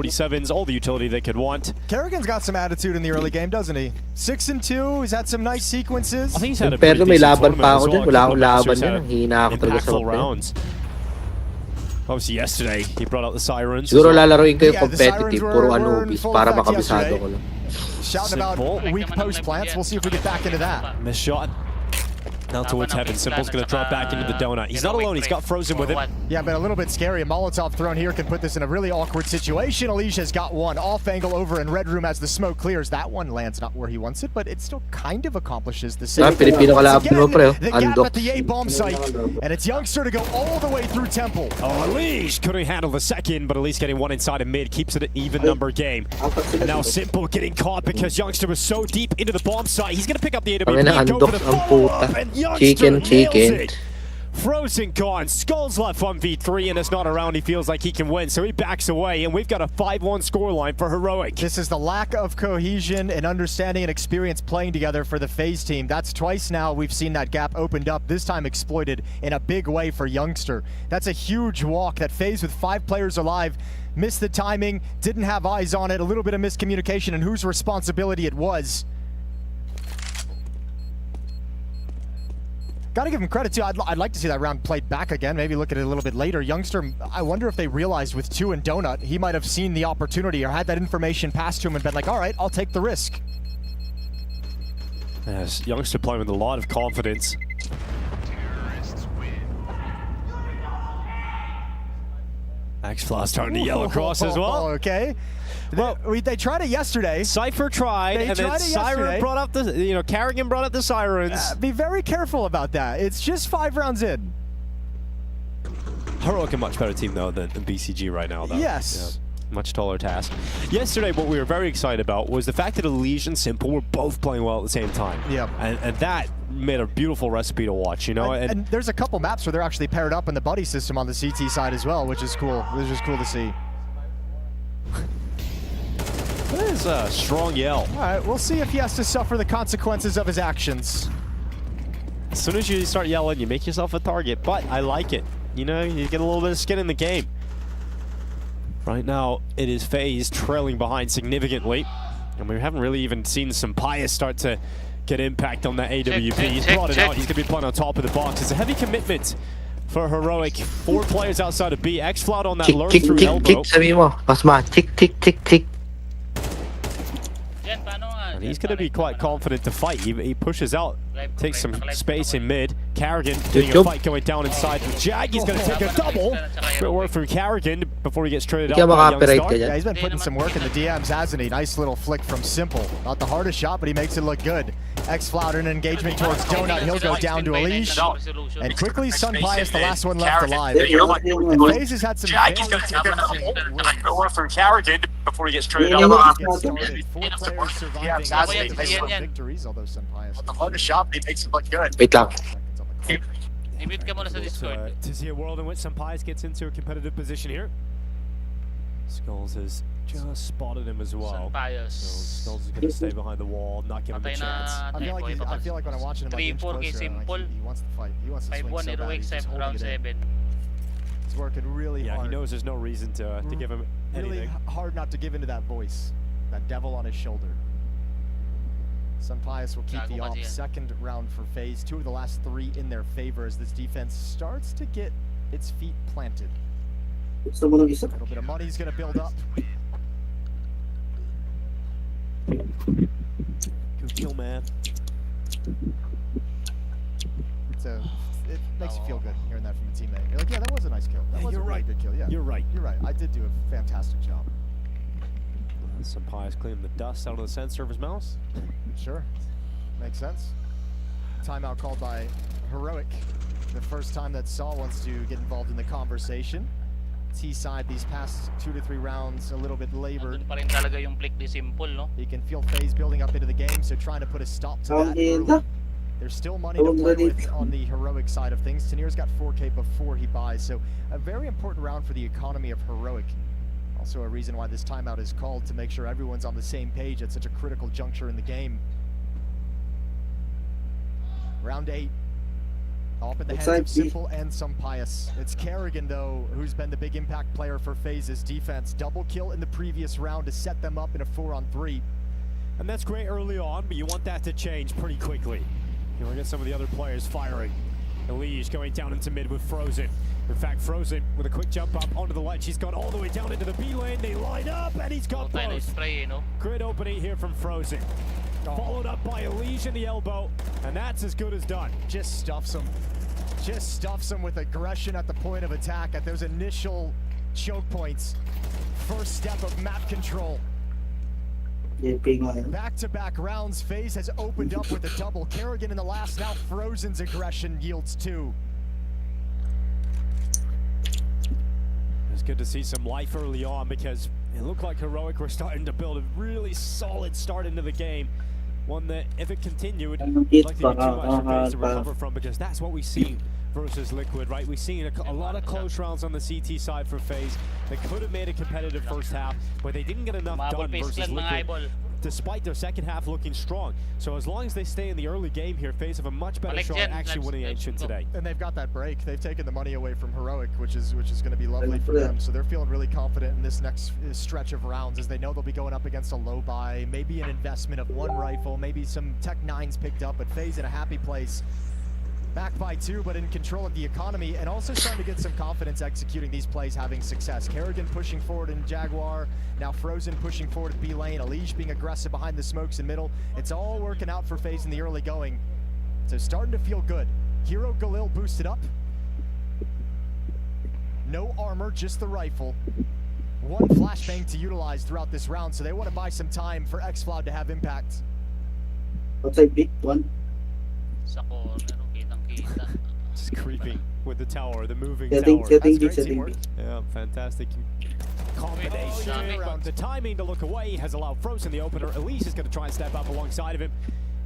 47s, all the utility they could want. Kerrigan's got some attitude in the early game, doesn't he? 6-2, he's had some nice sequences. I think he's had a Pero pretty may decent laban pa tournament ako as dyan. well. Wala akong laban Had dyan. Hina ako talaga sa impactful kapatid. rounds. Obviously yesterday, he brought out the Sirens. Siguro lalaroin ko yung Yeah, the Sirens competitive. were- Puro were in Anubis full para effect makabisado yesterday. ko lang. Shouting about weak post plants. We'll see if we get back into that. Missed shot. Now towards heaven. Simple's going to drop back into the donut. He's not alone. He's got Frozen with him. Yeah, but a little bit scary. A Molotov thrown here can put this in a really awkward situation. Alicia's got one off angle over in Red Room as the smoke clears. That one lands not where he wants it, but it still kind of accomplishes the same. Pilipino kalaban mo, pre. The gap Andok. at the A bomb site, and it's Youngster to go all the way through Temple. Oh, Alish couldn't handle the second, but at least getting one inside of mid keeps it an even number game. And now Simple getting caught because Youngster was so deep into the bomb site. He's going to pick up the AWP, Pangina, go for andok the ang follow-up, puta. and Youngster Chicken, nails chicken. it. Frozen gone, Skull's left 1v3, and it's not around. He feels like he can win, so he backs away, and we've got a 5-1 scoreline for Heroic. This is the lack of cohesion and understanding and experience playing together for the FaZe team. That's twice now we've seen that gap opened up, this time exploited in a big way for Youngster. That's a huge walk. That FaZe with 5 players alive missed the timing, didn't have eyes on it, a little bit of miscommunication, and whose responsibility it was. Gotta give him credit too. I'd like to see that round played back again, maybe look at it a little bit later. Youngster, I wonder if they realized with 2 in Donut, he might have seen the opportunity or had that information passed to him and been like, all right, I'll take the risk. Yes, Youngster playing with a lot of confidence. X-Flaw starting to yell across as well. Okay. Well, They tried it yesterday. Cypher tried, and then Siren brought up the, Kerrigan brought up the Sirens. Be very careful about that. It's just 5 rounds in. Heroic a much better team though than BCG right now though. Yes. Yeah, much taller task. Yesterday what we were very excited about was the fact that Elise and Simple were both playing well at the same time. Yeah. And that made a beautiful recipe to watch, you know. And there's a couple maps where they're actually paired up in the buddy system on the CT side as well, which is cool. Which is cool to see. That is a strong yell. All right, we'll see if he has to suffer the consequences of his actions. As soon as you start yelling, you make yourself a target, but I like it. You know, you get a little bit of skin in the game. Right now, it is FaZe trailing behind significantly. And we haven't really even seen Sampaio start to get impact on that AWP. He's brought it out. He's going to be playing on top of the box. It's a heavy commitment for Heroic. 4 players outside of B. X-Flout on that lurk through elbow. Tick, sabi mo. Pasma, tick, tick, tick, tick. And he's going to be quite confident to fight. He pushes out, takes some space in mid. Kerrigan getting a fight going down inside with Jag. He's going to take a double. Good work from Kerrigan before he gets traded out by Youngstar. Yeah, he's been putting some work in the DMs, hasn't he? Nice little flick from Simple. Not the hardest shot, but he makes it look good. X-Flout in an engagement towards Donut. He'll go down to Alish. And quickly, Sampaio, the last one left alive. FaZe has had some Good work from Kerrigan before he gets traded out. 4 players surviving victories, although Sampaio. The hardest shot, he makes it look good. Wait lang. I-mute ka muna sa Discord. To see a world in which Sampaio gets into a competitive position here. Skulls has just spotted him as well. So Skulls is going to stay behind the wall, not give him a chance. I feel like when I'm watching him, like, 3-4 kay Simple. he wants to fight. He wants to swing 5-1 so bad. Heroic He's just holding round it in. 7. He's working really Yeah, hard. he knows there's no reason to give him Really anything. hard not to give into that voice, that devil on his shoulder. Sampaio will keep the off. Second round for FaZe. 2 of the last 3 in their favor as this defense starts to get its feet planted. A little bit of money's going to build up. Good kill, man. It makes you feel good hearing that from a teammate. You're like, yeah, that was a nice kill. That was a really good kill. Yeah, You're right. You're right. I did do a fantastic job. Sampaio's cleaning the dust out of the sensor of his mouse. Sure. Makes sense. Timeout called by Heroic. The first time that Saul wants to get involved in the conversation. T-side these past 2 to 3 rounds a little bit labored. Nandun pa rin talaga yung flick ni Simple, no? He can feel FaZe building up into the game, so trying to put a stop to that early. There's still money to play with on the Heroic side of things. Tanir's got 4K before he buys, so a very important round for the economy of Heroic. Also a reason why this timeout is called, to make sure everyone's on the same page at such a critical juncture in the game. Round 8. Off in the hands of Simple and some Pious. It's Kerrigan, though, who's been the big impact player for FaZe's defense. Double kill in the previous round to set them up in a 4-on-3. And that's great early on, but you want that to change pretty quickly. You want to get some of the other players firing. Elige going down into mid with Frozen. In fact, Frozen with a quick jump up onto the ledge. He's gone all the way down into the B lane. They line up, and he's got both. Great opening here from Frozen. Followed up by Elige in the elbow, and that's as good as done. Just stuffs him. Just stuffs him with aggression at the point of attack at those initial choke points. First step of map control. Back-to-back rounds, FaZe has opened up with a double. Kerrigan in the last, now Frozen's aggression yields 2. It's good to see some life early on because it looked like Heroic were starting to build a really solid start into the game. One that, if it continued, likely to be too much for FaZe to recover from, because that's what we've seen versus Liquid, right? We've seen a lot of close rounds on the CT side for FaZe that could have made a competitive first half, but they didn't get enough done versus Liquid, despite their second half looking strong. So as long as they stay in the early game here, FaZe have a much better shot at actually winning Ancient today. And they've got that break. They've taken the money away from Heroic, which is going to be lovely for them. So they're feeling really confident in this next stretch of rounds, as they know they'll be going up against a low buy, maybe an investment of 1 rifle, maybe some Tech 9s picked up, but FaZe in a happy place. Back by 2, but in control of the economy, and also starting to get some confidence executing these plays, having success. Kerrigan pushing forward in Jaguar, now Frozen pushing forward at B lane, Elige being aggressive behind the smokes in middle. It's all working out for FaZe in the early going. So starting to feel good. Hero Galil boosted up. No armor, just the rifle. 1 flashbang to utilize throughout this round, so they want to buy some time for xFloud to have impact. What's a big one? Just creeping with the tower, the moving Getting tower. teamwork. Yeah, fantastic combination. The timing to look away has allowed Frozen the opener. Elise is going to try and step up alongside of him,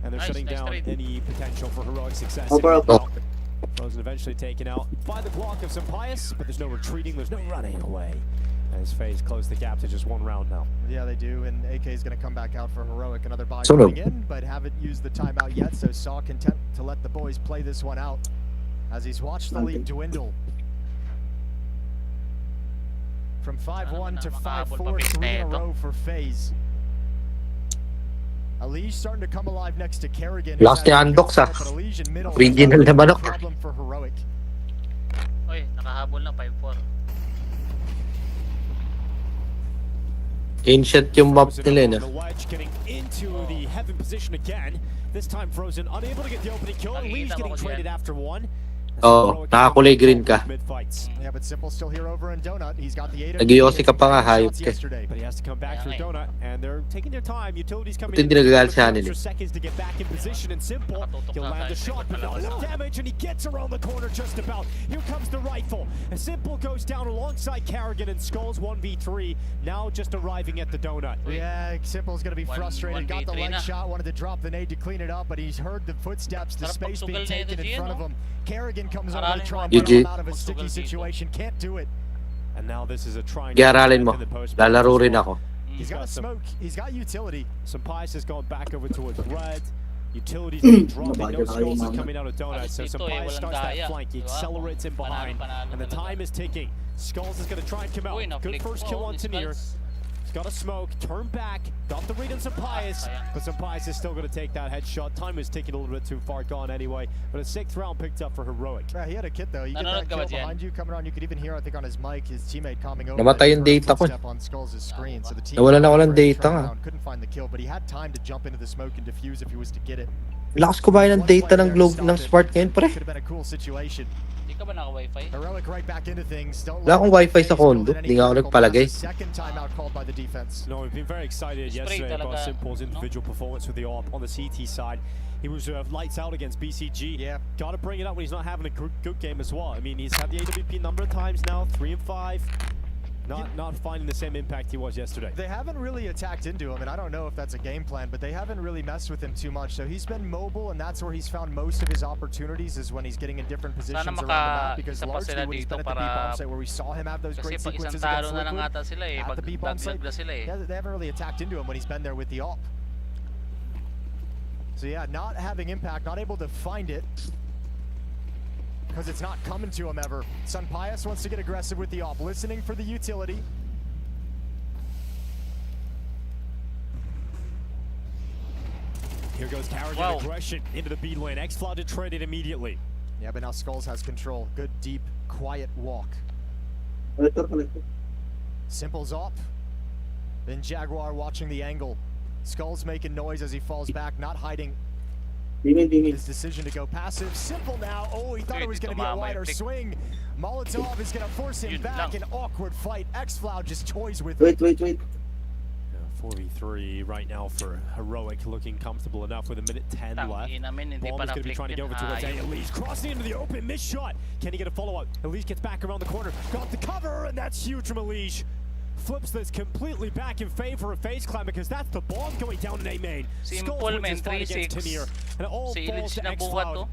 and they're shutting down any potential for heroic success. Frozen eventually taken out by the block of some Pious, but there's no retreating, there's no running away. As FaZe close the gap to just 1 round now. Yeah, they do, and AK is going to come back out for Heroic. Another buy coming in, but haven't used the timeout yet, so Saw content to let the boys play this one out as he's watched the lead dwindle. From 5-1 to 5-4, 3 in a row for FaZe. Elige starting to come alive next to Kerrigan. Last ni Unbox Original na manok. Problem for Heroic. Oy, nakahabol na 5-4. Ancient yung map nila The ledge getting into the heaven position again. This time Frozen unable to get the opening kill. Elige getting traded after 1. Oo, nakakulay green ka. Yeah, but Simple still here over in Donut. He's got the 8. Nag-iossi ka pa nga, hayop ka. But he has to come back through Donut, and they're taking their time. Utilities coming in. Hindi nagagalit sa kanila. Seconds to get back in position, and Simple, he'll land a shot, but not enough damage, and he gets around the corner just about. Here comes the rifle. And Simple goes down alongside Kerrigan and Skulls 1v3, now just arriving at the Donut. Yeah, Simple's going to be frustrated. Got the leg shot, wanted to drop the nade to clean it up, but he's heard the footsteps, the space being taken in front of him. Kerrigan comes over to try and get him out of a sticky situation. Can't do it. And now this is a trying. Iaralin mo. Lalaro rin ako. He's got smoke. He's got utility. Some Pious has gone back over towards red. Utilities being dropped. No Skulls is coming out of Donut. So some Pious starts that flank. He accelerates in behind, and the time is ticking. Skulls is going to try and come out. Good first kill on Tanir. Got a smoke, turn back, got the read on some Pious, but some Pious is still going to take that headshot. Time is taking a little bit too far gone anyway, but a 6th round picked up for Heroic. Yeah, he had a kit though. You get that kill behind you coming around. You could even hear, I think, on his mic, his teammate coming over. Namatay yung data ko. On Skulls' screen, so the team nawalan ako ng data nga. Couldn't find the kill, but he had time to jump into the smoke and defuse if he was to get it. Lakas ko ba ng data ng globe ng Smart ngayon, pre? Could have been a cool situation. Hindi ka ba naka-wifi? Heroic right back into things. Wala akong wifi sa condo. Hindi nga ako nagpalagay. Second timeout called by the defense. No, we've been very excited yesterday about Simple's individual performance with the AWP on the CT side. He was lights out against BCG. Yeah. Got to bring it up when he's not having a good game as well. I mean, he's had the AWP number of times now, 3 and 5. Not finding the same impact he was yesterday. They haven't really attacked into him, and I don't know if that's a game plan, but they haven't really messed with him too much. So he's been mobile, and that's where he's found most of his opportunities, is when he's getting in different positions around the map. Because largely when he's been at the B-bomb site, where we saw him have those great sequences against Liquid, at the B-bomb site, they haven't really attacked into him when he's been there with the AWP. So yeah, not having impact, not able to find it. because it's not coming to him ever. Sun Pius wants to get aggressive with the op, listening for the utility. Here goes Carrigan aggression into the B lane. X-Flood to trade it immediately. Yeah, but now Skulls has control. Good, deep, quiet walk. Simple's up. Then Jaguar watching the angle. Skulls making noise as he falls back, not hiding his decision to go passive. Simple now. Oh, he thought it was going to be a wider swing. Molotov is going to force him back. An awkward fight. X-Floud just toys with it. Wait. 4v3 right now for Heroic, looking comfortable enough with a minute 10 left. Bomb is going to be trying to get over towards Elise, crossing into the open, missed shot. Can he get a follow-up? Elise gets back around the corner, got the cover, and that's huge from Elise. Flips this completely back in favor of FaZe Clan because that's the bomb going down in A main. Simple man, 3-6. And it all falls to X-Cloud.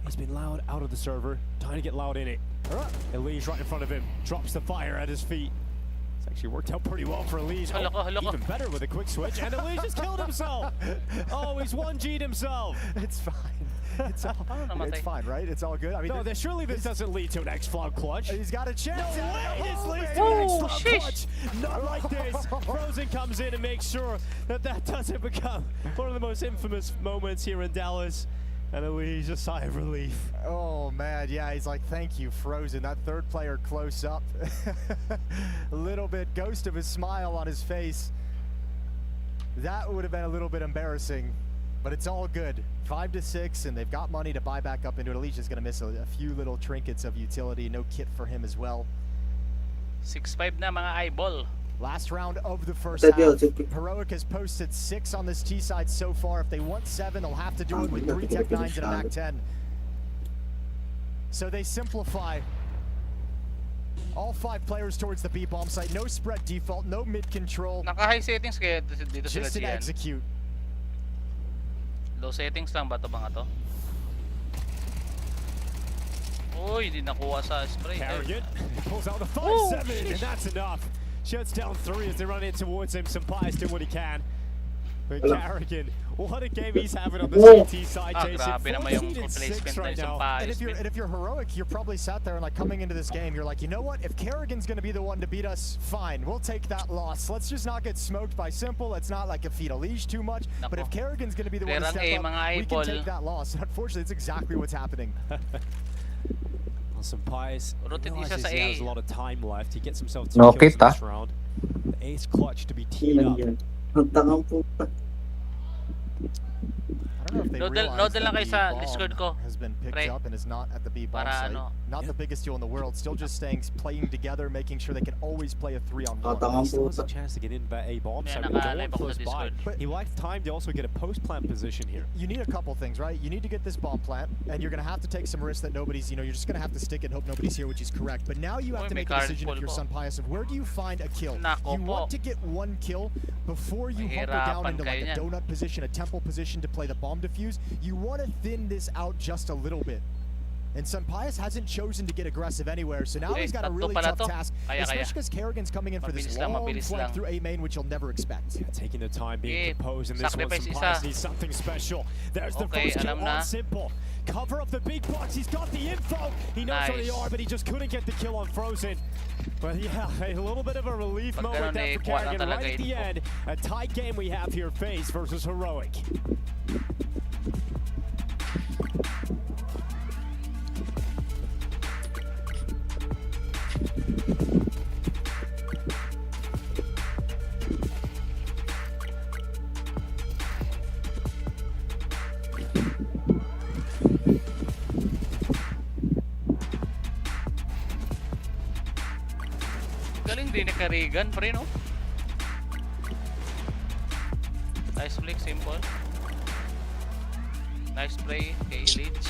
He's been loud out of the server, trying to get loud in it. Elise right in front of him, drops the fire at his feet. It's actually worked out pretty well for Elise. Even better with a quick switch, and Elise just killed himself. Oh, he's 1G'd himself. It's fine. It's fine, right? It's all good. I mean, no, surely this doesn't lead to an X-Floud clutch. He's got a chance. No way! This leads to an X-Floud clutch. Not like this. Frozen comes in and makes sure that doesn't become one of the most infamous moments here in Dallas. And Elise, a sigh of relief. Oh man, yeah, he's like, thank you, Frozen. That third player close up. A little bit ghost of a smile on his face. That would have been a little bit embarrassing, but it's all good. 5-6, and they've got money to buy back up into it. Elise is going to miss a few little trinkets of utility. No kit for him as well. 6-5 na mga eyeball. Last round of the first half. Heroic has posted 6 on this T side so far. If they want 7, they'll have to do it with 3 Tech 9s and a Mac 10. So they simplify. All 5 players towards the B bomb site. No spread default, no mid control. Naka-high settings kaya dito sila Just an execute. Low settings lang ba ito mga to? Uy, hindi nakuha sa spray. Carrigan pulls out the 5-7, and that's enough. Shuts down 3 as they run in towards him. Sampai's doing what he can. But Carrigan, what a game he's having on the CT side, Jason. Grabe naman yung replacement right now. And if you're Heroic, you're probably sat there and like coming into this game, you're like, you know what? If Carrigan's going to be the one to beat us, fine, we'll take that loss. Let's just not get smoked by Simple. Let's not like feed Elise too much. But if Carrigan's going to be the one to step up, we can take that loss. And unfortunately, it's exactly what's happening. Sampai's realizes he has a lot of time left. He gets himself 2 No, kills in this round. The ace clutch to be teed up. I don't know if they realize lang kayo sa that Discord the ko. bomb has been picked up and is not at the B bomb site. Not the biggest deal in the world. Still just staying, playing together, making sure they can always play a 3-on-1. He still has a chance to get in by A bomb site. Going close by. He likes time to also get a post plant position here. You need a couple things, right? You need to get this bomb plant, and you're going to have to take some risks that nobody's, you're just going to have to stick it and hope nobody's here, which is correct. But now you have to make a decision if you're Sun Pius of where do you find a kill? You want to get 1 kill before you hunker down into like a donut position, a temple position to play the bomb defuse. You want to thin this out just a little bit. And Sun Pius hasn't chosen to get aggressive anywhere, so now he's got a really tough task, especially because Carrigan's coming in for this long flank through A main, which you'll never expect. Yeah, taking the time, being composed in this one. Sun Pius needs something special. There's the first kill on Simple. Cover up the big box, he's got the info. He knows where they are, but he just couldn't get the kill on Frozen. But yeah, a little bit of a relief moment there for Carrigan right at the end. A tight game we have here, FaZe versus Heroic. Galing din ni Carrigan, pre, no? Nice flick, Simple. Nice play, kay Leech.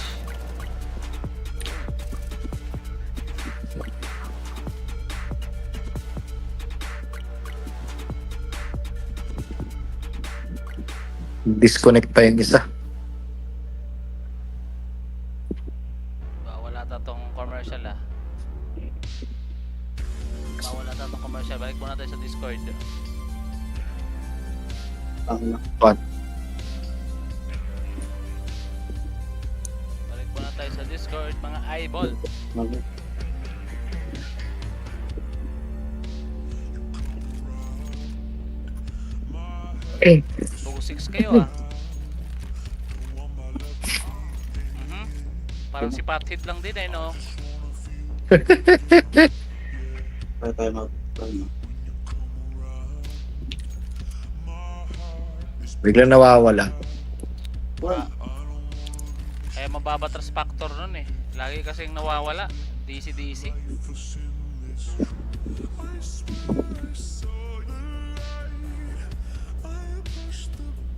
Disconnect pa yung isa. Bawal ata tong commercial ah. Bawal ata tong commercial. Balik muna tayo sa Discord. Fun. Balik Discord, mga eyeball. Mag- Puro 6 kayo ah. Parang si Pathead lang din eh, no? Para tayo mag... Biglang nawawala. Well, Kaya mababa trust factor nun eh. Lagi kasing nawawala. DC.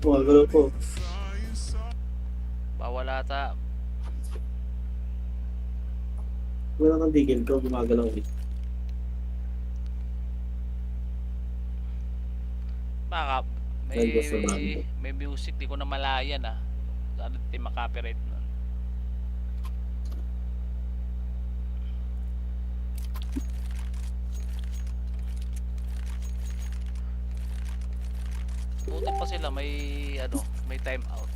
gumagalaw po. Bawal ata. Wala kang tigil ko, gumagalaw eh. Baka Dahil ba sa banda? may music di ko na malayan ah. Sana di makapiright nun. Buti pa sila may time out.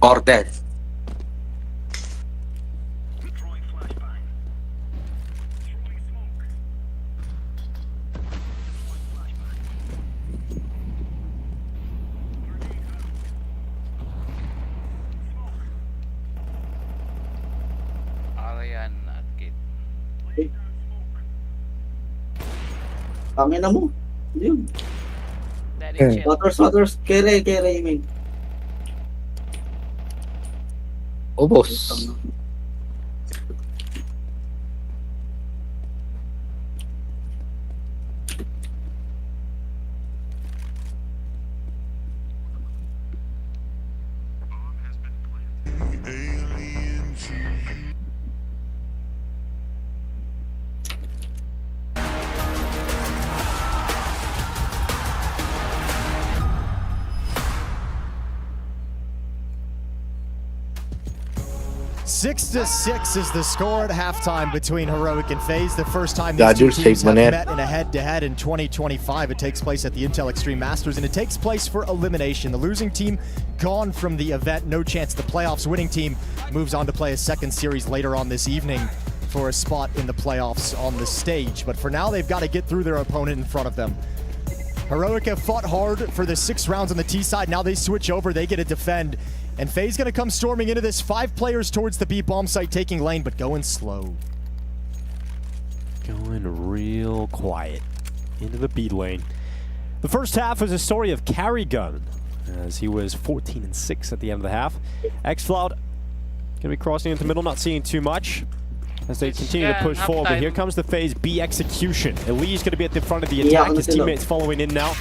Order. Arian at Kid. Pangina mo. Yun. Daddy Hmm. chill. Waters. Kere, Iming. O, boss. Six to 6 is the score at halftime between Heroic and FaZe. The first time these two Dodgers teams take have Manet. met in a head-to-head in 2025. It takes place at the Intel Extreme Masters, and it takes place for elimination. The losing team gone from the event, no chance at the playoffs. Winning team moves on to play a second series later on this evening for a spot in the playoffs on the stage. But for now, they've got to get through their opponent in front of them. Heroic have fought hard for the 6 rounds on the T side. Now they switch over, they get to defend. And FaZe gonna come storming into this. 5 players towards the B bomb site taking lane, but going slow. Going real quiet into the B lane. The first half was a story of Carry Gun, as he was 14-6 at the end of the half. Xcloud gonna be crossing into middle, not seeing too much as they continue to push forward. But here comes the FaZe B execution. Eli's gonna be at the front of the attack. His teammates following in now.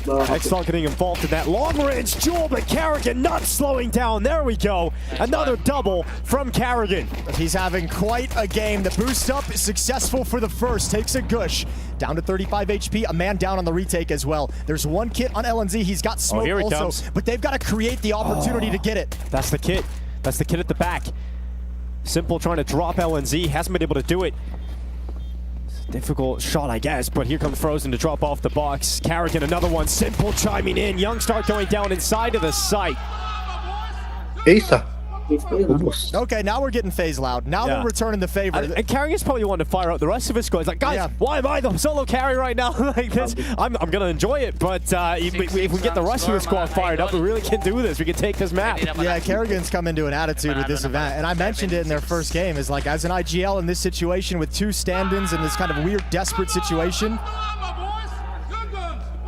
Xcloud getting involved in that long-range duel, but Carrigan not slowing down. There we go. Another double from Carrigan. He's having quite a game. The boost up is successful for the first. Takes a gush. Down to 35 HP. A man down on the retake as well. There's one kit on LNZ. He's got smoke here he also. comes. But they've got to create the opportunity to get it. That's the kit. That's the kit at the back. Simple trying to drop LNZ. Hasn't been able to do it. Difficult shot, I guess, but here comes Frozen to drop off the box. Carrigan, another one. Simple chiming in. Youngstar going down inside of the site. Isa. It's pa yun, ah. Ubos. Okay, now we're getting FaZe loud. Now Yeah. they're returning the favor. And Carrigan's probably wanting to fire out the rest of his squad. He's like, guys, Yeah. why am I the solo carry right now? Like this? I'm going to enjoy it, but if we get the rest of the squad fired up, we really can do this. We can take this map. Yeah, Carrigan's come into an attitude with this event, and I mentioned it in their first game, is like, as an IGL in this situation with 2 stand-ins in this kind of weird, desperate situation,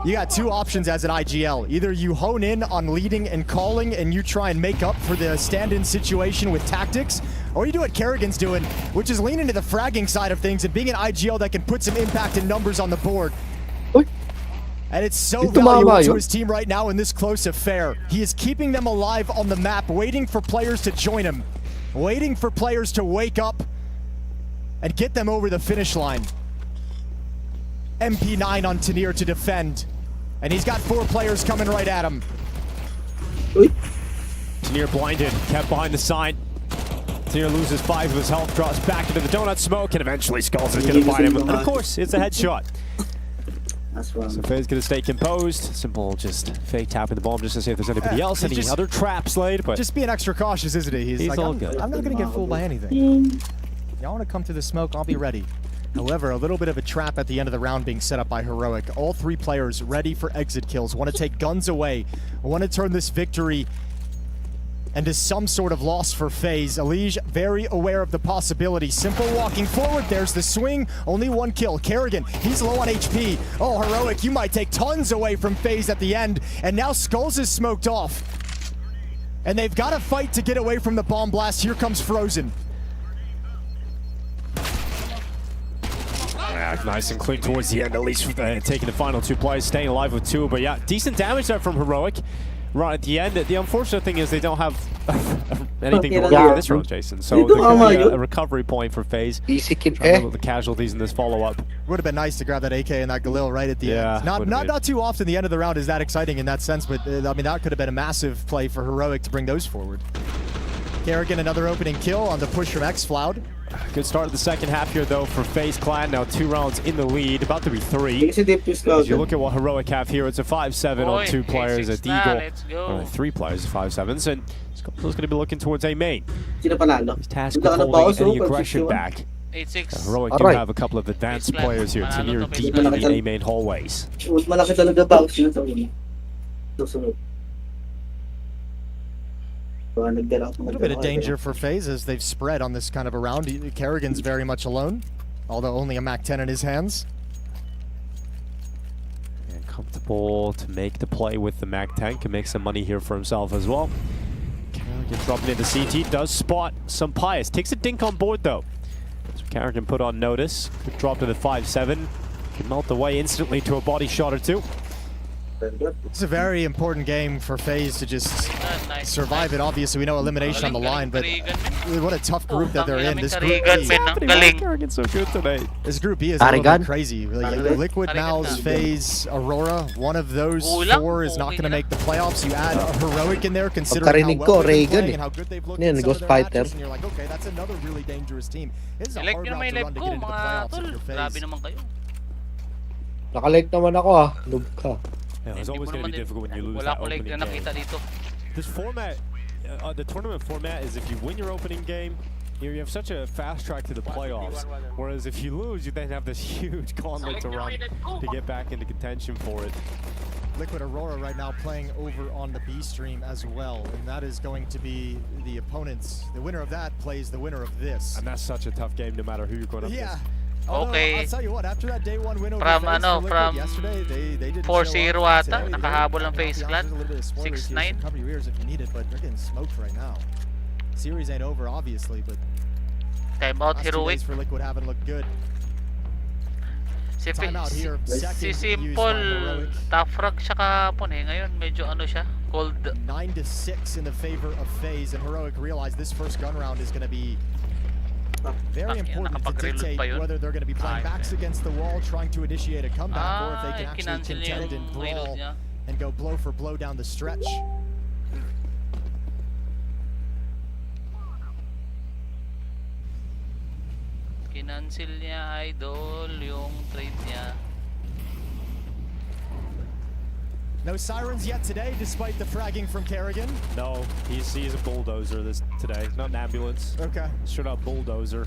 you got 2 options as an IGL. Either you hone in on leading and calling and you try and make up for the stand-in situation with tactics, or you do what Carrigan's doing, which is lean into the fragging side of things and being an IGL that can put some impact and numbers on the board. Uy, And it's so Ito tumama valuable to yun. his team right now in this close affair. He is keeping them alive on the map, waiting for players to join him, waiting for players to wake up and get them over the finish line. MP9 on Tanir to defend. And he's got 4 players coming right at him. Uy, Tanir blinded, kept behind the sign. Tanir loses 5 of his health, drops back into the donut smoke, and eventually Skulls is going to find him. And of course, it's a headshot. That's wrong. So FaZe gonna stay composed. Simple just fake tapping the bomb just to see if there's anybody else. Any other traps laid, but Just being extra cautious, isn't he? He's like, all I'm, good. I'm not going to get fooled by anything. Y'all want to come to the smoke? I'll be ready. However, a little bit of a trap at the end of the round being set up by Heroic. All three players ready for exit kills. Want to take guns away. Want to turn this victory into some sort of loss for FaZe. Elige very aware of the possibility. Simple walking forward. There's the swing. Only one kill. Kerrigan, he's low on HP. Oh, Heroic, you might take tons away from FaZe at the end. And now Skulls is smoked off. And they've got to fight to get away from the bomb blast. Here comes Frozen. yeah, nice and clean towards the end, at least taking the final two plays, staying alive with two. But yeah, decent damage there from Heroic. Right at the end, the unfortunate thing is they don't have anything to work for this round, Jason. So there could be a recovery point for FaZe. Easy kid Trying to eh. look at the casualties in this follow-up. Would have been nice to grab that AK and that Galil right at the end. would've been. Not too often the end of the round is that exciting in that sense, but I mean, that could have been a massive play for Heroic to bring those forward. Kerrigan, another opening kill on the push from X-Floud. Good start of the second half here, though, for FaZe Clan. Now 2 rounds in the lead, about to be 3. Kasi deep to As scout. you look at what Heroic have here, it's a 5-7 on 2 players at Eagle. Let's go. 3 players, 5-7s, and Skull's going to be looking towards A main. Sino panalo? He's tasked with holding any aggression back. 8-6. Heroic do have a couple of advanced players here to near deep in the A main hallways. Mas malaki talaga box yun sa una. Susunod. A little bit of danger for FaZe as they've spread on this kind of a round. Kerrigan's very much alone, although only a MAC-10 in his hands. And comfortable to make the play with the MAC-10, can make some money here for himself as well. Kerrigan dropping into CT, does spot some Pius. Takes a dink on board though. So Kerrigan put on notice. Quick drop to the 5-7. Can melt away instantly to a body shot or two. It's a very important game for FaZe to just survive it. Obviously, we know elimination on the line, but what a tough group that they're in. This group B, Kerrigan's so good tonight. this group B is a little bit crazy. Like, Liquid, Mouse, FaZe, Aurora, one of those 4 is not going to make the playoffs. You add a Heroic in there, considering how well they've been playing and how good they've looked in some of their matches, and you're like, okay, that's another really dangerous team. This is a hard route to run to get into the playoffs if you're FaZe. Nakalike naman ako ah. Noob ka. Yeah, it's always going to be difficult when you lose Wala that ko like opening na game. nakita dito. This format, the tournament format is if you win your opening game, you have such a fast track to the playoffs. Whereas if you lose, you then have this huge gauntlet to run to get back into contention for it. Liquid Aurora right now playing over on the B stream as well, and that is going to be the opponents. The winner of that plays the winner of this. And that's such a tough game no matter who you're going up Yeah. against. Although, Okay. I'll tell you what, after that day 1 win over From, FaZe ano, for Liquid from yesterday, they didn't 4-0 show up ata, today. nakahabol ang They're- FaZe I'll be Clan. honest, there's a little bit of spoilers here, 6-9. so cover your ears if you need it, but they're getting smoked right now. Series ain't over, obviously, but Time out last 2 Heroic. days for Liquid haven't looked good. Si Timeout here, second si used by Simple, Heroic. top frag siya kahapon eh. Ngayon medyo ano siya, cold. 9-6 in the favor of FaZe, and Heroic realized this first gun round is going to be very important to nakapag-reload dictate pa yun. whether they're going to be playing backs against the wall, trying to initiate a comeback, or if they can actually kinancel niya contend and yung brawl reload niya. and go blow for blow down the stretch. Kinancel niya, idol, yung trade niya. No sirens yet today, despite the fragging from Kerrigan. No, he's a bulldozer today, not an ambulance. Okay. Straight up bulldozer.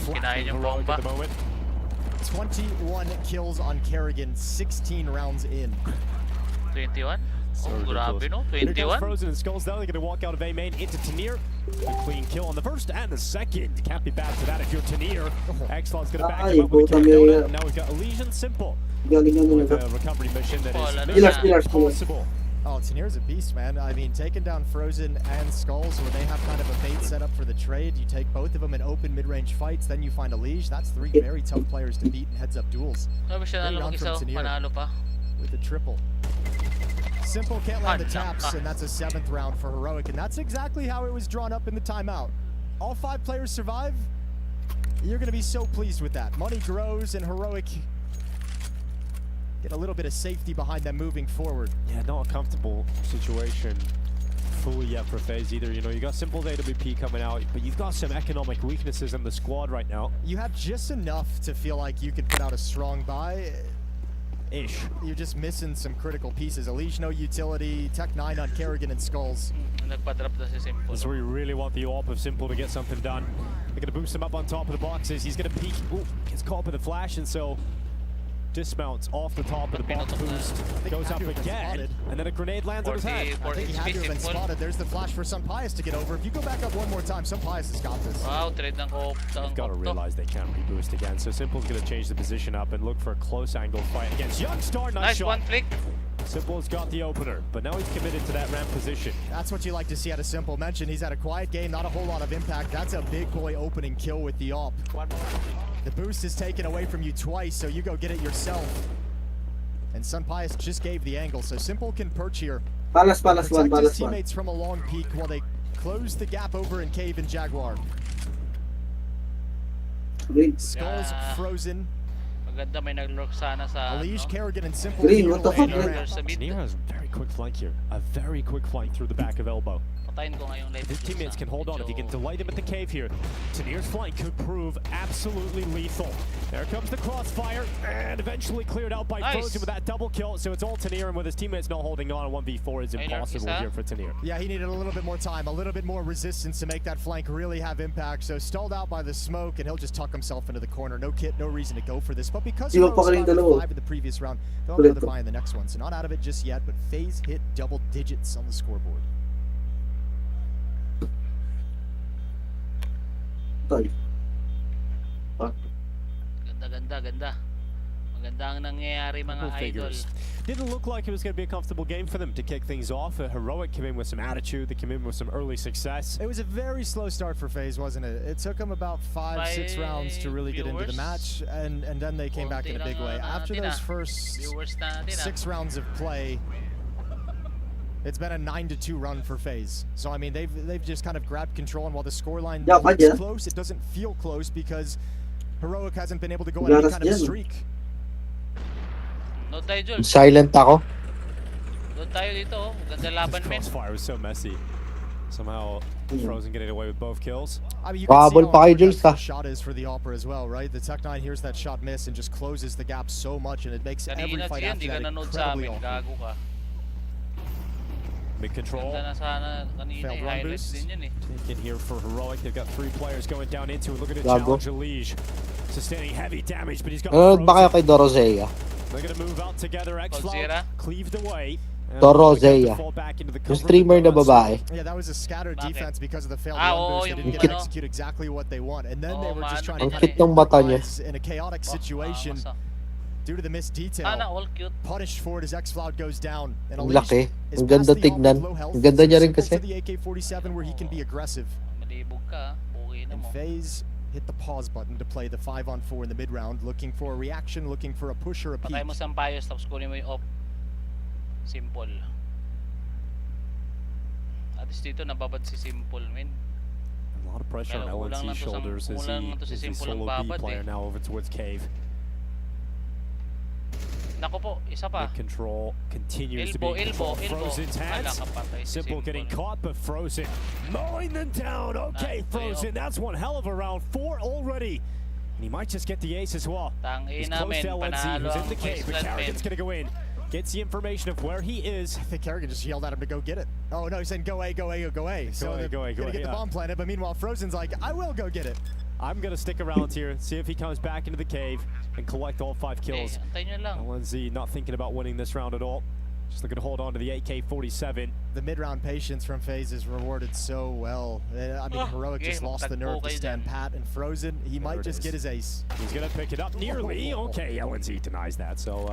Kinain yung Heroic bomba. at the moment. 21 kills on Kerrigan, 16 rounds in. 21? So Oh, grabe ridiculous. no, Here comes 21? Frozen and Skulls now. They're going to walk out of A main into Tanir. A clean kill on the first and the second. Can't be bad for that if you're Tanir. X-Law's going to back him up with a puta kill. merda. Now we've got Elysian Simple Galing naman with ito. a recovery mission that Oh, is lalo mission na. Pillars. impossible. Oh, Tanir's a beast, man. I mean, taking down Frozen and Skulls, where they have kind of a bait set up for the trade. You take both of them in open mid-range fights, then you find Elige. That's 3 very tough players to beat in heads-up duels. Sabi siya Very na round mag-isa, from Tanir. panalo pa. With a triple. Simple can't land the Panjang taps, ka. and that's a 7th round for Heroic, and that's exactly how it was drawn up in the timeout. All 5 players survive. You're going to be so pleased with that. Money grows, and Heroic get a little bit of safety behind them moving forward. Yeah, not a comfortable situation fully yet for FaZe either. You know, you got Simple's AWP coming out, but you've got some economic weaknesses in the squad right now. You have just enough to feel like you could put out a strong buy. Ish. You're just missing some critical pieces. Elish no utility, Tech 9 on Kerrigan and Skulls. Nagpa-drop na si Simple. That's where you really want the AWP of Simple to get something done. They're going to boost him up on top of the boxes. He's going to peek. Ooh, gets caught with a flash, and so dismounts off the top of the box boost. Goes up again, and then a grenade lands on his head. I think he had to have been spotted. There's the flash for Sunpius to get over. If you go back up one more time, Sunpius has got this. Wow, trade ng co-op. You've got to realize they can't reboost again, so Simple's going to change the position up and look for a close angle fight against Youngstar. Nice shot. one flick. Simple's got the opener, but now he's committed to that ramp position. That's what you like to see out of Simple. Mentioned he's had a quiet game, not a whole lot of impact. That's a big boy opening kill with the AWP. The boost is taken away from you twice, so you go get it yourself. And Sunpius just gave the angle, so Simple can perch here. Palas one, Protect his palas one. teammates from a long peak while they close the gap over in Cave and Jaguar. Green. Skulls frozen. Maganda may nag-lurk sana sa Elish, Kerrigan, and Simple. Green, what the fuck, Near man? sa mid. Tanier has a very quick flank here. A very quick flank through the back of elbow. Patayin ko ngayong If light. his teammates can hold on, if he can delight him at the cave here, Tanier's flank could prove absolutely lethal. There comes the crossfire, and eventually cleared out by Nice. Frozen with that double kill. So it's all Tanier, and with his teammates not holding on, 1v4 is Ayun, impossible isa. here for Tanier. Yeah, he needed a little bit more time, a little bit more resistance to make that flank really have impact. So stalled out by the smoke, and he'll just tuck himself into the corner. No kit, no reason to go for this. But because he Sino was pa rin 5 dalawa? in the previous round, they'll have another Correcto. buy in the next one. So not out of it just yet, but FaZe hit double digits on the scoreboard. Tay. Ganda. Maganda ang nangyayari mga Couple idol. figures. Didn't look like it was going to be a comfortable game for them to kick things off. Heroic came in with some attitude. They came in with some early success. It was a very slow start for FaZe, wasn't it? It took them about 5-6 rounds to really get into the Viewers. match, and then they came back in a big way. After those first Viewers natin 6 rounds of play, it's been a 9-2 run for FaZe. So I mean, they've just kind of grabbed control, and while the scoreline Yeah, looks yeah. close, it doesn't feel close because Heroic hasn't been able to go on Wala any na kind of yan. streak. Doon tayo, Jules. Silent ako. Doon tayo dito. Oh. Ganda laban, This men. crossfire was so messy. Somehow Frozen getting away with both kills. I mean, you can see Habol how pa kayo, important Jules, that ha? first shot is for the Opera as well, right? The Tech 9 hears that shot miss and just closes the gap so much, and it makes every Kanina fight siya, after hindi ka that nanood sa incredibly amin. awkward. Gago ka. Mid control. Ganda na sana kanina. Failed run Highlights boost. din yun eh. In here for Heroic. They've got 3 players going down into it. Looking to Gago. challenge Elige. Sustaining heavy damage, but he's got Nanonood ba kayo Frozen. kay Dorozea? They're going to move out together. Coldzera. X-Flout cleaved away. And Dorozea. they're gonna fall back into the Yung cover of the streamer na donuts. babae. Yeah, that was a scattered Bakit? defense because of the failed Ah, run oo, boost. They yung didn't get to ano. execute exactly what they want. And then they Oo, were just maano trying to naman Ang kind cute of ng mata niya. improvise in a chaotic situation due to the missed detail. Sana all cute. Punished for it as X-Flout goes down. And Ang Elish laki. is Ang ganda past the AWP tignan. with low health. Ang ganda niya rin Simple kasi. to the AK-47 where he can be aggressive. Malibog ka. Okay na And mo. FaZe hit the pause button to play the 5-on-4 in the mid-round, looking for a reaction, looking for a push or a peek. Patay mo sa Sampayos, tapos kunin mo yung op. Simple. At least dito nababad si Simple, men. A lot of pressure on Kaya kulang lang LNC's to sa- shoulders as kulang he lang to si is the Simple ang solo B babad player eh. now over towards Cave. Nako po, isa pa. Mid control continues to be in Elbow, control. elbow. Frozen's Wala hands. ka patay si Simple getting caught, but Frozen mowing them down. Okay, Nice. Frozen, that's one hell of a round. 4 already. And he might just get the ace as well. He's Tangina, close men. to LNC, Panalo who's in ang the cave, but Wasteland, men. Carrigan's going to go in. Gets the information of where he is. I think Kerrigan just yelled at him to go get it. Oh no, he's saying go A, go A, go A. So A, they're go A, go gonna A, get the yeah. bomb planted, but meanwhile Frozen's like, I will go get it. I'm going to stick around here, see if he comes back into the cave and collect all 5 kills. Antay nyo lang. LNZ not thinking about winning this round at all. Just looking to hold on to the AK-47. The mid-round patience from FaZe is rewarded so well. I mean, Heroic just game, lost the nerve to tagpo kayo stand dyan. pat, and Frozen, he might it just is. get his ace. He's going to pick it up nearly. Okay, LNZ denies that, so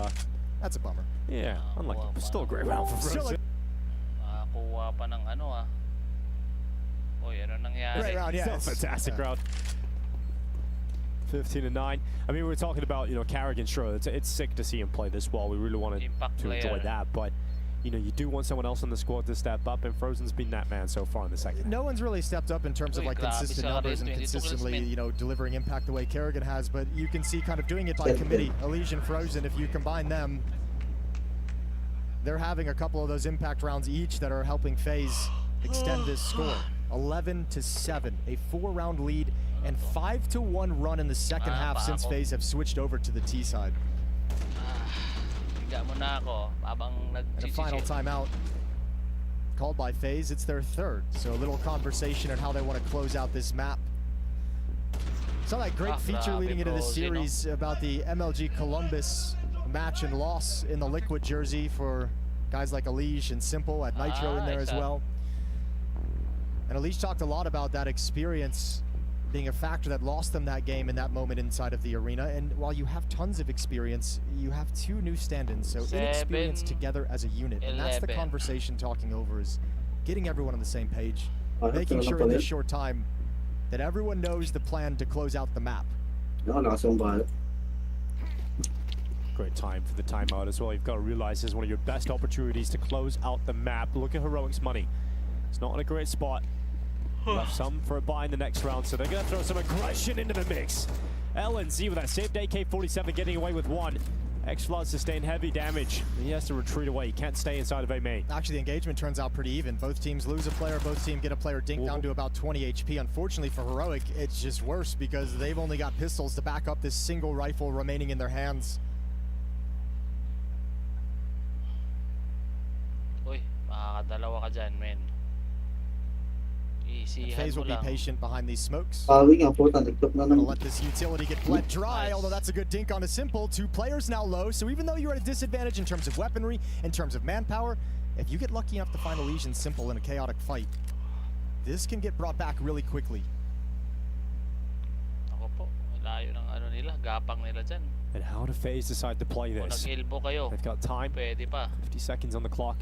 That's a bummer. yeah, unlucky. But still a great round for Still Frozen. Nakakuha pa ng ano ah. Uy, ano nangyari? Great round, yeah. Still a it's- fantastic round. 15-9. I mean, we were talking about, you know, Carrigan, sure, it's sick to see him play this well. We really wanted Impact to enjoy player. that, but you know, you do want someone else in the squad to step up, and Frozen's been that man so far in the second half. No one's really stepped up in terms of Uy, like grabe consistent siya numbers rin, and 22 consistently, kills, you know, delivering impact the way Kerrigan has, but you can see kind of doing it by committee. Elish and Frozen, if you combine them, they're having a couple of those impact rounds each that are helping FaZe extend this score. 11-7, a 4-round lead, and 5-1 run in the second half since Pako. FaZe have switched over to the T side. Higa muna ako habang And a nag-GG. final timeout called by FaZe. It's their third. So a little conversation on how they want to close out this map. Saw that great feature leading into this series about the MLG Columbus match and loss in the Liquid jersey for guys like Elige and Simple at Nitro in there as well. And Elige talked a lot about that experience being a factor that lost them that game in that moment inside of the arena. And while you have tons of experience, you have two new stand-ins, so inexperience together as a unit. And that's the conversation talking over, is getting everyone on the same page, making sure in this short time that everyone knows the plan to close out the map. Great time for the timeout as well. You've got to realize this is one of your best opportunities to close out the map. Look at Heroic's money. It's not in a great spot. Left some for a buy in the next round, so they're going to throw some aggression into the mix. LNZ with that saved AK-47 getting away with one. X-Flood sustained heavy damage. He has to retreat away. He can't stay inside of A main. Actually, the engagement turns out pretty even. Both teams lose a player, both teams get a player dinked down to about 20 HP. Unfortunately for Heroic, it's just worse because they've only got pistols to back up this single rifle remaining in their hands. Uy, makakadalawa ka dyan, men. FaZe will be patient behind these smokes. Pawing ang puta, nagtok na Gonna naman. let this utility get bled dry, although that's a good dink on a Simple. Two players now low, so even though you're at a disadvantage in terms of weaponry, in terms of manpower, if you get lucky enough to find a Legion Simple in a chaotic fight, this can get brought back really quickly. Ako po, layo ng ano nila, gapang nila dyan. And how do FaZe decide to play Kung this? nag-elbow kayo, They've got time. pwede pa. 50 seconds on the clock.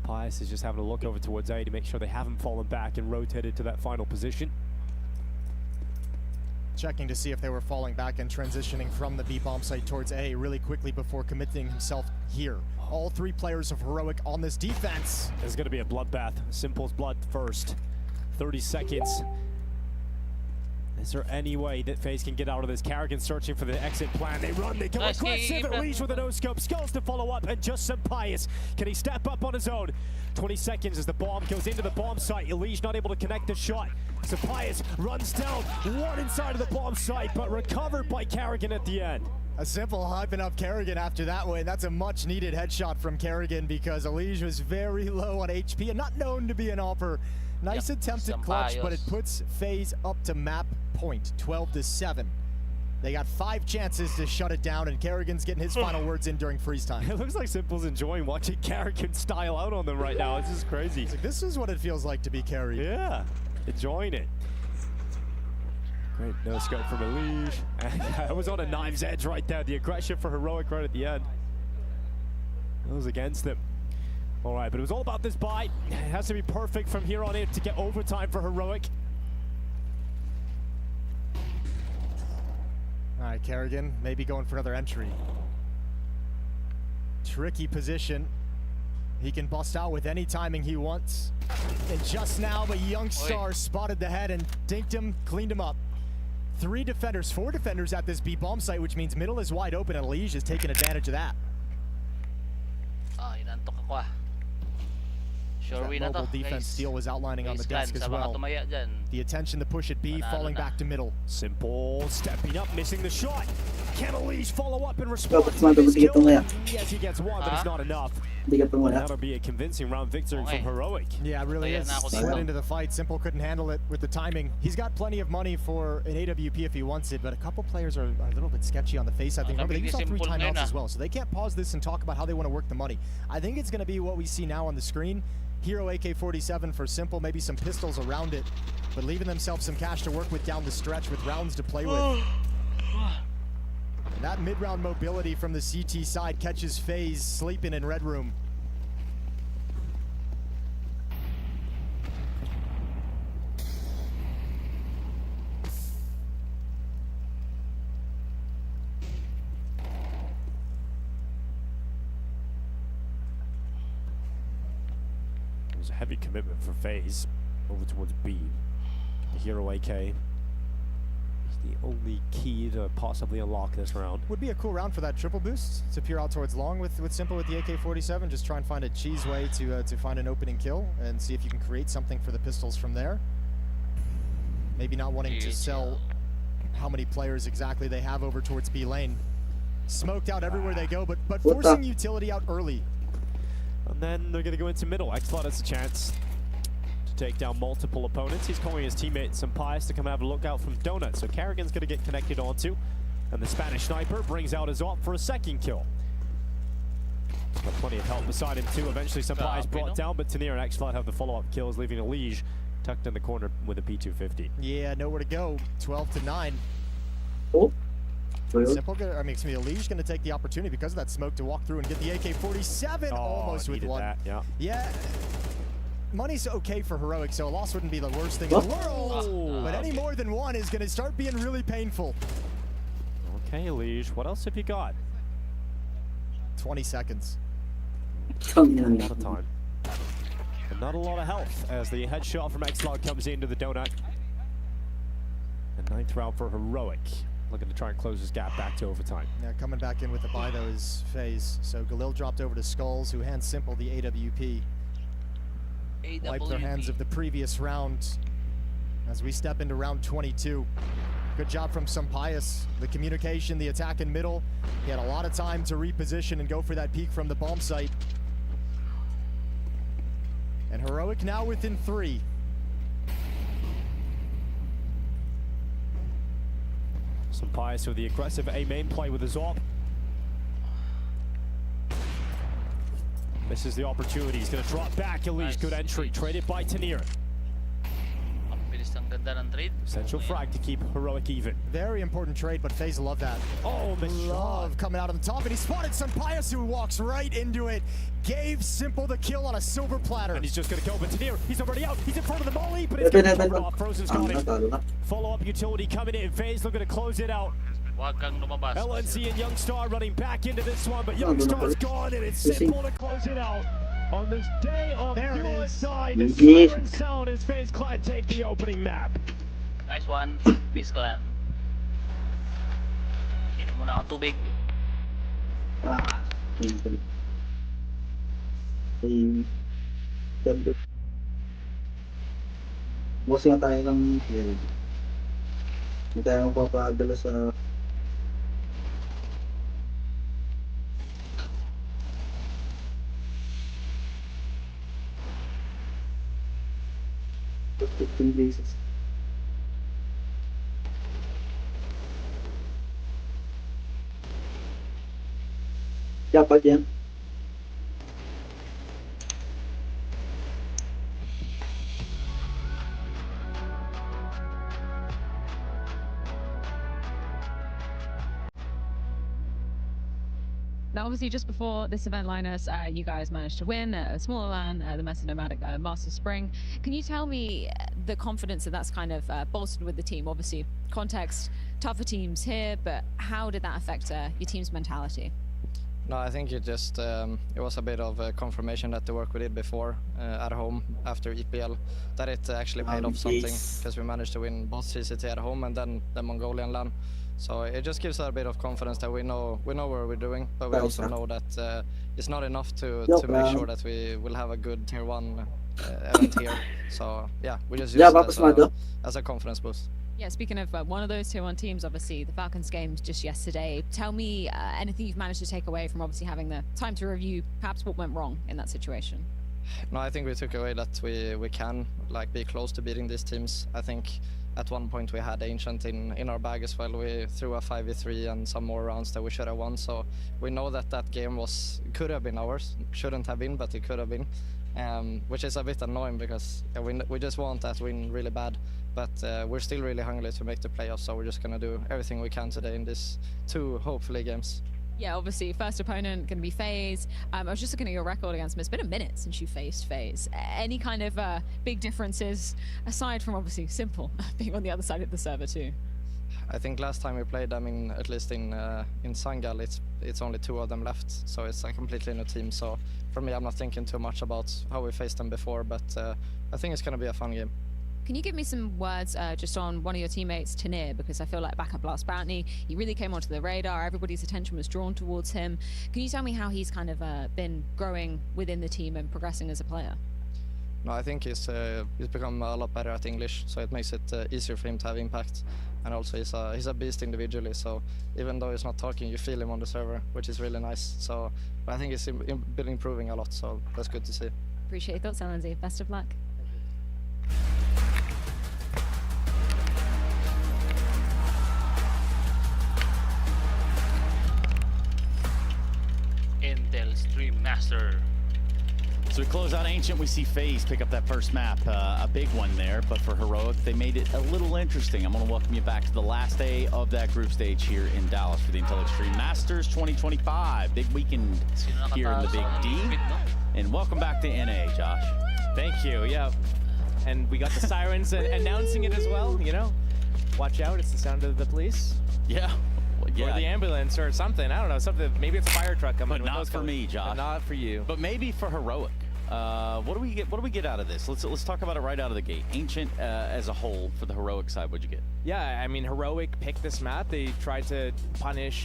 Pius is just having a look over towards A to make sure they haven't fallen back and rotated to that final position. Checking to see if they were falling back and transitioning from the B bomb site towards A really quickly before committing himself here. All three players of Heroic on this defense. There's going to be a bloodbath. Simple's blood first. 30 seconds. Is there any way that FaZe can get out of this? Karrigan searching for the exit plan. They run, they go aggressive. Elige with a no-scope. Skulls to follow up, and just some Pius. Can he step up on his own? 20 seconds as the bomb goes into the bomb site. Elige not able to connect the shot. So Pius runs down, one inside of the bomb site, but recovered by Karrigan at the end. A Simple hyping up Karrigan after that win. That's a much-needed headshot from Karrigan because Elige was very low on HP and not known to be an AWPer. Nice attempted clutch, but it puts FaZe up to map point, 12-7. They got 5 chances to shut it down, and Karrigan's getting his final words in during freeze time. It looks like Simple's enjoying watching Karrigan style out on them right now. This is crazy. Like, this is what it feels like to be carried. Yeah, enjoying it. Great no scope from Elige. I was on a knife's edge right there. The aggression for Heroic right at the end. That was against them. All right, but it was all about this buy. It has to be perfect from here on in to get overtime for Heroic. All right, Karrigan maybe going for another entry. Tricky position. He can bust out with any timing he wants. And just now, the young star spotted the head and dinked him, cleaned him up. 4 defenders at this B bomb site, which means middle is wide open, and Elige is taking advantage of that. Ah, inantok ako ah. Sure win na to, mobile defense guys. steal was outlining on the desk as well. The attention to push at B, falling back to middle. Simple stepping up, missing the shot. Can Elige follow up and respond? Yes, he gets one, but it's not enough. That'll be a convincing round victory from Heroic. Yeah, it really is. Slid into the fight. Simple couldn't handle it with the timing. He's got plenty of money for an AWP if he wants it, but a couple players are a little bit sketchy on the face. I think. Remember, they used all 3 timeouts as well, so they can't pause this and talk about how they want to work the money. I think it's going to be what we see now on the screen. Hero AK-47 for Simple, maybe some pistols around it, but leaving themselves some cash to work with down the stretch with rounds to play with. And that mid-round mobility from the CT side catches FaZe sleeping in Red Room. There's a heavy commitment for FaZe over towards B. The Hero AK is the only key to possibly unlock this round. Would be a cool round for that triple boost to peer out towards long with Simple with the AK-47. Just try and find a cheese way to find an opening kill and see if you can create something for the pistols from there. Maybe not wanting to sell how many players exactly they have over towards B lane. smoked out everywhere they go, but What forcing the- utility out early. And then they're going to go into middle. Xlot has a chance to take down multiple opponents. He's calling his teammate Sampaias to come have a look out from Donut. So Carrigan's going to get connected onto. And the Spanish sniper brings out his AWP for a second kill. Got plenty of help beside him too. Eventually Sampaias brought down, but Tanir and Xlot have the follow-up kills, leaving Elige tucked in the corner with a P250. Yeah, nowhere to go. 12-9. Oh. Well, Simple, I mean, excuse me, Elige going to take the opportunity because of that smoke to walk through and get the AK-47 almost with needed one. That, yeah. Yeah, money's okay for Heroic, so a loss wouldn't be the worst thing in the world. But any more than one is going to start being really painful. Okay, Elige, what else have you got? 20 seconds. A lot of time. And not a lot of health as the headshot from Xlog comes into the donut. And 9th round for Heroic. Looking to try and close his gap back to overtime. Yeah, coming back in with the buy though is FaZe. So Galil dropped over to Skulls, who hands Simple the AWP. Wipe their hands of the previous round as we step into round 22. Good job from Sampaias. The communication, the attack in middle. He had a lot of time to reposition and go for that peek from the bomb site. And Heroic now within 3. Sampaias with the aggressive A main play with his AWP. Misses the opportunity. He's going to drop back. Elige, Nice. good entry. Traded by Tanir. Ang bilis ng ganda ng trade. Central frag to keep Heroic even. Very important trade, but FaZe love that. Oh, missed shot. Love coming out on the top, and he spotted Sampaias, who walks right into it. Gave Simple the kill on a silver platter. And he's just going to kill, but Tanir, he's already out. He's in front of the molly, but it's Ito going na, to ito cover na. off. Frozen's Ah, got him. natalo na. Follow-up utility coming in. FaZe looking to close it out. Huwag kang lumabas. LNC and Youngstar running back into this one, but No, no, no, Youngstar's no. gone, and it's You see? Simple to close it out. On this day of There it is. suicide, the Yes. siren sound as FaZe Clan take the opening map. Nice one. Peace clan. Inom muna ako tubig. Ah, simple. Simple. Boss nga tayo ng hindi tayo mapapadala sa basis. Dapat yan. Now, obviously, just before this event, Linus, you guys managed to win a smaller LAN, the Mesa Nomadic Master Spring. Can you tell me the confidence that's kind of bolstered with the team? Obviously, context, tougher teams here, but how did that affect your team's mentality? No, I think it just it was a bit of a confirmation that the work we did before at home after EPL, that it actually paid off something, because we managed to win both CCT at home and then the Mongolian LAN. So it just gives us a bit of confidence that we know what we're doing, but we also know that it's not enough to make sure that we will have a good tier 1 event here. So yeah, we just use it as a confidence boost. Yeah, speaking of one of those tier 1 teams, obviously, the Falcons games just yesterday. Tell me anything you've managed to take away from obviously having the time to review perhaps what went wrong in that situation. No, I think we took away that we can like be close to beating these teams. I think at one point we had Ancient in our bag as well. We threw a 5v3 and some more rounds that we should have won. So we know that that game could have been ours. Shouldn't have been, but it could have been. Which is a bit annoying because we just want that win really bad. But we're still really hungry to make the playoffs, so we're just going to do everything we can today in these 2, hopefully, games. Yeah, obviously, first opponent going to be FaZe. I was just looking at your record against them. It's been a minute since you faced FaZe. Any kind of big differences, aside from obviously Simple being on the other side of the server too? I think last time we played them, at least in Sangal, it's only 2 of them left, so it's a completely new team. So for me, I'm not thinking too much about how we faced them before, but I think it's going to be a fun game. Can you give me some words just on one of your teammates, Tanir? Because I feel like back up last bounty, he really came onto the radar. Everybody's attention was drawn towards him. Can you tell me how he's kind of been growing within the team and progressing as a player? no, I think he's become a lot better at English, so it makes it easier for him to have impact. And also he's a beast individually, so even though he's not talking, you feel him on the server, which is really nice. So but I think he's been improving a lot, so that's good to see. Appreciate your thoughts, Lindsay. Best of luck. Intel Stream Master. So we close out Ancient, we see FaZe pick up that first map, a big one there, but for Heroic, they made it a little interesting. I'm gonna welcome you back to the last day of that group stage here in Dallas for the Intel Extreme Masters 2025. Big weekend here in the Big D. And welcome back to NA, Josh. Thank you, yeah. And we got the sirens announcing it as well, you know. Watch out, it's the sound of the police. Yeah. Or the ambulance or something. I don't know, something. Maybe it's a fire truck coming. But not for me, Josh. But not for you. But maybe for Heroic. What do we get? What do we get out of this? Let's talk about it right out of the gate. Ancient as a whole for the Heroic side, what'd you get? Yeah, I mean, Heroic picked this map. They tried to punish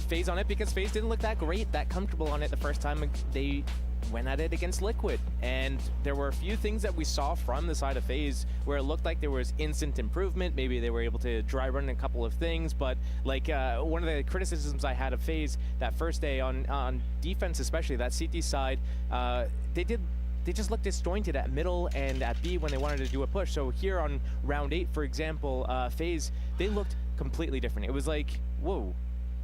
FaZe on it because FaZe didn't look that great, that comfortable on it the first time they went at it against Liquid. And there were a few things that we saw from the side of FaZe where it looked like there was instant improvement. Maybe they were able to dry run a couple of things, but like one of the criticisms I had of FaZe that first day on defense, especially that CT side, they just looked disjointed at middle and at B when they wanted to do a push. So here on round 8, for example, FaZe, they looked completely different. It was like, whoa,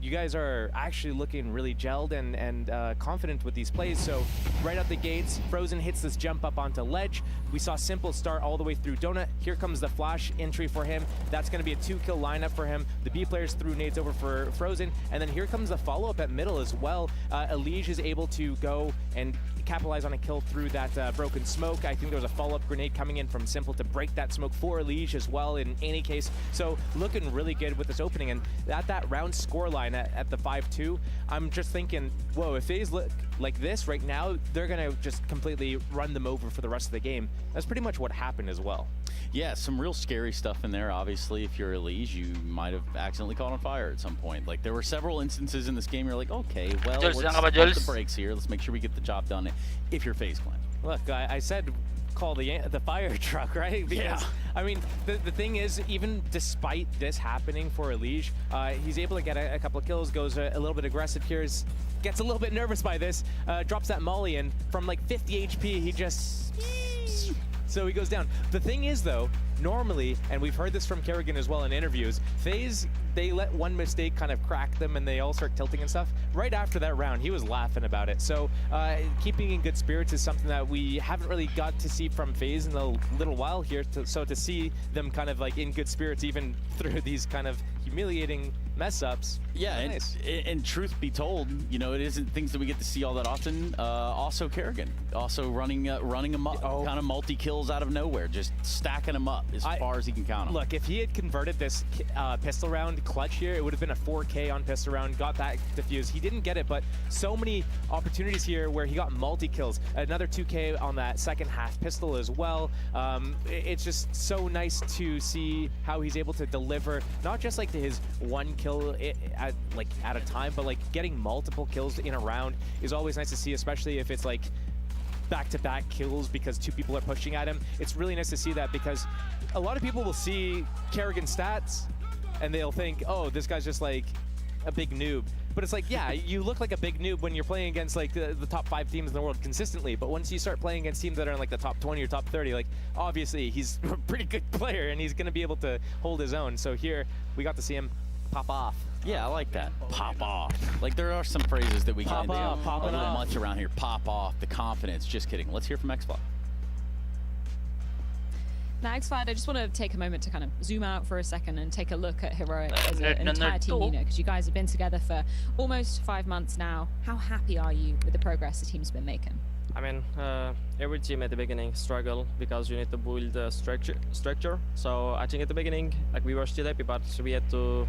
you guys are actually looking really gelled and confident with these plays. So right out the gates, Frozen hits this jump up onto ledge. We saw Simple start all the way through Donut. Here comes the flash entry for him. That's going to be a 2-kill lineup for him. The B players threw nades over for Frozen. And then here comes the follow-up at middle as well. Elige is able to go and capitalize on a kill through that broken smoke. I think there was a follow-up grenade coming in from Simple to break that smoke for Elige as well in any case. So looking really good with this opening. And at that round scoreline at the 5-2, I'm just thinking, whoa, if FaZe look like this right now, they're going to just completely run them over for the rest of the game. That's pretty much what happened as well. Yeah, some real scary stuff in there. Obviously, if you're Elige, you might have accidentally caught on fire at some point. Like, there were several instances in this game you're like, okay, well, let's pump the brakes here. Let's make sure we get the job done if you're FaZe Clan. Look, I said call the fire truck, right? Because, yeah. I mean, the thing is, even despite this happening for Elige, he's able to get a couple of kills, goes a little bit aggressive here, gets a little bit nervous by this, drops that molly, and from like 50 HP, he just... So he goes down. The thing is, though, normally, and we've heard this from Kerrigan as well in interviews, FaZe, they let one mistake kind of crack them and they all start tilting and stuff. Right after that round, he was laughing about it. So keeping in good spirits is something that we haven't really got to see from FaZe in a little while here. So to see them kind of like in good spirits even through these kind of humiliating mess ups. Yeah, nice. and truth be told, you know, it isn't things that we get to see all that often. Also Kerrigan, also running them up, kind of multi-kills out of nowhere, just stacking them up as far as he can count them. Look, if he had converted this pistol round clutch here, it would have been a 4K on pistol round, got that defuse. He didn't get it, but so many opportunities here where he got multi-kills. Another 2K on that second half pistol as well. It's just so nice to see how he's able to deliver, not just like to his one kill at a time, but like getting multiple kills in a round is always nice to see, especially if it's like back-to-back kills because two people are pushing at him. It's really nice to see that because a lot of people will see Kerrigan's stats and they'll think, oh, this guy's just like a big noob. But it's like, yeah, you look like a big noob when you're playing against like the top 5 teams in the world consistently. But once you start playing against teams that are in like the top 20 or top 30, like obviously he's a pretty good player and he's going to be able to hold his own. So here we got to see him pop off. Yeah, I like that. Pop off. Like, there are some phrases that we get into a little much around here. Pop off, the confidence. Just kidding. Let's hear from Xfly. Now, Xfly, I just want to take a moment to kind of zoom out for a second and take a look at Heroic as an entire team, you know, because you guys have been together for almost 5 months now. How happy are you with the progress the team's been making? I mean, every team at the beginning struggle because you need to build a structure. So I think at the beginning, like we were still happy, but we had to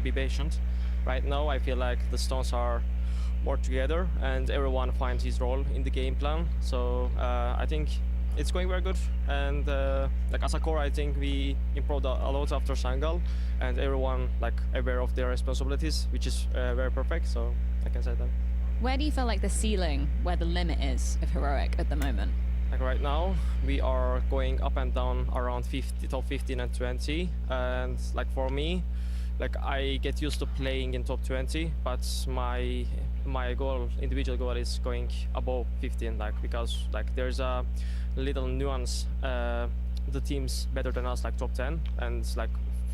be patient. Right now, I feel like the stones are more together and everyone finds his role in the game plan. So I think it's going very good. And like as a core, I think we improved a lot after Sangal, and everyone like aware of their responsibilities, which is very perfect. So I can say that. Where do you feel like the ceiling, where the limit is of Heroic at the moment? Like right now, we are going up and down around top 15 and 20. And like for me, like I get used to playing in top 20, but my goal, individual goal, is going above 15. Like because like there's a little nuance. The teams better than us, like top 10, and like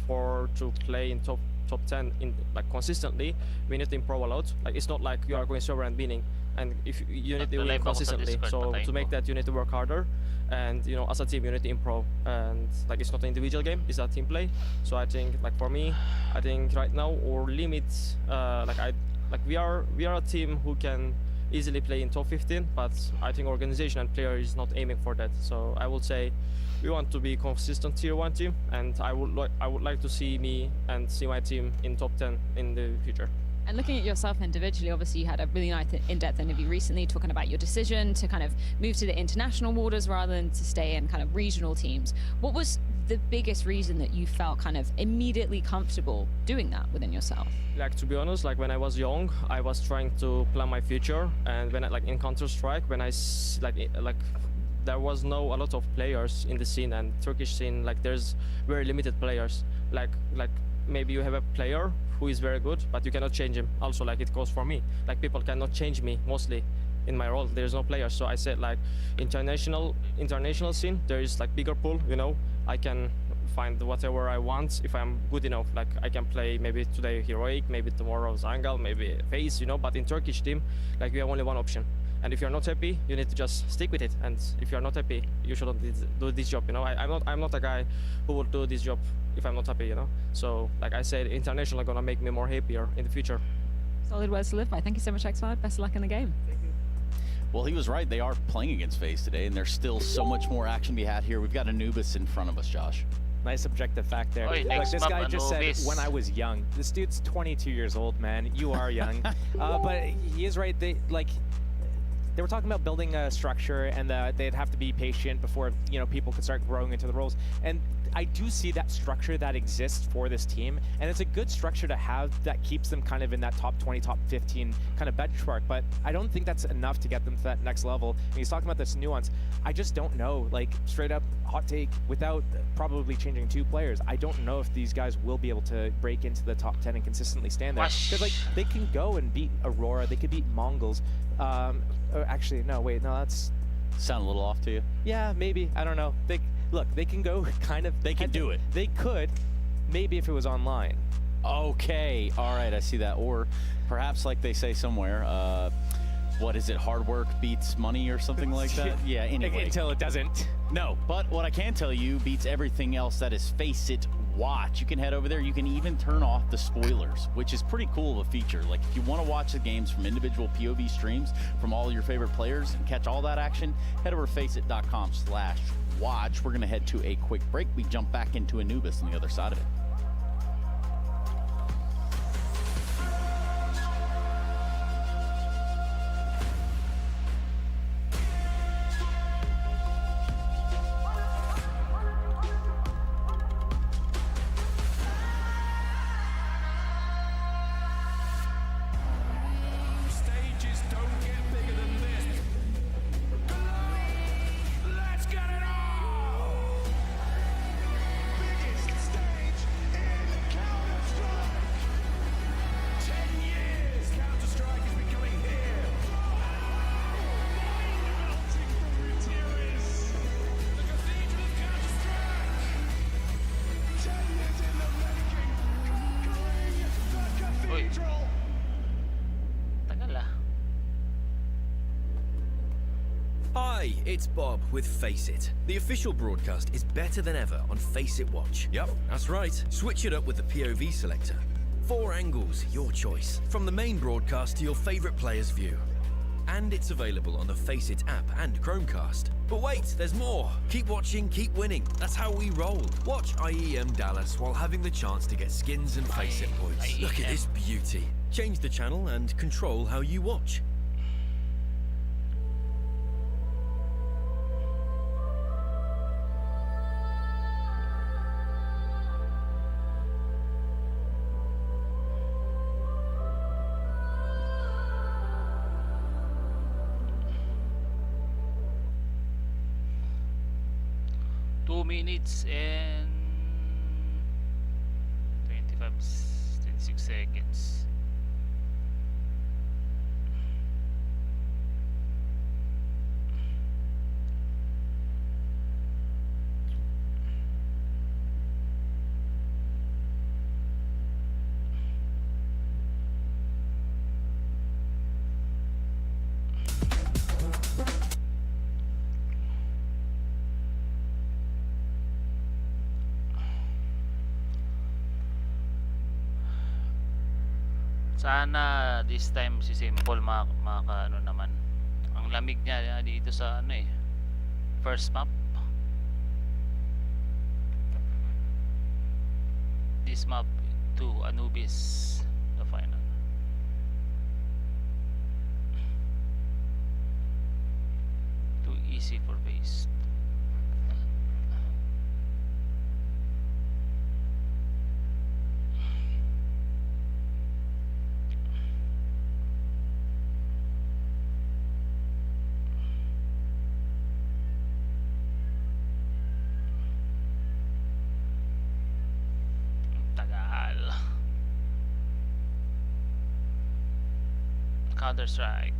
to play in top 10 in like consistently, we need to improve a lot. Like it's not like you are going server and winning, and if you need to win consistently. So to make that, you need to work harder, and you know, as a team, you need to improve. And like it's not an individual game; it's a team play. So I think, like for me, I think right now our limits, we are a team who can easily play in top 15, but I think organization and player is not aiming for that. So I would say we want to be consistent tier 1 team, and I would like to see me and see my team in top 10 in the future. And looking at yourself individually, obviously you had a really nice in-depth interview recently talking about your decision to kind of move to the international waters rather than to stay in kind of regional teams. What was the biggest reason that you felt kind of immediately comfortable doing that within yourself? Like, to be honest, like when I was young, I was trying to plan my future, and when I, like in Counter-Strike, when I there was a lot of players in the scene, and Turkish scene, like there's very limited players. Like maybe you have a player who is very good, but you cannot change him. Also, like it goes for me. Like people cannot change me mostly in my role. There's no players. So I said like international scene, there is like bigger pool, you know. I can find whatever I want if I'm good enough. Like I can play maybe today Heroic, maybe tomorrow Zangal, maybe FaZe, you know. But in Turkish team, like we have only one option. And if you're not happy, you need to just stick with it. And if you're not happy, you shouldn't do this job, you know. I'm not a guy who will do this job if I'm not happy, you know. So like I said, international are gonna make me more happier in the future. Solid words to live by. Thank you so much, Xfad. Best of luck in the game. Thank you. Well, he was right. They are playing against FaZe today, and there's still so much more action to be had here. We've got Anubis in front of us, Josh. Nice objective fact there. Oi, Like this guy just said, Anubis. when I was young. This dude's 22 years old, man. You are young. But he is right. They were talking about building a structure, and they'd have to be patient before, you know, people could start growing into the roles. And I do see that structure that exists for this team, and it's a good structure to have that keeps them kind of in that top 20, top 15 kind of benchmark. But I don't think that's enough to get them to that next level. And he's talking about this nuance. I just don't know, like straight up hot take, without probably changing 2 players, I don't know if these guys will be able to break into the top 10 and consistently stand there. Because like they can go and beat Aurora, they could beat Mongols. Actually, no, wait, no, that's... Sound a little off to you? Yeah, maybe, I don't know. Look, they can go kind of... They can do it. They could, maybe if it was online. Okay, all right, I see that. Or perhaps like they say somewhere, what is it, hard work beats money or something like that? Yeah, anyway. Until it doesn't. No, but what I can tell you beats everything else that is Face It Watch. You can head over there. You can even turn off the spoilers, which is pretty cool of a feature. Like if you want to watch the games from individual POV streams from all your favorite players and catch all that action, head over to faceit.com/watch. We're going to head to a quick break. We jump back into Anubis on the other side of it. Hi, it's Bob with Face It. The official broadcast is better than ever on Face It Watch. Yep, that's right. Switch it up with the POV selector. 4 angles, your choice. From the main broadcast to your favorite player's view. And it's available on the Face It app and Chromecast. But wait, there's more. Keep watching, keep winning. That's how we roll. Watch IEM Dallas while having the chance to get skins and Face It points. Look at this beauty. Change the channel and control how you watch. 2 minutes and 26 seconds. Sana this time si Simple maka ano naman. Ang lamig niya dito sa ano first map. This map to Anubis, the final. Too easy for FaZe. Counter-Strike.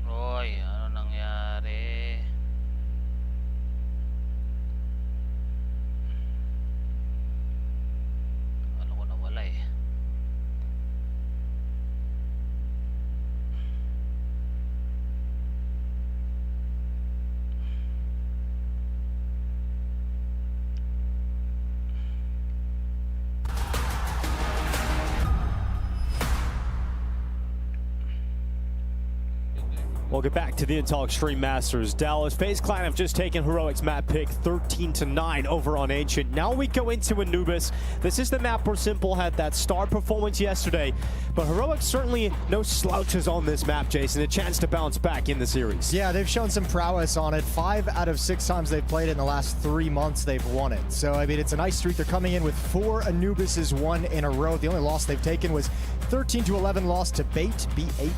Oy, ano nangyari? Welcome back to the Intel Extreme Masters. Dallas, FaZe Clan have just taken Heroic's map pick 13-9 over on Ancient. Now we go into Anubis. This is the map where Simple had that star performance yesterday, but Heroic certainly no slouches on this map, Jason. A chance to bounce back in the series. Yeah, they've shown some prowess on it. 5 out of 6 times they've played it in the last 3 months, they've won it. So, I mean, it's a nice streak. They're coming in with 4 Anubises won in a row. The only loss they've taken was 13-11 loss to Bait, B8.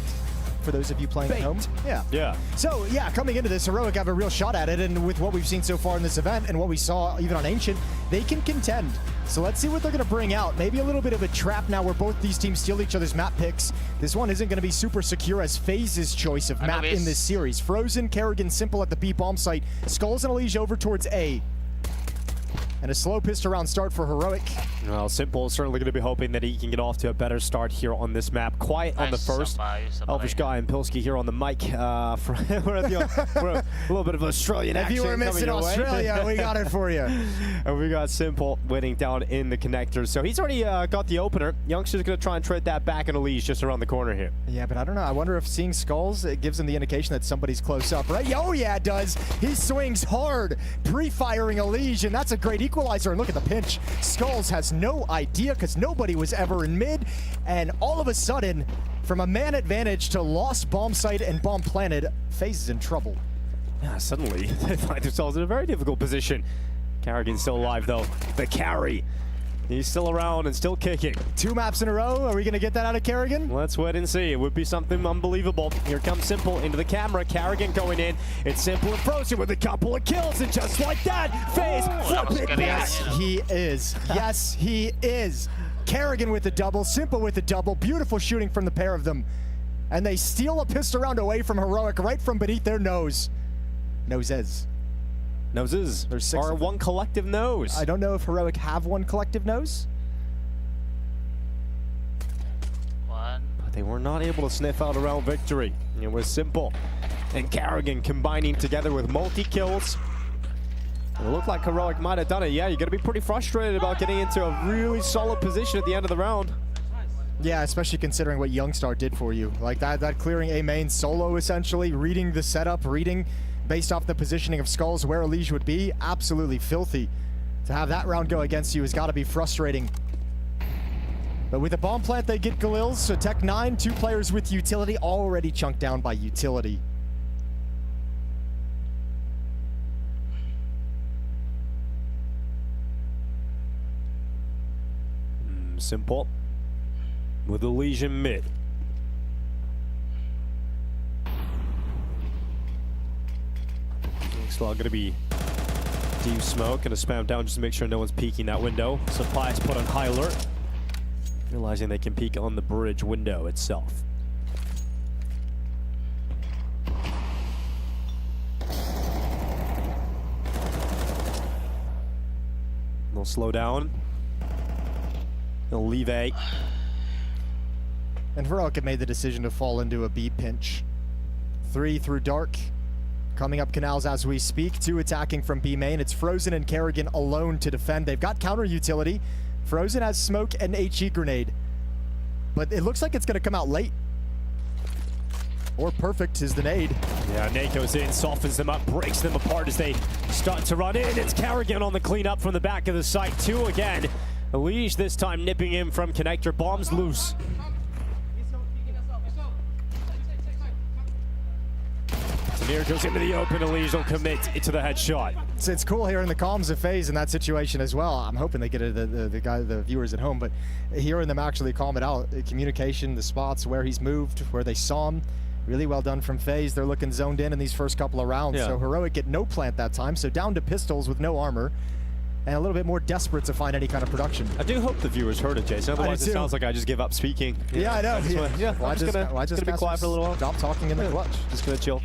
For those of you playing at home. Yeah. So, yeah, coming into this, Heroic have a real shot at it, and with what we've seen so far in this event and what we saw even on Ancient, they can contend. So let's see what they're going to bring out. Maybe a little bit of a trap now where both these teams steal each other's map picks. This one isn't going to be super secure as FaZe's choice of map in this series. Frozen, Kerrigan, Simple at the B bomb site. Skulls and Elige over towards A. And a slow pissed around start for Heroic. Well, Simple is certainly going to be hoping that he can get off to a better start here on this map. Quiet on the first. Elvish Guy and Pilsky here on the mic. We're a little bit of Australian action. If you were missing Australia, we got it for you. And we got Simple winning down in the connectors. So he's already got the opener. Youngster's going to try and trade that back in Elige just around the corner here. Yeah, but I don't know. I wonder if seeing Skulls, it gives him the indication that somebody's close up, right? Oh, yeah, it does. He swings hard, pre-firing Elige, and that's a great equalizer. And look at the pinch. Skulls has no idea because nobody was ever in mid, and all of a sudden, from a man advantage to lost bomb site and bomb planted, FaZe is in trouble. Yeah, suddenly they find themselves in a very difficult position. Kerrigan's still alive though. The carry. He's still around and still kicking. 2 maps in a row. Are we going to get that out of Kerrigan? Let's wait and see. It would be something unbelievable. Here comes Simple into the camera. Kerrigan going in. It's Simple and Frozen with a couple of kills. And just like that, FaZe flip it back. Yes, he is. Yes, he is. Kerrigan with the double. Simple with the double. Beautiful shooting from the pair of them. And they steal a pistol round away from Heroic right from beneath their nose. Noses. Noses. There's 6 or one collective nose. I don't know if Heroic have one collective nose. But they were not able to sniff out a round victory. It was Simple and Kerrigan combining together with multi-kills. It looked like Heroic might have done it. Yeah, you're going to be pretty frustrated about getting into a really solid position at the end of the round. Yeah, especially considering what Youngstar did for you. Like that clearing A main solo, essentially, reading the setup, reading based off the positioning of Skulls where Elige would be. Absolutely filthy. To have that round go against you has got to be frustrating. But with the bomb plant, they get Galils. So Tech 9, 2 players with utility, already chunked down by utility. Simple with the Legion mid. Slug gonna be deep smoke, gonna spam down just to make sure no one's peeking that window. Supply is put on high alert, realizing they can peek on the bridge window itself. They'll slow down. They'll leave A. And Heroic had made the decision to fall into a B pinch. 3 through dark. Coming up canals as we speak. 2 attacking from B main. It's Frozen and Kerrigan alone to defend. They've got counter utility. Frozen has smoke and HE grenade. But it looks like it's going to come out late. Or perfect is the nade. Yeah, nade goes in, softens them up, breaks them apart as they start to run in. It's Kerrigan on the cleanup from the back of the site. 2 again. Elige this time nipping him from connector. Bombs loose. Samir goes into the open. Elige will commit to the headshot. So it's cool hearing the comms of FaZe in that situation as well. I'm hoping they get the viewers at home, but hearing them actually calm it out, communication, the spots where he's moved, where they saw him. Really well done from FaZe. They're looking zoned in these first couple of rounds. Yeah. So Heroic get no plant that time, so down to pistols with no armor, and a little bit more desperate to find any kind of production. I do hope the viewers heard it, Jason. Otherwise, it sounds like I just give up speaking. Yeah, I know. I'm just gonna be quiet for a little while. Stop talking in the clutch. Just gonna chill.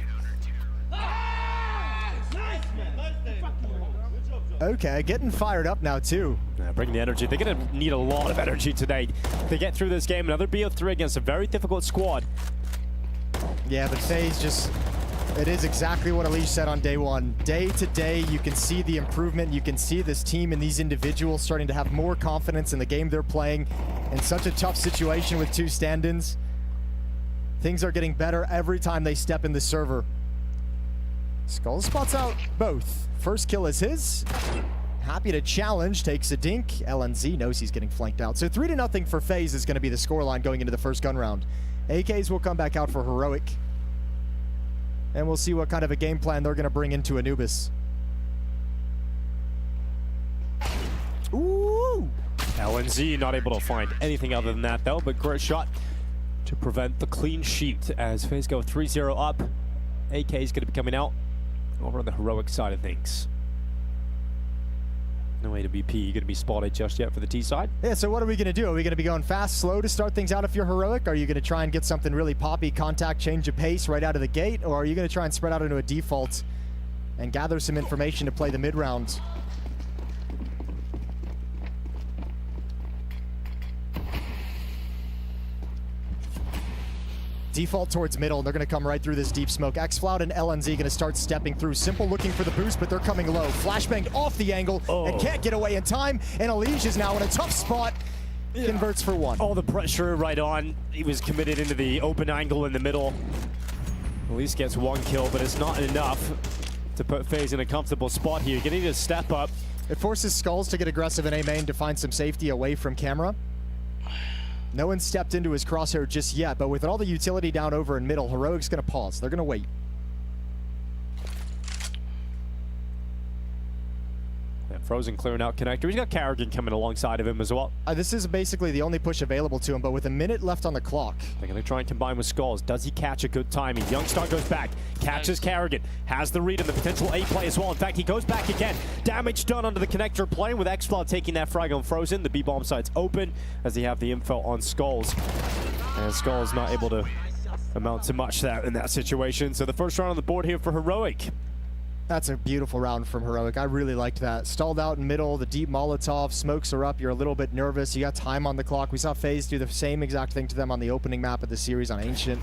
Okay, getting fired up now too. Yeah, bringing the energy. They're gonna need a lot of energy today to get through this game. Another BO3 against a very difficult squad. Yeah, but FaZe just, it is exactly what Elige said on day one. Day to day, you can see the improvement. You can see this team and these individuals starting to have more confidence in the game they're playing in such a tough situation with 2 stand-ins. Things are getting better every time they step in the server. Skull spots out both. First kill is his. Happy to challenge, takes a dink. LNZ knows he's getting flanked out. So 3-0 for FaZe is going to be the scoreline going into the first gun round. AKs will come back out for Heroic. And we'll see what kind of a game plan they're going to bring into Anubis. Ooh! LNZ not able to find anything other than that though, but great shot to prevent the clean sheet as FaZe go 3-0 up. AK is going to be coming out over on the Heroic side of things. No way to BP going to be spotted just yet for the T side. Yeah, so what are we going to do? Are we going to be going fast, slow to start things out if you're Heroic? Are you going to try and get something really poppy, contact, change of pace right out of the gate? Or are you going to try and spread out into a default and gather some information to play the mid rounds? Default towards middle, and they're going to come right through this deep smoke. Xflout and LNZ going to start stepping through. Simple looking for the boost, but they're coming low. Flashbanged off the angle and can't get away in time. And Elige is now in a tough spot. Converts for 1. All the pressure right on. He was committed into the open angle in the middle. At least gets 1 kill, but it's not enough to put FaZe in a comfortable spot here. You're going to need to step up. It forces Skulls to get aggressive in A main to find some safety away from camera. No one stepped into his crosshair just yet, but with all the utility down over in middle, Heroic's going to pause. They're going to wait. Yeah, Frozen clearing out connector. He's got Kerrigan coming alongside of him as well. This is basically the only push available to him, but with a minute left on the clock. They're going to try and combine with Skulls. Does he catch a good timing? Youngstar goes back, catches Kerrigan, has the read and the potential A play as well. In fact, he goes back again. Damage done under the connector plane with Xflout taking that frag on Frozen. The B-bomb site's open as they have the info on Skulls. And Skulls not able to amount to much in that situation. So the first round on the board here for Heroic. That's a beautiful round from Heroic. I really liked that. Stalled out in middle, the deep Molotov, smokes are up, you're a little bit nervous, you got time on the clock. We saw FaZe do the same exact thing to them on the opening map of the series on Ancient.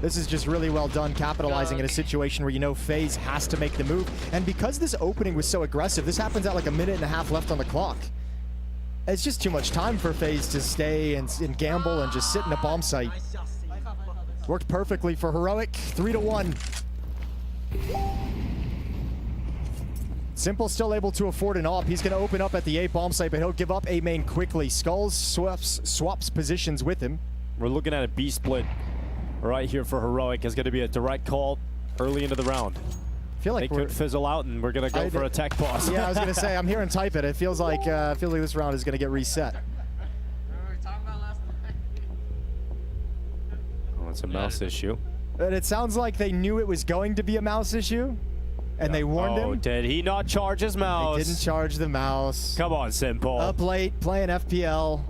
This is just really well done, capitalizing in a situation where you know FaZe has to make the move. And because this opening was so aggressive, this happens at like a minute and a half left on the clock. It's just too much time for FaZe to stay and gamble and just sit in a bomb site. Worked perfectly for Heroic, 3-1. Simple still able to afford an op. He's going to open up at the A bomb site, but he'll give up A main quickly. Skulls swaps positions with him. We're looking at a B split right here for Heroic. It's going to be a direct call early into the round. I feel like they could fizzle out, and we're going to go for a tech pause. Yeah, I was going to say, I'm hearing type it. It feels like this round is going to get reset. It's a mouse issue. And it sounds like they knew it was going to be a mouse issue, and they warned him. Oh, did he not charge his mouse? They didn't charge the mouse. Come on, Simple. Up late, playing FPL.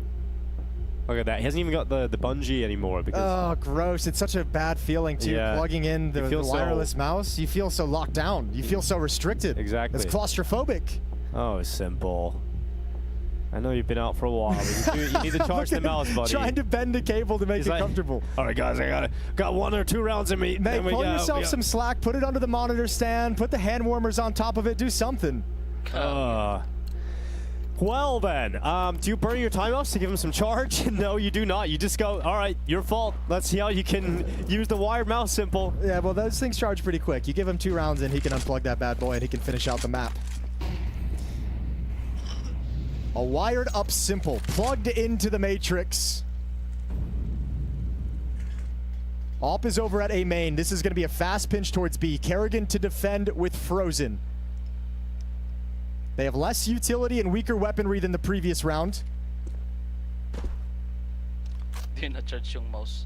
Look at that. He hasn't even got the bungee anymore. Because oh, gross. It's such a bad feeling, too, plugging in the wireless mouse. You feel so locked down. You feel so restricted. Exactly. It's claustrophobic. Oh, Simple. I know you've been out for a while, but you need to charge the mouse, buddy. Trying to bend the cable to make it comfortable. All right, guys, I got 1 or 2 rounds in me. Mate, pull yourself some slack. Put it under the monitor stand. Put the hand warmers on top of it. Do something. Well then, do you burn your timeouts to give him some charge? No, you do not. You just go, all right, your fault. Let's see how you can use the wired mouse, Simple. Yeah, well, those things charge pretty quick. You give him 2 rounds and he can unplug that bad boy and he can finish out the map. A wired up Simple, plugged into the Matrix. Op is over at A main. This is going to be a fast pinch towards B. Kerrigan to defend with Frozen. They have less utility and weaker weaponry than the previous round. Di na-charge yung mouse.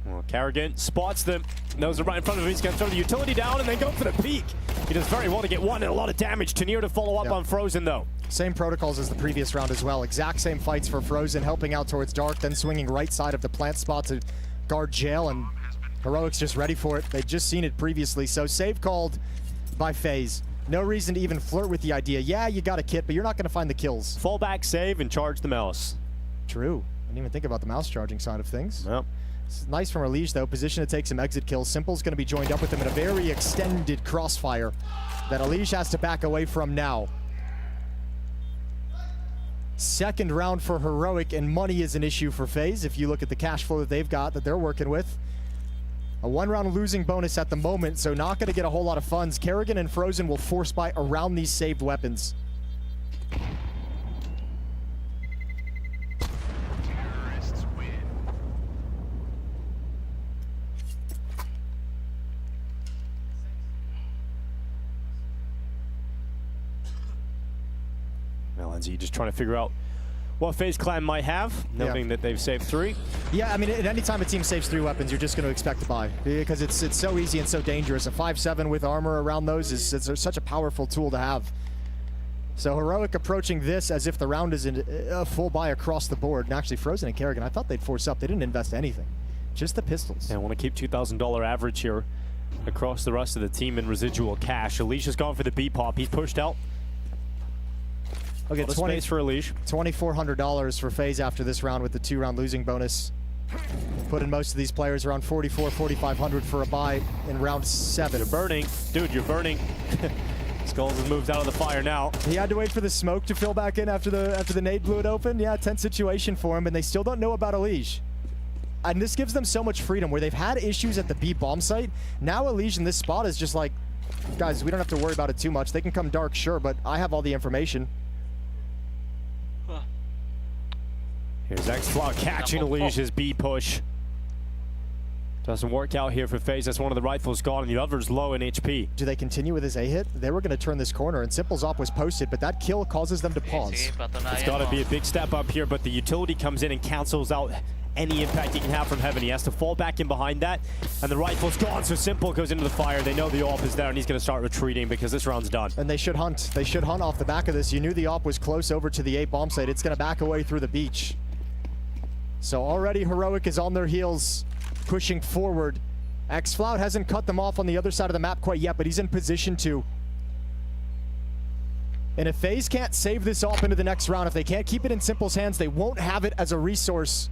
Well, Kerrigan spots them. Those are right in front of him. He's going to throw the utility down and then go for the peak. He does very well to get 1 and a lot of damage. Tanier to follow up on Frozen, though. Same protocols as the previous round as well. Exact same fights for Frozen, helping out towards Dark, then swinging right side of the plant spot to guard Jail, and Heroic's just ready for it. They'd just seen it previously, so save called by FaZe. No reason to even flirt with the idea. Yeah, you got a kit, but you're not going to find the kills. Fall back, save, and charge the mouse. True. I didn't even think about the mouse charging side of things. Yep. It's nice from Release, though. Position to take some exit kills. Simple's going to be joined up with him in a very extended crossfire that Alish has to back away from now. Second round for Heroic, and money is an issue for FaZe. If you look at the cash flow that they've got, that they're working with. A 1-round losing bonus at the moment, so not going to get a whole lot of funds. Kerrigan and Frozen will force buy around these saved weapons. Lindsay, just trying to figure out what FaZe Clan might have, knowing that they've saved 3. Yeah, I mean, at any time a team saves 3 weapons, you're just going to expect to buy, because it's so easy and so dangerous. A 5.7 with armor around those is such a powerful tool to have. So Heroic approaching this as if the round is in a full buy across the board. And actually, Frozen and Kerrigan, I thought they'd force up. They didn't invest anything, just the pistols. Yeah, I want to keep $2,000 average here across the rest of the team in residual cash. Alicia's gone for the B-pop. He's pushed out. Okay, space for Alish. $2,400 for FaZe after this round with the 2-round losing bonus. Putting most of these players around 4,400, 4,500 for a buy in round 7. You're burning. Dude, you're burning. Skulls has moved out of the fire now. He had to wait for the smoke to fill back in after the nade blew it open. Yeah, tense situation for him, and they still don't know about Alish. And this gives them so much freedom, where they've had issues at the B bomb site. Now Alish in this spot is just like, guys, we don't have to worry about it too much. They can come dark, sure, but I have all the information. Here's X-Flow catching Alicia's B push. Doesn't work out here for FaZe. That's one of the rifles gone, and the other's low in HP. Do they continue with his A hit? They were going to turn this corner, and Simple's op was posted, but that kill causes them to pause. It's got to be a big step up here, but the utility comes in and cancels out any impact he can have from heaven. He has to fall back in behind that, and the rifle's gone, so Simple goes into the fire. They know the op is there, and he's going to start retreating because this round's done. And they should hunt. They should hunt off the back of this. You knew the op was close over to the A bomb site. It's going to back away through the beach. So already Heroic is on their heels, pushing forward. X-Flout hasn't cut them off on the other side of the map quite yet, but he's in position to. And if FaZe can't save this off into the next round, if they can't keep it in Simple's hands, they won't have it as a resource.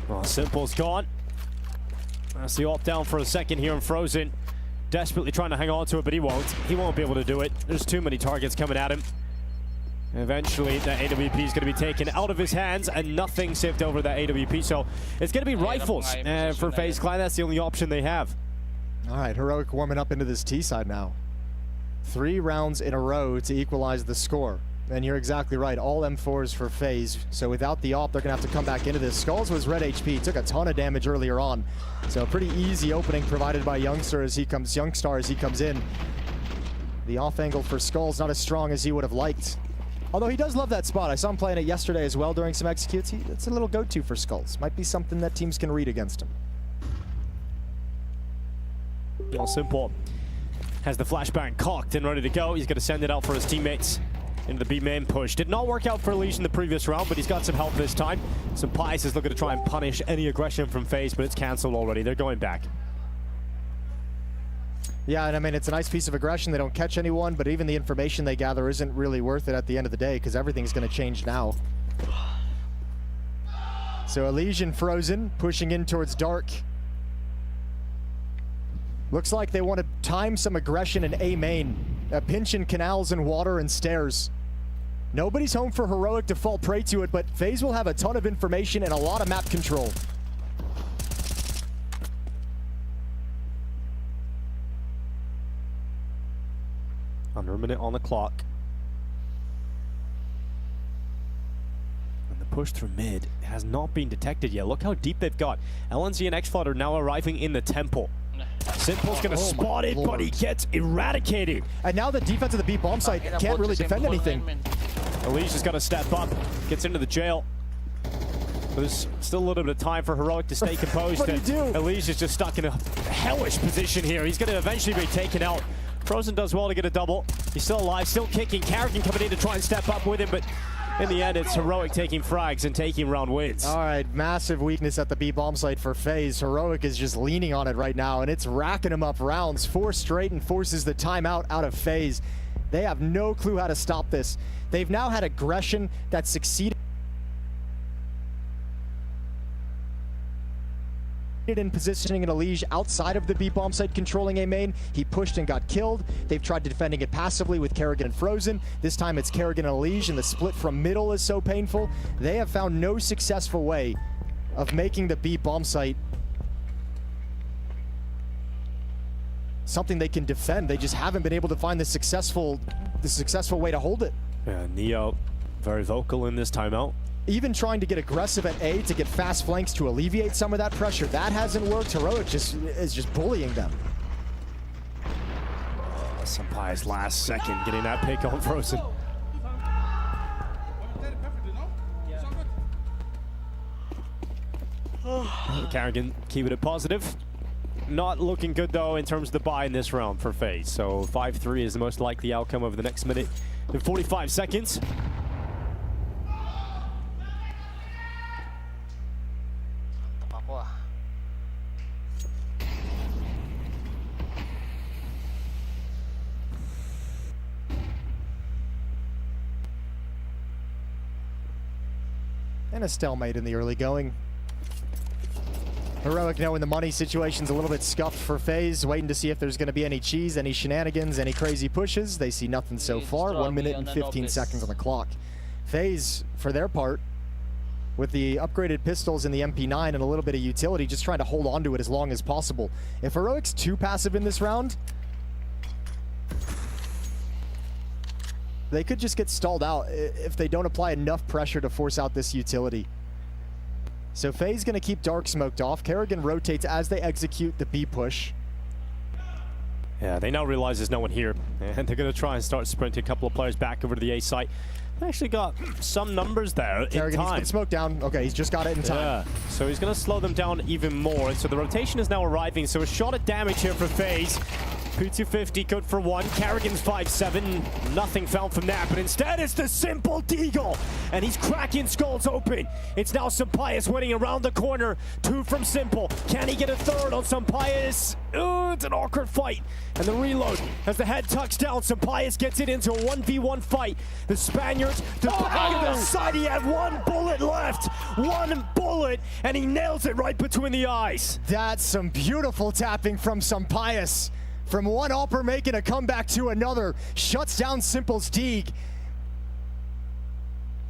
Well, Simple's gone. That's the op down for a second here in Frozen. Desperately trying to hang on to it, but he won't. He won't be able to do it. There's too many targets coming at him. Eventually, that AWP is going to be taken out of his hands, and nothing saved over that AWP. So it's going to be rifles for FaZe Clan. That's the only option they have. All right, Heroic warming up into this T side now. 3 rounds in a row to equalize the score. And you're exactly right, all M4s for FaZe. So without the op, they're gonna have to come back into this. Skulls was red HP, took a ton of damage earlier on. So a pretty easy opening provided by Youngstar as he comes in. The off angle for Skull's not as strong as he would have liked. Although he does love that spot. I saw him playing it yesterday as well during some executes. It's a little go-to for Skulls. Might be something that teams can read against him. Well, Simple has the flashbang cocked and ready to go. He's going to send it out for his teammates into the B main push. Did not work out for Legion the previous round, but he's got some help this time. Sampaius is looking to try and punish any aggression from FaZe, but it's cancelled already. They're going back. Yeah, and I mean, it's a nice piece of aggression. They don't catch anyone, but even the information they gather isn't really worth it at the end of the day because everything's going to change now. So Elysian frozen, pushing in towards Dark. Looks like they want to time some aggression in A main. A pinch in canals and water and stairs. Nobody's home for Heroic to fall prey to it, but FaZe will have a ton of information and a lot of map control. Under a minute on the clock. And the push through mid has not been detected yet. Look how deep they've got. LNZ and XFlood are now arriving in the temple. Simple's gonna spot it, but he gets eradicated. And now the defense of the B bomb site can't really defend anything. Alicia's got to step up, gets into the jail. There's still a little bit of time for Heroic to stay composed. What do you do? Alicia's just stuck in a hellish position here. He's going to eventually be taken out. Frozen does well to get a double. He's still alive, still kicking. Karrigan coming in to try and step up with him, but in the end, it's Heroic taking frags and taking round wins. All right, massive weakness at the B bomb site for FaZe. Heroic is just leaning on it right now, and it's racking him up rounds. 4 straight and forces the timeout out of FaZe. They have no clue how to stop this. They've now had aggression that succeeded in positioning an Elige outside of the B bomb site controlling A main. He pushed and got killed. They've tried to defending it passively with Karrigan and Frozen. This time it's Karrigan and Elige, and the split from middle is so painful. They have found no successful way of making the B bomb site something they can defend. They just haven't been able to find the successful way to hold it. Yeah, Neo very vocal in this timeout. Even trying to get aggressive at A to get fast flanks to alleviate some of that pressure, that hasn't worked. Heroic is just bullying them. Sampai's last second getting that pick on Frozen. Karrigan keeping it positive. Not looking good though in terms of the buy in this round for FaZe. So 5-3 is the most likely outcome over the next minute and 45 seconds. And a stalemate in the early going. Heroic knowing the money situation's a little bit scuffed for FaZe, waiting to see if there's going to be any cheese, any shenanigans, any crazy pushes. They see nothing so far. 1 minute and 15 seconds on the clock. FaZe, for their part, with the upgraded pistols and the MP9 and a little bit of utility, just trying to hold on to it as long as possible. If Heroic's too passive in this round, they could just get stalled out if they don't apply enough pressure to force out this utility. So FaZe gonna keep Dark smoked off. Karrigan rotates as they execute the B push. Yeah, they now realize there's no one here, and they're gonna try and start sprinting a couple of players back over to the A site. They actually got some numbers there in Karrigan, time. he's been smoked down. Okay, he's just got it in time. Yeah, so he's gonna slow them down even more, and so the rotation is now arriving. So a shot at damage here for FaZe. P250 good for 1. Karrigan's 5-7. Nothing found from that, but instead it's the Simple Deagle, and he's cracking skulls open. It's now Sampaius winning around the corner. 2 from Simple. Can he get a third on Sampaius? Ooh, it's an awkward fight. And the reload as the head tucks down. Sampaius gets it into a 1v1 fight. The Spaniards to the back of the side. He had 1 bullet left. 1 bullet, and he nails it right between the eyes. That's some beautiful tapping from Sampaius. From one AWPer making a comeback to another. Shuts down Simple's Deeg.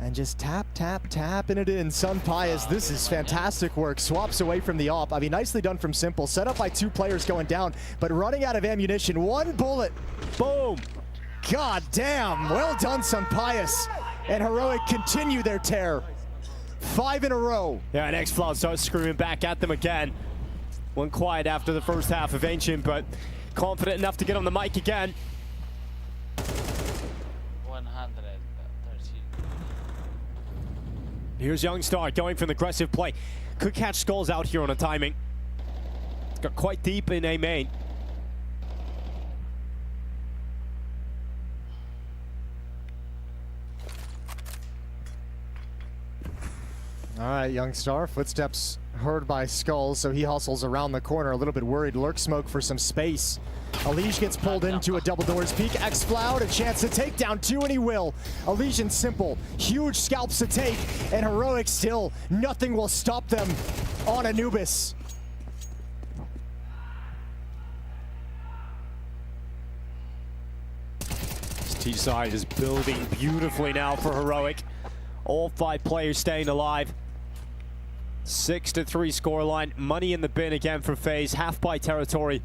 And just tapping it in. Sampaius, this is fantastic work. Swaps away from the AWP. I mean, nicely done from Simple. Set up by 2 players going down, but running out of ammunition. 1 bullet. Boom. God damn. Well done, Sampaius. And Heroic continue their tear. 5 in a row. Yeah, and XFloud starts screaming back at them again. Went quiet after the first half of Ancient, but confident enough to get on the mic again. Here's Youngstar going for an aggressive play. Could catch Skulls out here on a timing. It's got quite deep in A main. All right, Youngstar, footsteps heard by Skulls, so he hustles around the corner, a little bit worried. Lurk smoke for some space. Alige gets pulled into a double doors peek. X-Floud, a chance to take down two, and he will. Alige and Simple, huge scalps to take, and Heroic still, nothing will stop them on Anubis. This T-side is building beautifully now for Heroic. All 5 players staying alive. 6-3 scoreline. Money in the bin again for FaZe. Half by territory.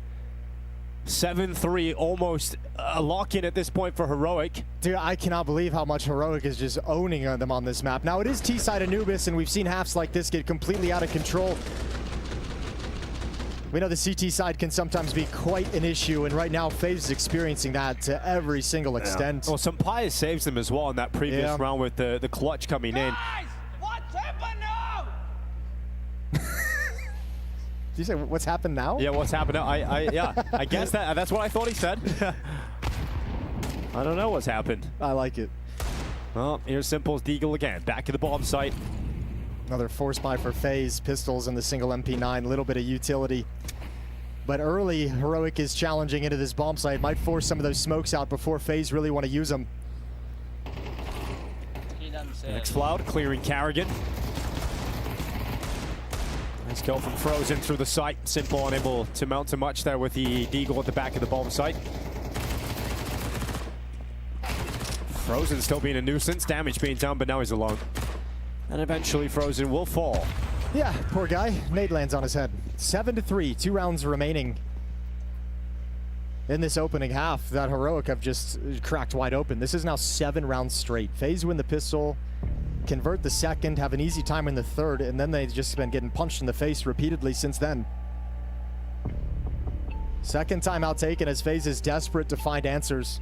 7-3, almost a lock-in at this point for Heroic. Dude, I cannot believe how much Heroic is just owning them on this map. Now, it is T-side Anubis, and we've seen halves like this get completely out of control. We know the CT side can sometimes be quite an issue, and right now FaZe is experiencing that to every single extent. Well, Sampaya saves them as well in that previous round with the clutch coming in. What's happened now? Did you say what's happened now? Yeah, what's happened now? I guess that's what I thought he said. I don't know what's happened. I like it. Well, here's Simple's Deagle again, back to the bomb site. Another force buy for FaZe, pistols and the single MP9, little bit of utility. But early, Heroic is challenging into this bomb site, might force some of those smokes out before FaZe really want to use them. X-Floud clearing Carrigan. Nice go from Frozen through the site. Simple unable to mount too much there with the Deagle at the back of the bomb site. Frozen still being a nuisance, damage being done, but now he's alone. And eventually Frozen will fall. Yeah, poor guy. Nade lands on his head. 7-3, 2 rounds remaining in this opening half that Heroic have just cracked wide open. This is now 7 rounds straight. FaZe win the pistol, convert the second, have an easy time in the third, and then they've just been getting punched in the face repeatedly since then. Second timeout taken as FaZe is desperate to find answers.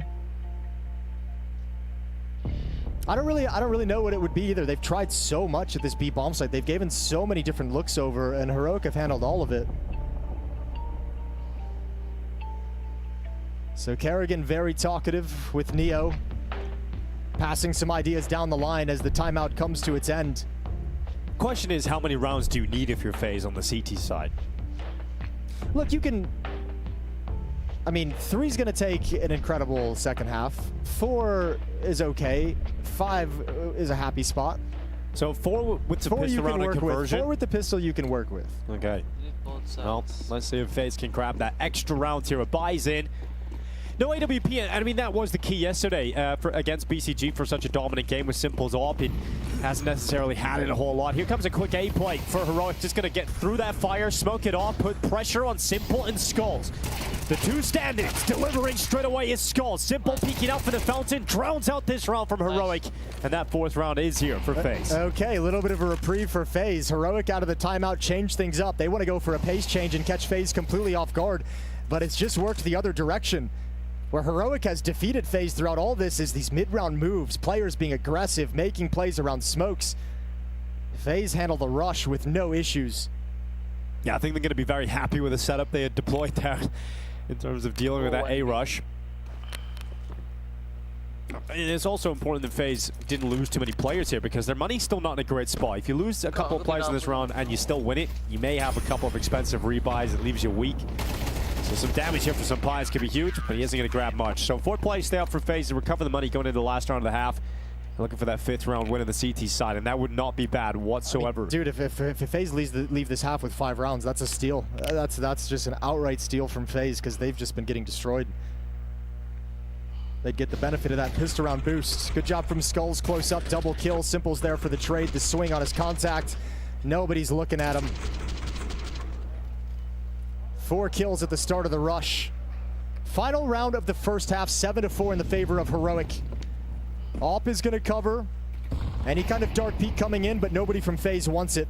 I don't really know what it would be either. They've tried so much at this B bomb site. They've given so many different looks over, and Heroic have handled all of it. So Carrigan very talkative with Neo, passing some ideas down the line as the timeout comes to its end. Question is, how many rounds do you need if you're FaZe on the CT side? Look, you can... I mean, 3's going to take an incredible second half. 4 is okay. 5 is a happy spot. So 4 with the pistol round and conversion? 4 with the pistol you can work with. Okay. Well, let's see if FaZe can grab that extra round here. It buys in. No AWP, I mean, that was the key yesterday against BCG for such a dominant game with Simple's AWP. It hasn't necessarily had it a whole lot. Here comes a quick A play for Heroic. Just going to get through that fire, smoke it off, put pressure on Simple and Skulls. The 2 stand-ins delivering straight away is Skulls. Simple peeking out for the fountain, drowns out this round from Heroic. And that 4th round is here for FaZe. Okay, a little bit of a reprieve for FaZe. Heroic out of the timeout changed things up. They want to go for a pace change and catch FaZe completely off guard. But it's just worked the other direction. Where Heroic has defeated FaZe throughout all this is these mid-round moves, players being aggressive, making plays around smokes. FaZe handle the rush with no issues. Yeah, I think they're going to be very happy with the setup they had deployed there in terms of dealing with that A rush. It's also important that FaZe didn't lose too many players here because their money's still not in a great spot. If you lose a couple of players in this round and you still win it, you may have a couple of expensive rebuys that leaves you weak. So some damage here for some pies could be huge, but he isn't going to grab much. So 4th place, stay up for FaZe to recover the money going into the last round of the half. Looking for that 5th round win on the CT side, and that would not be bad whatsoever. I mean, dude, if FaZe leave this half with 5 rounds, that's a steal. That's just an outright steal from FaZe because they've just been getting destroyed. They'd get the benefit of that pistol round boost. Good job from Skulls, close up, double kill. Simple's there for the trade, the swing on his contact. Nobody's looking at him. 4 kills at the start of the rush. Final round of the first half, 7-4 in the favor of Heroic. AWP is going to cover. Any kind of dark peek coming in, but nobody from FaZe wants it.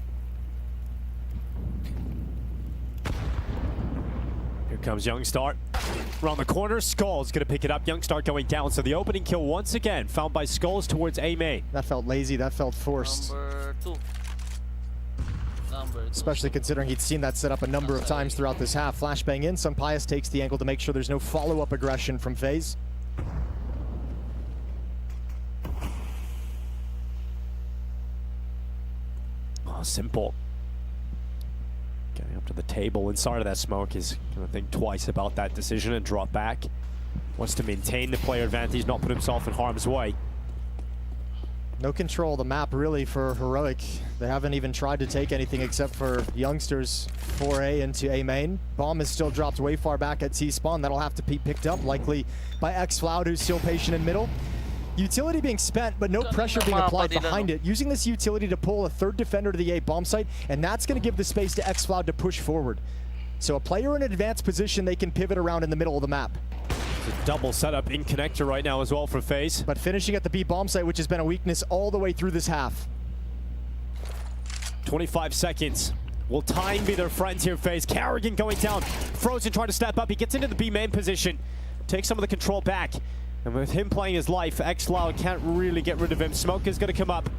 Here comes Youngstar. Around the corner, Skull's going to pick it up. Youngstar going down. So the opening kill once again found by Skulls towards A main. That felt lazy. That felt forced. Number two. Especially considering he'd seen that set up a number of times throughout this half. Flashbang in. Sunpius takes the angle to make sure there's no follow-up aggression from FaZe. Oh, simple. Getting up to the table inside of that smoke is going to think twice about that decision and drop back. Wants to maintain the player advantage, not put himself in harm's way. No control of the map really for Heroic. They haven't even tried to take anything except for Youngsters 4A into A main. Bomb is still dropped way far back at T-spawn. That'll have to be picked up likely by xFloud, who's still patient in middle. Utility being spent, but no pressure being applied behind it. Using this utility to pull a third defender to the A bomb site, and that's going to give the space to xFloud to push forward. So a player in an advanced position they can pivot around in the middle of the map. It's a double setup in connector right now as well for FaZe. But finishing at the B bomb site, which has been a weakness all the way through this half. 25 seconds. Will time be their friends here, FaZe? Carrigan going down. Frozen trying to step up. He gets into the B main position. Takes some of the control back. And with him playing his life, xFloud can't really get rid of him. Smoke is going to come up.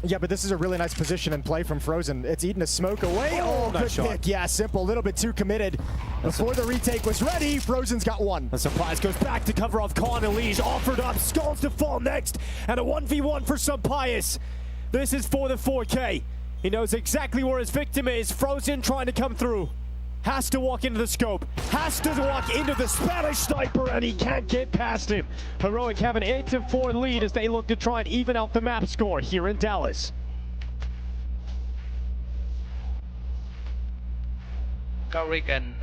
Yeah, but this is a really nice position and play from Frozen. It's eating a smoke away. Oh, good pick. Yeah, simple. A little bit too committed. Before the retake was ready, Frozen's got one. A surprise goes back to cover off Khan and Liege. Offered up. Skulls to fall next. And a 1v1 for Sunpius. This is for the 4K. He knows exactly where his victim is. Frozen trying to come through. Has to walk into the scope. Has to walk into the Spanish sniper, and he can't get past him. Heroic have an 8-4 lead as they look to try and even out the map score here in Dallas. Carrigan.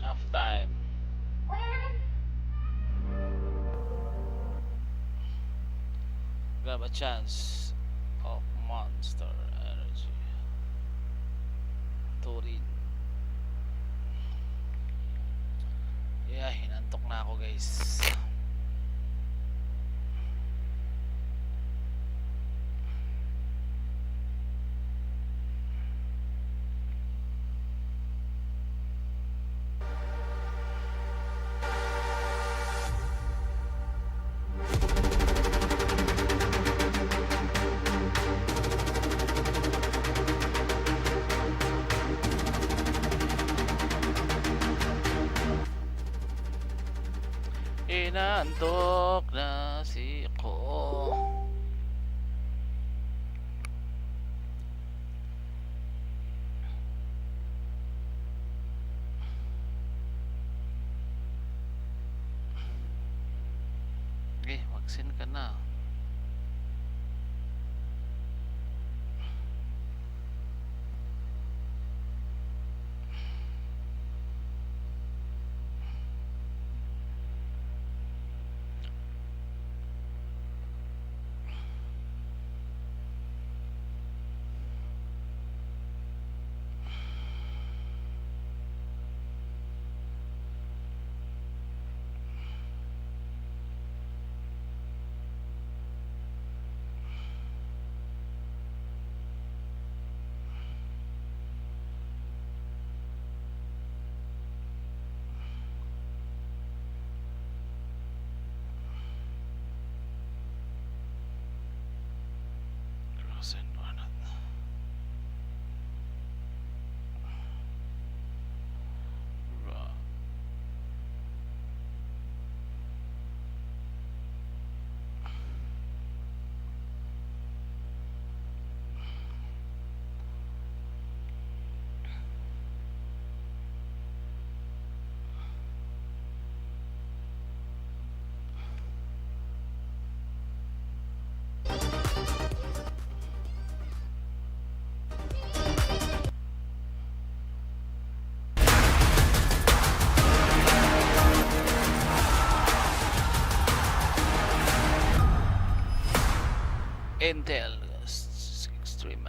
Half time. Grab a chance of Monster Energy. Turin. Yeah, hinantok na ako, guys. Inaantok na si ko. Mag-send ka na. Crossing or not?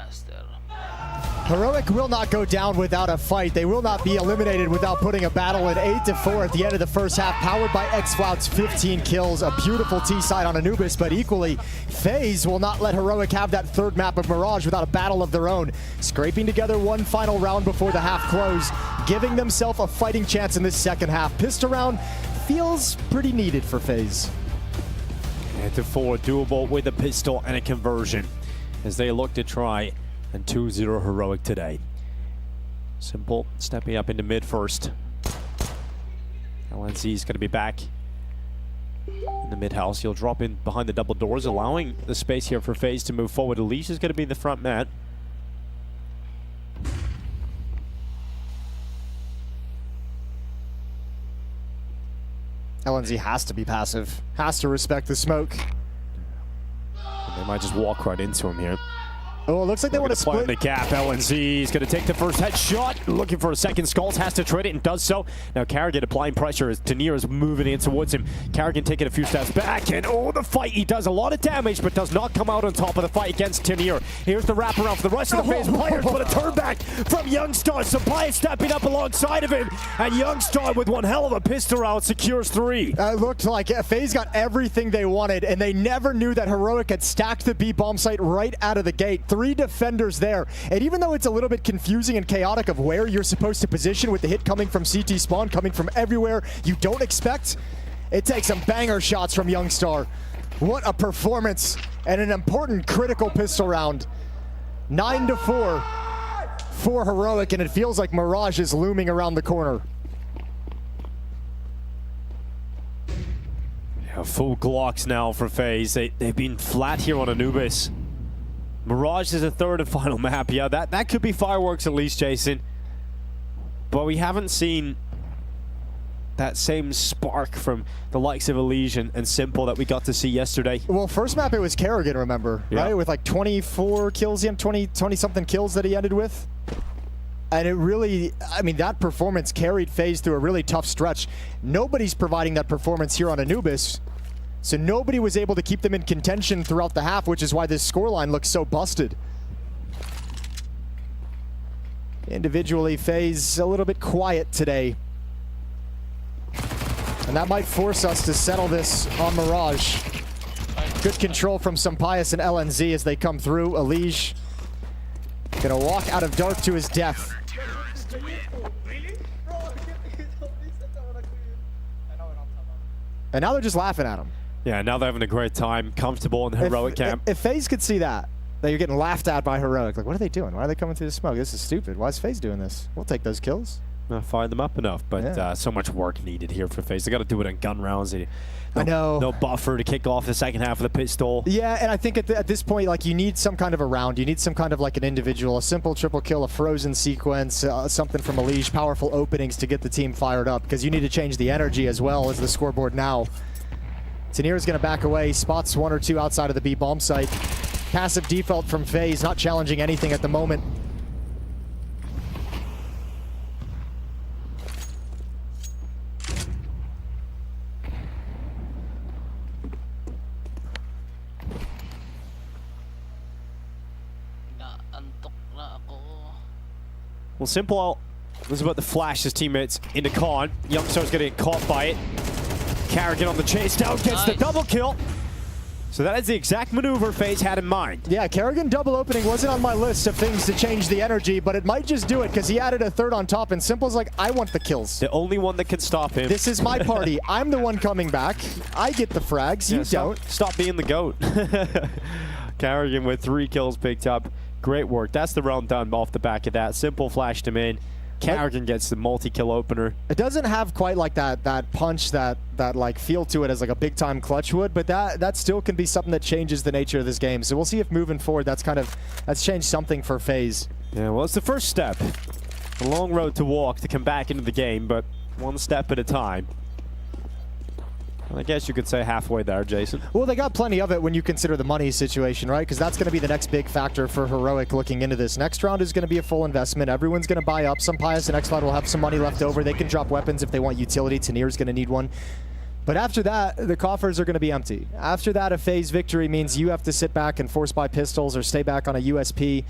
Master. Heroic will not go down without a fight. They will not be eliminated without putting a battle at 8-4 at the end of the first half, powered by X-Flout's 15 kills. A beautiful T-side on Anubis, but equally, FaZe will not let Heroic have that third map of Mirage without a battle of their own. Scraping together one final round before the half close, giving themselves a fighting chance in this second half. Pistol round feels pretty needed for FaZe. 8-4, doable with a pistol and a conversion as they look to try and 2-0 Heroic today. Simple stepping up into mid first. LNZ is going to be back in the mid house. He'll drop in behind the double doors, allowing the space here for FaZe to move forward. Elise is going to be in the front mat. LNZ has to be passive, has to respect the smoke. They might just walk right into him here. Oh, it looks like they want to play in split. the gap. LNZ is going to take the first headshot. Looking for a second. Skulls has to trade it and does so. Now Carrigan applying pressure as Tanir is moving in towards him. Carrigan taking a few steps back, and oh, the fight. He does a lot of damage, but does not come out on top of the fight against Tanir. Here's the wraparound for the rest of the FaZe players, but a turn back from Youngstar. Supply stepping up alongside of him, and Youngstar with one hell of a pistol round secures 3. It looked like FaZe got everything they wanted, and they never knew that Heroic had stacked the B bomb site right out of the gate. 3 defenders there, and even though it's a little bit confusing and chaotic of where you're supposed to position with the hit coming from CT spawn, coming from everywhere you don't expect, it takes some banger shots from Youngstar. What a performance and an important critical pistol round. 9-4 for Heroic, and it feels like Mirage is looming around the corner. Yeah, full Glocks now for FaZe. They've been flat here on Anubis. Mirage is a third and final map. Yeah, that could be fireworks at least, Jason. But we haven't seen that same spark from the likes of Elysian and Simple that we got to see yesterday. Well, first map it was Kerrigan, remember, right? With like 24 kills, 20-something kills that he ended with. And it really, I mean, that performance carried FaZe through a really tough stretch. Nobody's providing that performance here on Anubis. So nobody was able to keep them in contention throughout the half, which is why this scoreline looks so busted. Individually, FaZe a little bit quiet today. And that might force us to settle this on Mirage. Good control from Sampius and LNZ as they come through. Elige gonna walk out of dark to his death. And now they're just laughing at him. Yeah, now they're having a great time, comfortable in the Heroic camp. If FaZe could see that you're getting laughed at by Heroic, like, what are they doing? Why are they coming through the smoke? This is stupid. Why is FaZe doing this? We'll take those kills. Not firing them up enough, but so much work needed here for FaZe. They got to do it on gun rounds. I know. No buffer to kick off the second half of the pistol. Yeah, and I think at this point, like, you need some kind of a round. You need some kind of like an individual, a simple triple kill, a frozen sequence, something from Elige, powerful openings to get the team fired up, because you need to change the energy as well as the scoreboard now. Tanir is going to back away, spots 1 or 2 outside of the B bomb site. Passive default from FaZe, not challenging anything at the moment. Well, Simple was about to flash his teammates into con. Youngstar's going to get caught by it. Carrigan on the chase down, gets the double kill. So that is the exact maneuver FaZe had in mind. Yeah, Kerrigan double opening wasn't on my list of things to change the energy, but it might just do it because he added a third on top, and Simple's like, I want the kills. The only one that can stop him. This is my party. I'm the one coming back. I get the frags. You don't. Stop being the GOAT. Kerrigan with 3 kills picked up. Great work. That's the round done off the back of that. Simple flashed him in. Kerrigan gets the multi-kill opener. It doesn't have quite like that punch, that like feel to it as like a big-time clutch would, but that still can be something that changes the nature of this game. So we'll see if moving forward that's changed something for FaZe. Yeah, well, it's the first step. A long road to walk to come back into the game, but one step at a time. I guess you could say halfway there, Jason. Well, they got plenty of it when you consider the money situation, right? Because that's going to be the next big factor for Heroic looking into this. Next round is going to be a full investment. Everyone's going to buy up. Sampius and X-Cloud will have some money left over. They can drop weapons if they want utility. Tanir's going to need one. But after that, the coffers are going to be empty. After that, a FaZe victory means you have to sit back and force buy pistols or stay back on a USP.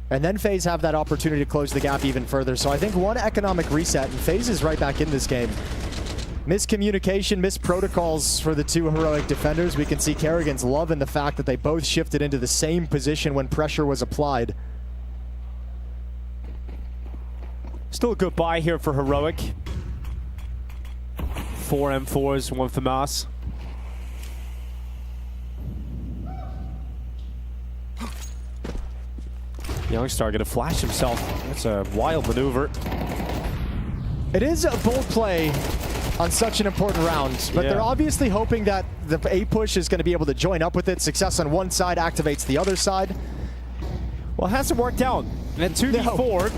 And then FaZe have that opportunity to close the gap even further. So I think one economic reset, and FaZe is right back in this game. Miscommunication, missed protocols for the two heroic defenders. We can see Kerrigan's loving the fact that they both shifted into the same position when pressure was applied. Still a good buy here for Heroic. 4 M4s, 1 FAMAS. Youngstar gonna flash himself. That's a wild maneuver. It is a bold play on such an important round, but they're obviously hoping that the A push is going to be able to join up with it. Success on one side activates the other side. Well, it hasn't worked out. And at 2v4,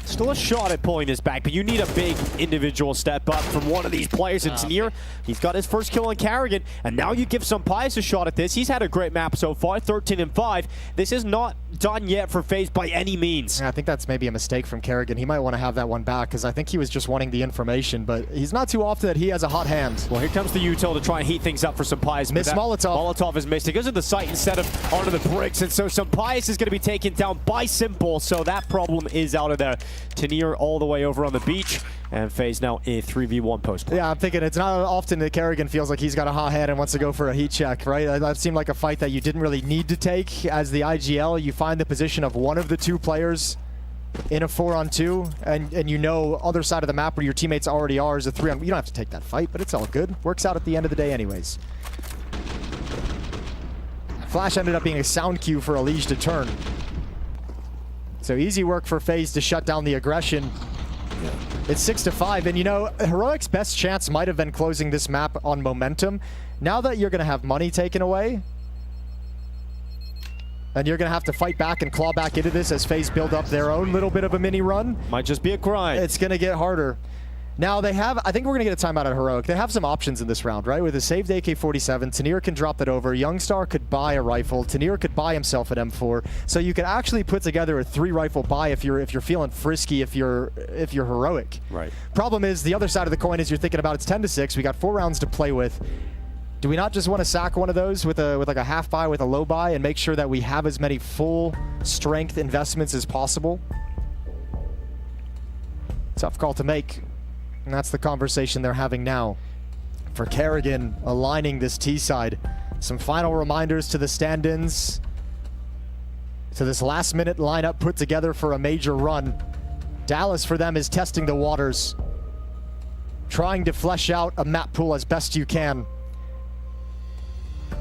still a shot at pulling this back, but you need a big individual step up from one of these players. And Tanir, he's got his first kill on Kerrigan, and now you give Sampais a shot at this. He's had a great map so far, 13 and 5. This is not done yet for FaZe by any means. Yeah, I think that's maybe a mistake from Kerrigan. He might want to have that one back, because I think he was just wanting the information, but he's not too often that he has a hot hand. Well, here comes the util to try and heat things up for Sampais. Miss Molotov. Molotov is missed. It goes to the site instead of onto the bricks, and so Sampais is going to be taken down by Simple, so that problem is out of there. Tanir all the way over on the beach, and FaZe now a 3v1 post play. Yeah, I'm thinking it's not often that Kerrigan feels like he's got a hot hand and wants to go for a heat check, right? That seemed like a fight that you didn't really need to take. As the IGL, you find the position of one of the two players in a 4-on-2, and you know other side of the map where your teammates already are is a 3-on. You don't have to take that fight, but it's all good. Works out at the end of the day anyways. Flash ended up being a sound cue for Elige to turn. So easy work for FaZe to shut down the aggression. It's 6-5, and you know, Heroic's best chance might have been closing this map on momentum. Now that you're going to have money taken away, and you're going to have to fight back and claw back into this as FaZe build up their own little bit of a mini run. Might just be a grind. It's going to get harder. Now they have, I think we're going to get a timeout at Heroic. They have some options in this round, right? With a saved AK-47, Tanir can drop that over. Youngstar could buy a rifle. Tanir could buy himself an M4. So you can actually put together a 3-rifle buy if you're feeling frisky, if you're Heroic. Right. Problem is, the other side of the coin is you're thinking about it's 10-6. We got 4 rounds to play with. Do we not just want to sack one of those with like a half buy, with a low buy, and make sure that we have as many full strength investments as possible? Tough call to make. And that's the conversation they're having now. For Kerrigan, aligning this T side. Some final reminders to the stand-ins. To this last-minute lineup put together for a major run. Dallas, for them, is testing the waters. Trying to flesh out a map pool as best you can.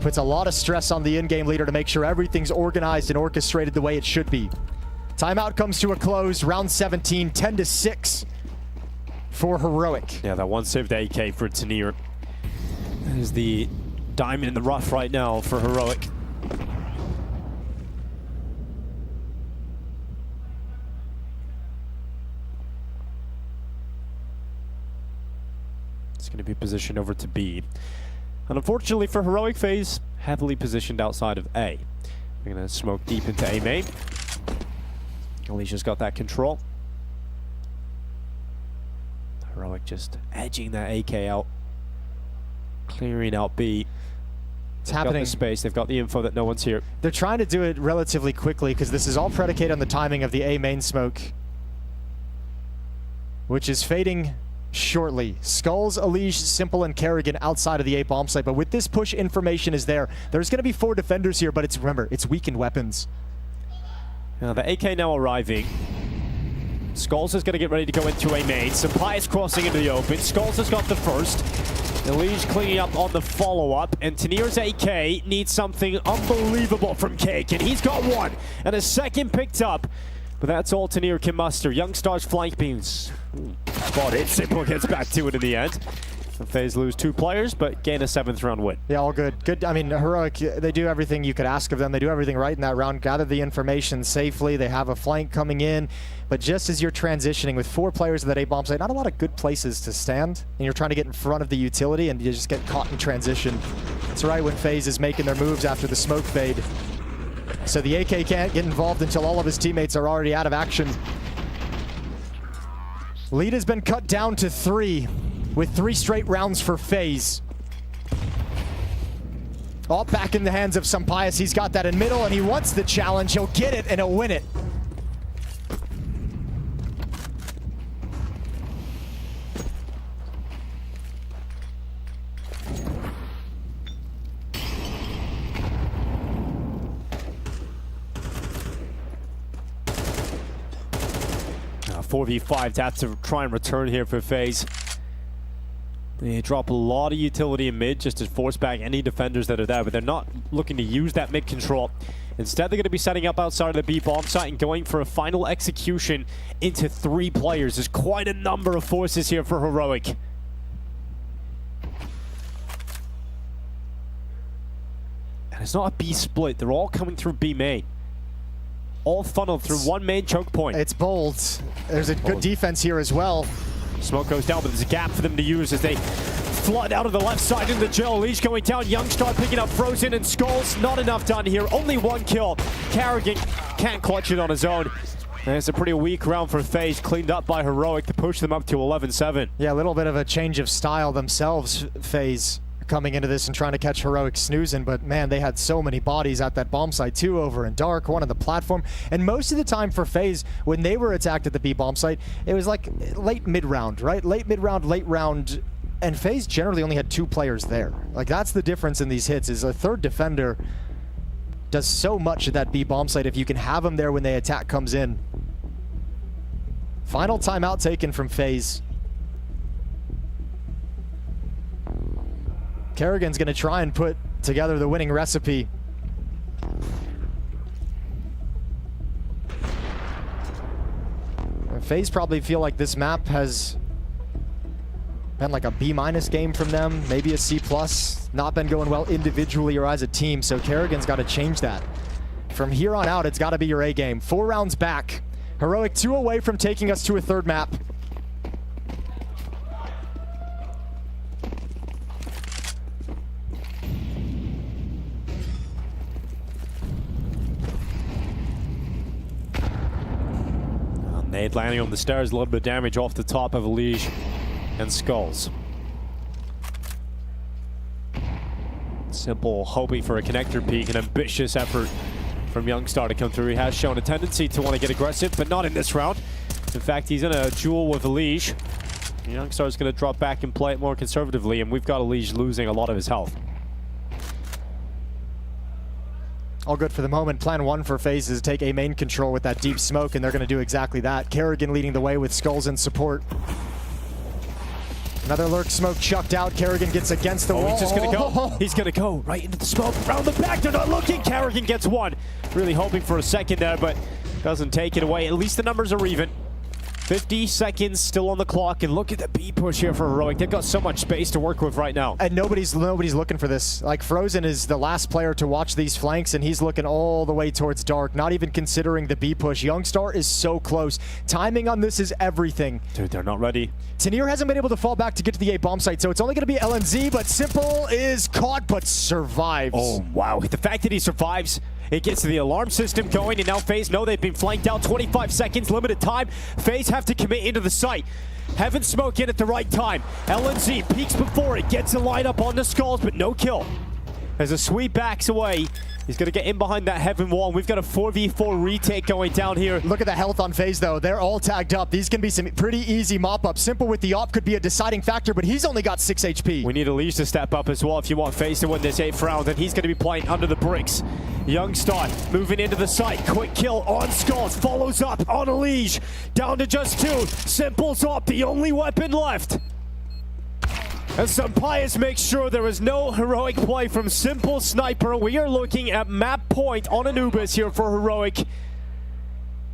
Puts a lot of stress on the in-game leader to make sure everything's organized and orchestrated the way it should be. Timeout comes to a close. Round 17, 10-6. For Heroic. Yeah, that one saved AK for Tanir. That is the diamond in the rough right now for Heroic. It's going to be positioned over to B. And unfortunately for Heroic, FaZe heavily positioned outside of A. We're going to smoke deep into A main. Alicia's got that control. Heroic just edging that AK out, clearing out B. It's happening. Got the space. They've got the info that no one's here. They're trying to do it relatively quickly because this is all predicated on the timing of the A main smoke, which is fading shortly. Skulls, Elige, Simple, and Kerrigan outside of the A bomb site. But with this push, information is there. There's going to be 4 defenders here, but it's, remember, it's weakened weapons. Now the AK now arriving. Skulls is going to get ready to go into a main. Sampais crossing into the open. Skulls has got the first. Elige cleaning up on the follow-up. And Tanir's AK needs something unbelievable from Cake. And he's got one. And a second picked up. But that's all Tanir can muster. Youngstar's flank beams. Spotted. Simple gets back to it in the end. FaZe lose 2 players, but gain a 7th round win. Yeah, all good. Good. I mean, Heroic, they do everything you could ask of them. They do everything right in that round. Gather the information safely. They have a flank coming in. But just as you're transitioning with 4 players at that A bomb site, not a lot of good places to stand. And you're trying to get in front of the utility, and you just get caught in transition. That's right when FaZe is making their moves after the smoke fade. So the AK can't get involved until all of his teammates are already out of action. Lead has been cut down to 3. With 3 straight rounds for FaZe. All back in the hands of Sampaias. He's got that in middle, and he wants the challenge. He'll get it, and he'll win it. 4v5 to have to try and return here for FaZe. They drop a lot of utility in mid just to force back any defenders that are there, but they're not looking to use that mid control. Instead, they're going to be setting up outside of the B bomb site and going for a final execution into 3 players. There's quite a number of forces here for Heroic. And it's not a B split. They're all coming through B main. All funneled through one main choke point. It's bold. There's a good defense here as well. Smoke goes down, but there's a gap for them to use as they flood out of the left side in the jail. Leash going down. Youngstar picking up Frozen and Skulls. Not enough done here. Only 1 kill. Karrigan can't clutch it on his own. And it's a pretty weak round for FaZe, cleaned up by Heroic to push them up to 11-7. Yeah, a little bit of a change of style themselves, FaZe, coming into this and trying to catch Heroic snoozing, but man, they had so many bodies at that bomb site, 2 over in dark, 1 on the platform, and most of the time for FaZe, when they were attacked at the B bomb site, it was like late mid-round, right? Late mid-round, late round, and FaZe generally only had 2 players there. Like, that's the difference in these hits, is a third defender does so much at that B bomb site if you can have them there when the attack comes in. Final timeout taken from FaZe. Karrigan's going to try and put together the winning recipe. FaZe probably feel like this map has been like a B- game from them, maybe a C+. Not been going well individually or as a team, so Karrigan's got to change that. From here on out, it's got to be your A game. 4 rounds back. Heroic 2 away from taking us to a 3rd map. Nade landing on the stairs, a little bit of damage off the top of Elige and Skulls. Simple hoping for a connector peek, an ambitious effort from Youngstar to come through. He has shown a tendency to want to get aggressive, but not in this round. In fact, he's in a duel with Elige. Youngstar's going to drop back and play it more conservatively, and we've got Elige losing a lot of his health. All good for the moment. Plan 1 for FaZe is to take A main control with that deep smoke, and they're going to do exactly that. Karrigan leading the way with Skulls in support. Another lurk smoke chucked out. Karrigan gets against the wall. He's just going to go. He's going to go right into the smoke. Round the back. They're not looking. Karrigan gets 1. Really hoping for a second there, but doesn't take it away. At least the numbers are even. 50 seconds still on the clock, and look at the B push here for Heroic. They've got so much space to work with right now. And nobody's looking for this. Like, Frozen is the last player to watch these flanks, and he's looking all the way towards dark, not even considering the B push. Youngstar is so close. Timing on this is everything. Dude, they're not ready. Tanir hasn't been able to fall back to get to the A bomb site, so it's only going to be LNZ, but Simple is caught, but survives. Oh, wow. The fact that he survives, it gets the alarm system going, and now FaZe know they've been flanked out. 25 seconds, limited time. FaZe have to commit into the site. Heaven smoke in at the right time. LNZ peeks before it, gets a line up on the Skulls, but no kill. As a sweep backs away, he's going to get in behind that Heaven wall. And we've got a 4v4 retake going down here. Look at the health on FaZe, though. They're all tagged up. These can be some pretty easy mop-ups. Simple with the op could be a deciding factor, but he's only got 6 HP. We need Elige to step up as well if you want FaZe to win this 8th round, and he's going to be playing under the bricks. Youngstar moving into the site. Quick kill on Skulls. Follows up on Elige. Down to just 2. Simple's up, the only weapon left. And Sampaias makes sure there is no heroic play from Simple Sniper. We are looking at map point on Anubis here for Heroic.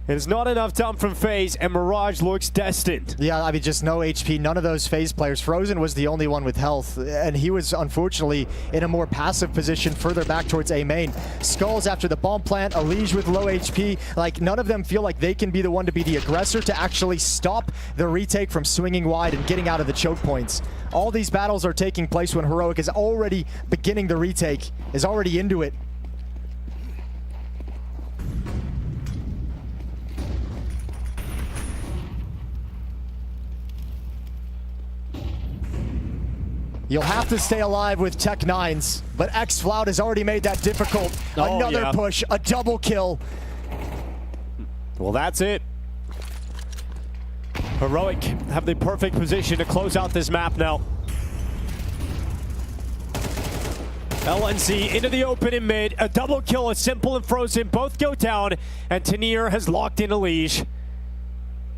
It is not enough time from FaZe, and Mirage looks destined. Yeah, I mean, just no HP. None of those FaZe players. Frozen was the only one with health, and he was unfortunately in a more passive position further back towards A main. Skulls after the bomb plant, Elige with low HP. Like, none of them feel like they can be the one to be the aggressor to actually stop the retake from swinging wide and getting out of the choke points. All these battles are taking place when Heroic is already beginning the retake, is already into it. You'll have to stay alive with Tech 9s, but X-Flout has already made that difficult. Oh, Another yeah. push, a double kill. Well, that's it. Heroic have the perfect position to close out this map now. LNC into the open in mid. A double kill, a Simple and Frozen both go down, and Tanir has locked in a leash.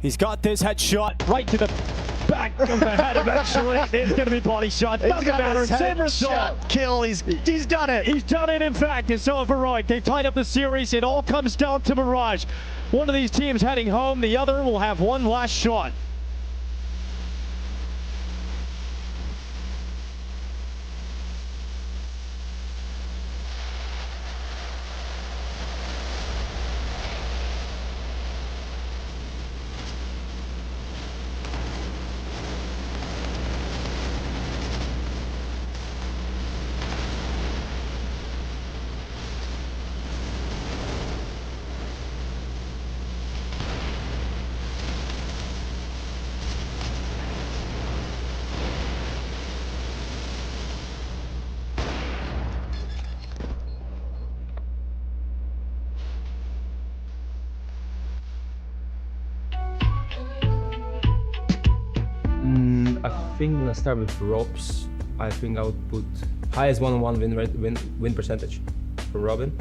He's got this headshot right to the back of the head eventually. It's going to be body shot. Doesn't matter. Headshot kill. He's done it. He's done it, in fact, and so have Heroic. They've tied up the series. It all comes down to Mirage. One of these teams heading home. The other will have one last shot. I think let's start with Robs. I think I would put highest one-on-one win percentage for Robin.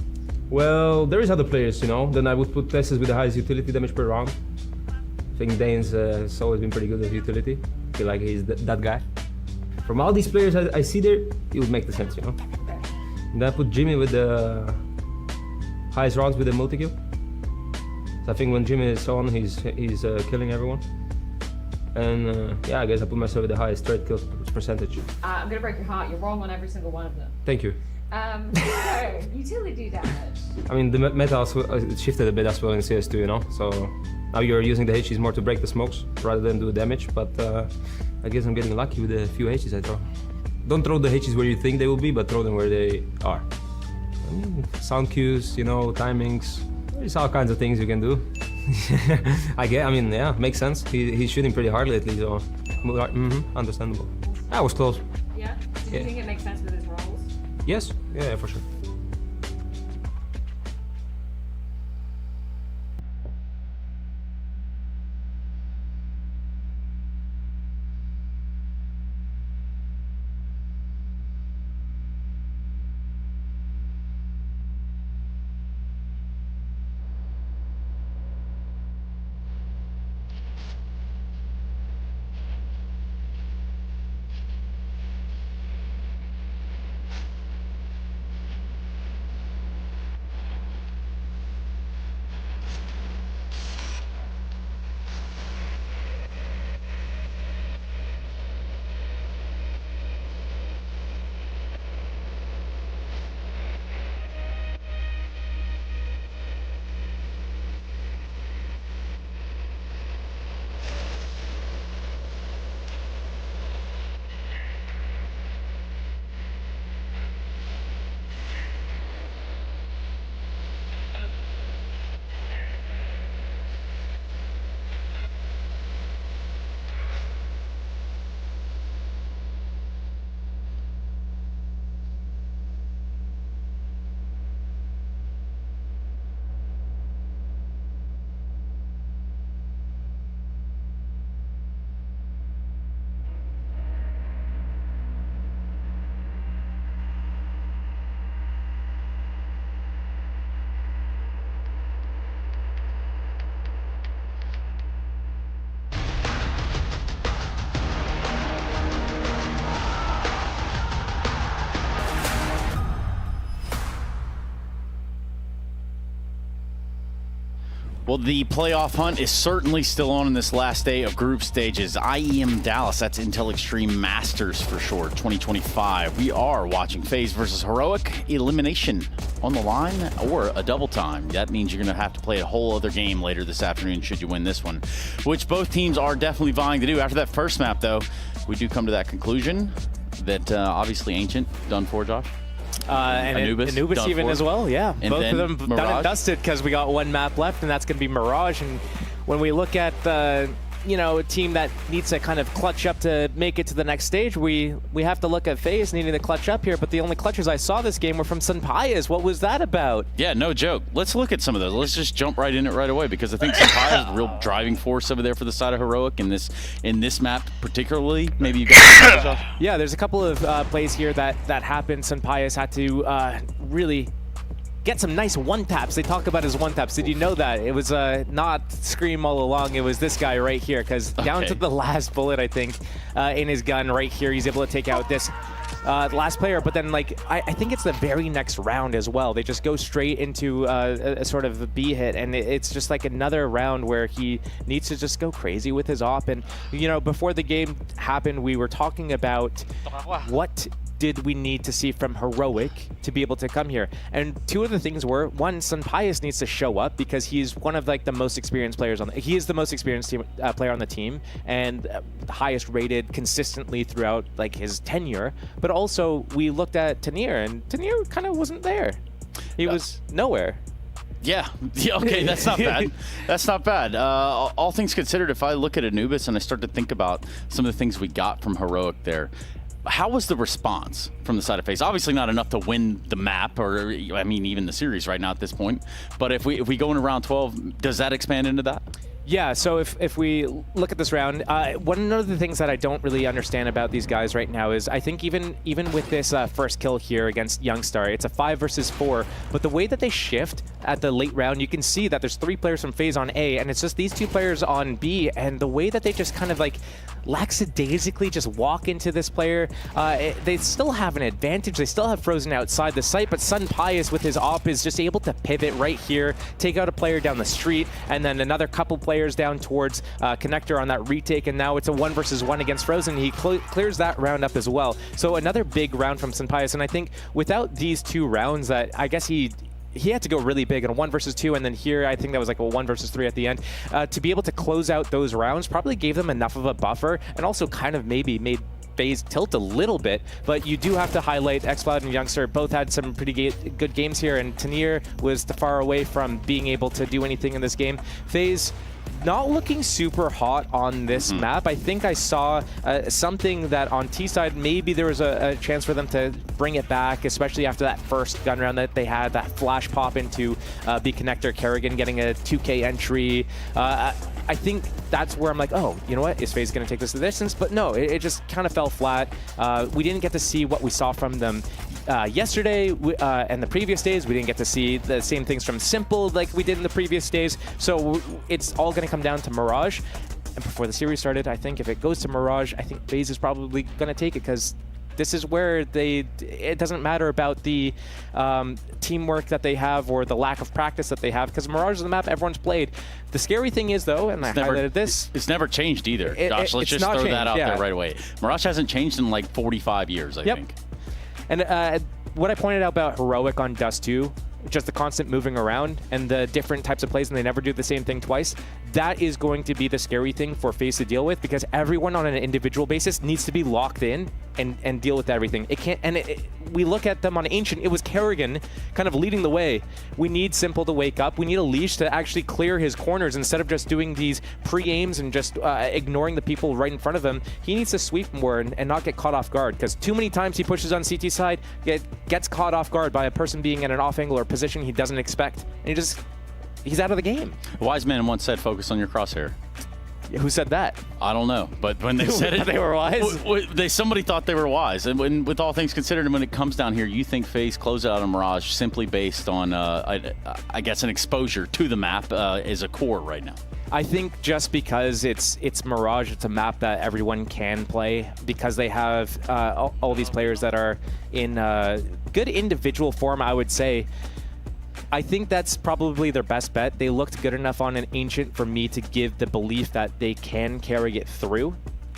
Well, there is other players, you know. Then I would put Tessus with the highest utility damage per round. I think Dane's has always been pretty good at utility. I feel like he's that guy. From all these players I see there, it would make the sense, you know. And then I put Jimmy with the highest rounds with the multi-kill. So I think when Jimmy is on, he's killing everyone. And yeah, I guess I put myself with the highest threat kill percentage. I'm gonna break your heart. You're wrong on every single one of them. Thank you. So, utility damage. I mean, the meta shifted a bit as well in CS2, you know. So now you're using the H's more to break the smokes rather than do damage. But I guess I'm getting lucky with the few H's I throw. Don't throw the H's where you think they will be, but throw them where they are. I mean, sound cues, you know, timings. There's all kinds of things you can do. I mean, yeah, makes sense. He's shooting pretty hard lately, so understandable. I was close. Yeah? Do you think it makes sense with his roles? Yes, yeah, for sure. Well, the playoff hunt is certainly still on in this last day of group stages. IEM Dallas, that's Intel Extreme Masters for short, 2025. We are watching FaZe versus Heroic. Elimination on the line or a double time. That means you're going to have to play a whole other game later this afternoon should you win this one, which both teams are definitely vying to do. After that first map, though, we do come to that conclusion that obviously Ancient done for, Josh. And Anubis even as well, yeah. And both of them Mirage. done and dusted because we got one map left, and that's going to be Mirage. And when we look at you know, a team that needs to kind of clutch up to make it to the next stage, we have to look at FaZe needing to clutch up here, but the only clutches I saw this game were from Senpai's. What was that about? Yeah, no joke. Let's look at some of those. Let's just jump right in it right away, because I think Senpai is a real driving force over there for the side of Heroic in this map particularly. Maybe you guys Yeah, there's a couple of plays here that happened. Senpai's had to really get some nice one-taps. They talk about his one-taps. Did you know that? It was not Scream all along. It was this guy right here, because down to the last bullet, I think, in his gun right here, he's able to take out this last player. But then, like, I think it's the very next round as well. They just go straight into a sort of a B hit, and it's just like another round where he needs to just go crazy with his op. And, you know, before the game happened, we were talking about what did we need to see from Heroic to be able to come here? And two of the things were, one, Senpai's needs to show up because he's one of like the most experienced players on he is the most experienced player on the team and the highest rated consistently throughout like his tenure. But also we looked at Tanir, and Tanir kind of wasn't there. He was nowhere. Yeah, okay, that's not bad. That's not bad. All things considered, if I look at Anubis and I start to think about some of the things we got from Heroic there, how was the response from the side of FaZe? Obviously not enough to win the map, or I mean even the series right now at this point. But if we go into round 12, does that expand into that? Yeah, so if we look at this round, one of the things that I don't really understand about these guys right now is I think even with this first kill here against Youngstar, it's a 5 versus 4, but the way that they shift at the late round, you can see that there's 3 players from FaZe on A, and it's just these 2 players on B, and the way that they just kind of like lackadaisically just walk into this player, they still have an advantage. They still have Frozen outside the site, but Senpai's with his op is just able to pivot right here, take out a player down the street, and then another couple players down towards Connector on that retake, and now it's a 1 versus 1 against Frozen. He clears that round up as well. So another big round from Senpai's, and I think without these 2 rounds that I guess he had to go really big in a 1 versus 2, and then here I think that was like a 1 versus 3 at the end. To be able to close out those rounds probably gave them enough of a buffer, and also kind of maybe made FaZe tilt a little bit, but you do have to highlight xCloud and Youngster both had some pretty good games here, and Tanir was far away from being able to do anything in this game. FaZe not looking super hot on this map. I think I saw something that on T side, maybe there was a chance for them to bring it back, especially after that first gun round that they had, that flash pop into B Connector, Kerrigan getting a 2K entry. I think that's where I'm like, oh, you know what? Is FaZe going to take this the distance? But no, it just kind of fell flat. We didn't get to see what we saw from them yesterday and the previous days. We didn't get to see the same things from Simple like we did in the previous days. So it's all going to come down to Mirage. And before the series started, I think if it goes to Mirage, I think FaZe is probably going to take it, because this is where it doesn't matter about the teamwork that they have or the lack of practice that they have, because Mirage is the map everyone's played. The scary thing is, though, and I highlighted this, it's never changed either. Josh, let's just throw that out there right away. Mirage hasn't changed in like 45 years, I think. And what I pointed out about Heroic on Dust 2, just the constant moving around and the different types of plays, and they never do the same thing twice, that is going to be the scary thing for FaZe to deal with, because everyone on an individual basis needs to be locked in and deal with everything. It can't, and we look at them on Ancient, it was Kerrigan kind of leading the way. We need Simple to wake up. We need a leash to actually clear his corners instead of just doing these pre-aims and just ignoring the people right in front of him. He needs to sweep more and not get caught off guard, because too many times he pushes on CT side, gets caught off guard by a person being in an off angle or position he doesn't expect, and he's out of the game. A wise man once said, focus on your crosshair. Who said that? I don't know, but when they said it, they were wise. Somebody thought they were wise. And with all things considered, and when it comes down here, you think FaZe close out on Mirage simply based on, I guess, an exposure to the map as a core right now. I think just because it's Mirage, it's a map that everyone can play, because they have all these players that are in good individual form, I would say. I think that's probably their best bet. They looked good enough on an Ancient for me to give the belief that they can carry it through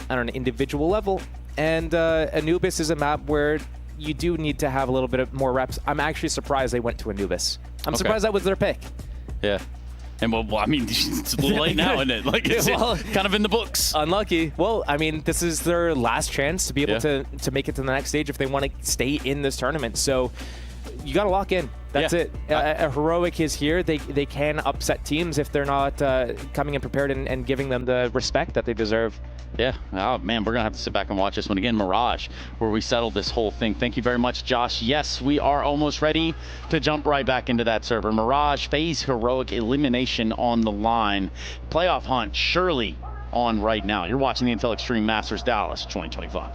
on an individual level. And Anubis is a map where you do need to have a little bit of more reps. I'm actually surprised they went to Anubis. I'm surprised that was their pick. Yeah. And well, I mean, it's a little late now, isn't it? Like, it's kind of in the books. Unlucky. Well, I mean, this is their last chance to be able to make it to the next stage if they want to stay in this tournament. So you got to lock in. That's Yeah. it. A Heroic is here. They can upset teams if they're not coming in prepared and giving them the respect that they deserve. Yeah, oh man, we're gonna have to sit back and watch this one again. Mirage, where we settled this whole thing. Thank you very much, Josh. Yes, we are almost ready to jump right back into that server. Mirage, FaZe Heroic elimination on the line. Playoff hunt surely on right now. You're watching the Intel Extreme Masters Dallas 2025.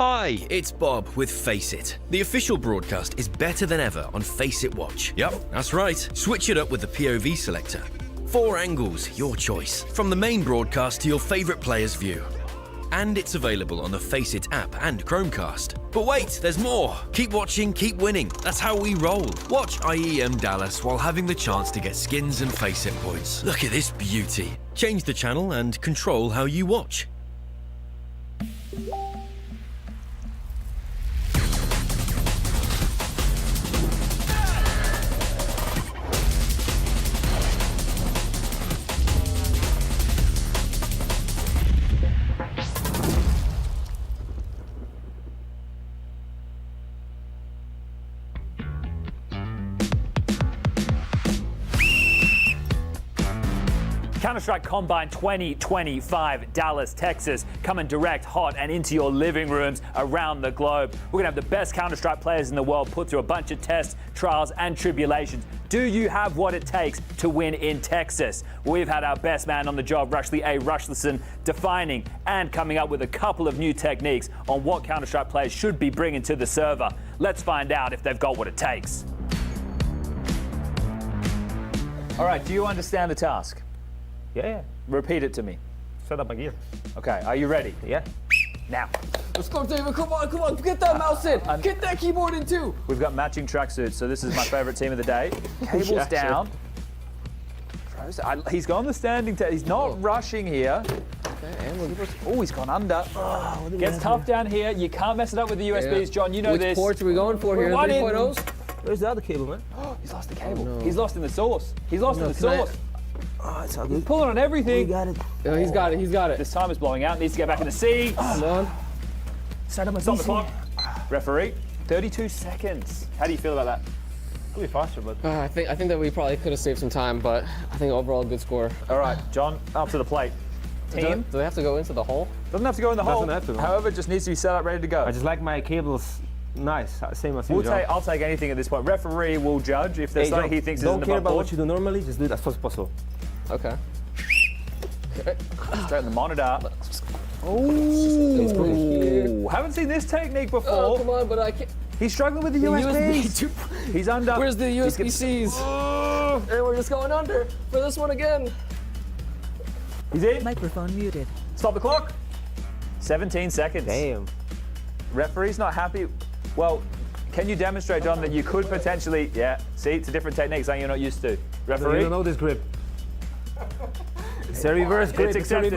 Hi, it's Bob with Face It. The official broadcast is better than ever on Face It Watch. Yep, that's right. Switch it up with the POV selector. 4 angles, your choice. From the main broadcast to your favourite player's view. And it's available on the Face It app and Chromecast. But wait, there's more. Keep watching, keep winning. That's how we roll. Watch IEM Dallas while having the chance to get skins and Face It points. Look at this beauty. Change the channel and control how you watch. Counter-Strike Combine 2025, Dallas, Texas, coming direct, hot, and into your living rooms around the globe. We're going to have the best Counter-Strike players in the world put through a bunch of tests, trials, and tribulations. Do you have what it takes to win in Texas? We've had our best man on the job, Rushley A. Rushleson, defining and coming up with a couple of new techniques on what Counter-Strike players should be bringing to the server. Let's find out if they've got what it takes. All right, do you understand the task? Yeah. Repeat it to me. Set up a gear. Okay, are you ready? Yeah. Now. Let's go, David. Come on. Get that mouse in. Get that keyboard in, too. We've got matching tracksuits, so this is my favorite team of the day. Cables Yeah, down. He's gone the standing test. He's not rushing here. Oh, he's gone under. Gets tough down here. You can't mess it up with the USBs, John. You know Which this. ports are we going for here? 3.0s? Where's the other cable, man? He's lost the cable. Oh, no. He's lost in the source. He's lost in the source. Oh, it's all He's good. pulling on everything. We got it. Yeah, he's got it. This time is blowing out. Needs to get back in the seat. Come on. Stop the clock. Referee, 32 seconds. How do you feel about that? It'll be faster, but... I think that we probably could have saved some time, but I think overall good score. All right, John, up to the plate. Team. Do they have to go into the hole? Doesn't have to go in the hole. Doesn't have to, no. However, it just needs to be set up, ready to go. I just like my cables nice, same as you, John. I'll take anything at this point. Referee will judge if there's something he thinks isn't don't care above about board. what you do normally, just do it as fast as possible. Okay. Straight in the monitor. Oh, haven't seen this technique before. Oh, come on, but I can't. He's struggling with the USBs. He's under. Where's the USB-Cs? And we're just going under for this one again. He's in. Microphone muted. Stop the clock. 17 seconds. Damn. Referee's not happy. Well, can you demonstrate, John, that you could potentially... Yeah, see, it's a different technique, something you're not used to. Referee? You don't know this grip. It's a reverse grip. It's accepted.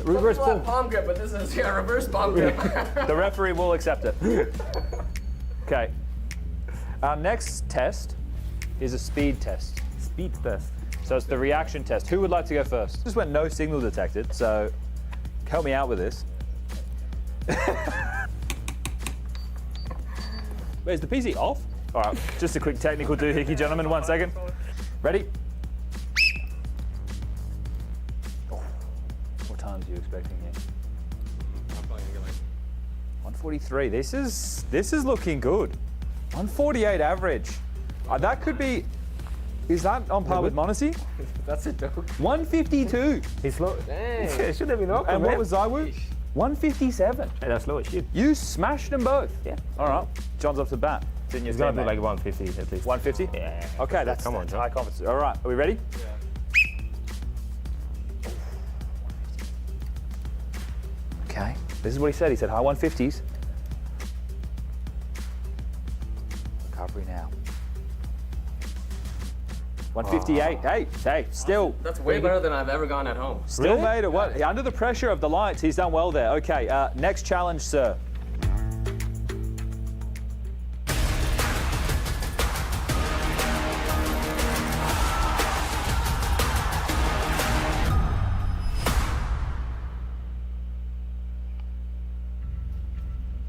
Reverse pull. Palm grip, but this is reverse palm grip. The referee will accept it. Okay. Our next test is a speed test. Speed test. So it's the reaction test. Who would like to go first? Just went no signal detected, so help me out with this. Wait, is the PC off? All right, just a quick technical doohickey, gentlemen. 1 second. Ready? Oh, what times are you expecting here? 143. This is looking good. 148 average. That could be. Is that on par with Monacy? That's it, though. 152. He's slow. Dang. It should have been up. And what was Zywoo? 157. Hey, that's slow as shit. You smashed them both. Yeah. All right. John's off the bat. It's in your He's got to team, do mate. like 150 at least. 150? Yeah. Okay, that's Come on, John. high confidence. All right, are we ready? Yeah. Okay, this is what he said. He said high 150s. Recovery now. 158. Hey, still. That's way better than I've ever gone at home. Still made it. What? Under the pressure of the lights, he's done well there. Okay, next challenge, sir.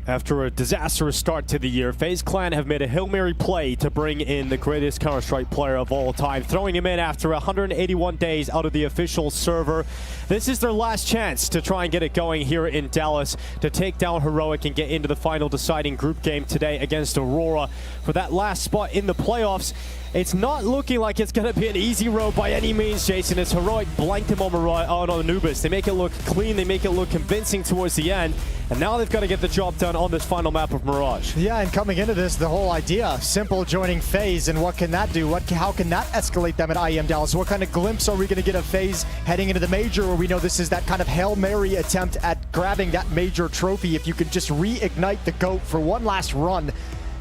After a disastrous start to the year, FaZe Clan have made a Hail Mary play to bring in the greatest Counter-Strike player of all time, throwing him in after 181 days out of the official server. This is their last chance to try and get it going here in Dallas to take down Heroic and get into the final deciding group game today against Aurora for that last spot in the playoffs. It's not looking like it's going to be an easy road by any means, Jason. As Heroic blanked him on Anubis. They make it look clean, they make it look convincing towards the end, and now they've got to get the job done on this final map of Mirage. Yeah, and coming into this, the whole idea, Simple joining FaZe, and what can that do? How can that escalate them at IEM Dallas? What kind of glimpse are we going to get of FaZe heading into the major, where we know this is that kind of Hail Mary attempt at grabbing that major trophy? If you could just reignite the GOAT for one last run,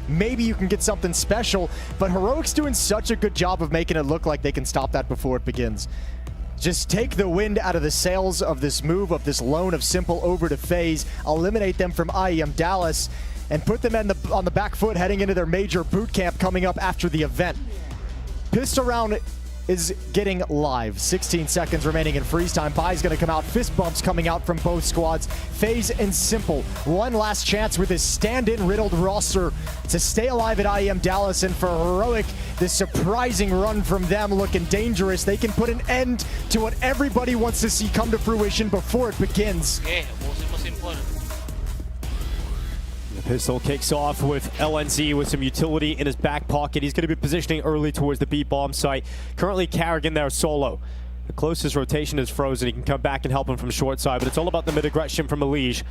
maybe you can get something special, but Heroic's doing such a good job of making it look like they can stop that before it begins. Just take the wind out of the sails of this move, of this loan of Simple over to FaZe, eliminate them from IEM Dallas, and put them on the back foot heading into their major boot camp coming up after the event. Pistol round is getting live. 16 seconds remaining in freeze time. Bai's gonna come out. Fist bumps coming out from both squads. FaZe and Simple, one last chance with his stand-in riddled roster to stay alive at IEM Dallas, and for Heroic, this surprising run from them looking dangerous. They can put an end to what everybody wants to see come to fruition before it begins. The pistol kicks off with LNZ with some utility in his back pocket. He's going to be positioning early towards the B bomb site. Currently Carrigan there solo. The closest rotation is Frozen. He can come back and help him from short side, but it's all about the mid-aggression from Elige.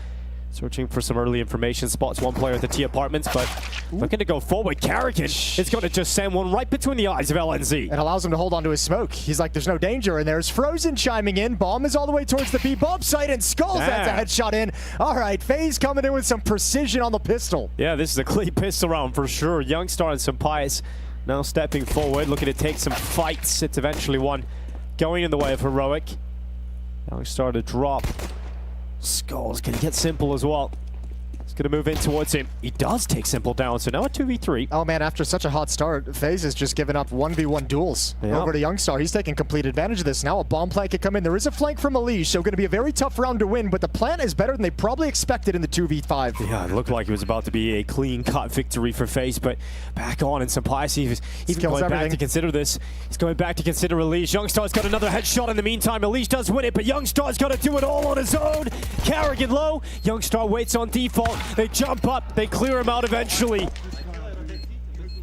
Searching for some early information. Spots one player at the T apartments, but looking to go forward. Carrigan is going to just send one right between the eyes of LNZ. It allows him to hold on to his smoke. He's like, there's no danger, and there's Frozen chiming in. Bomb is all the way towards the B bomb site, and Skulls, that's a headshot in. All right, FaZe coming in with some precision on the pistol. Yeah, this is a clean pistol round for sure. Youngstar and Sampaius now stepping forward, looking to take some fights. It's eventually one going in the way of Heroic. Youngstar to drop. Skulls can get Simple as well. He's going to move in towards him. He does take Simple down, so now a 2v3. Oh man, after such a hot start, FaZe has just given up 1v1 duels over to Youngstar. He's taking complete advantage of this. Now a bomb plant could come in. There is a flank from Elige, so going to be a very tough round to win, but the plant is better than they probably expected in the 2v5. Yeah, it looked like it was about to be a clean-cut victory for FaZe, but back on, and Sampaius, he's going back to consider this. He's going back to consider Elige. Youngstar's got another headshot in the meantime. Elige does win it, but Youngstar's got to do it all on his own. Carrigan low. Youngstar waits on default. They jump up. They clear him out eventually.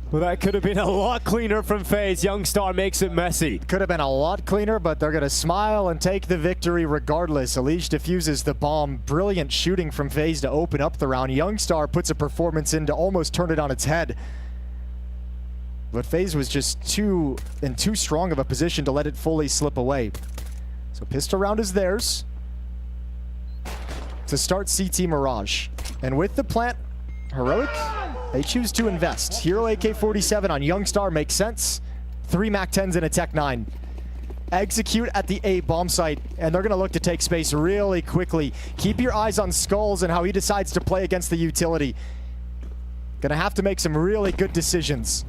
Well, that could have been a lot cleaner from FaZe. Youngstar makes it messy. Could have been a lot cleaner, but they're going to smile and take the victory regardless. Elige defuses the bomb. Brilliant shooting from FaZe to open up the round. Youngstar puts a performance in to almost turn it on its head. But FaZe was just too strong of a position to let it fully slip away. So pistol round is theirs to start CT Mirage. And with the plant, Heroic, they choose to invest. Hero AK-47 on Youngstar makes sense. 3 MAC-10s and a Tech-9. Execute at the A bomb site, and they're going to look to take space really quickly. Keep your eyes on Skulls and how he decides to play against the utility. Going to have to make some really good decisions.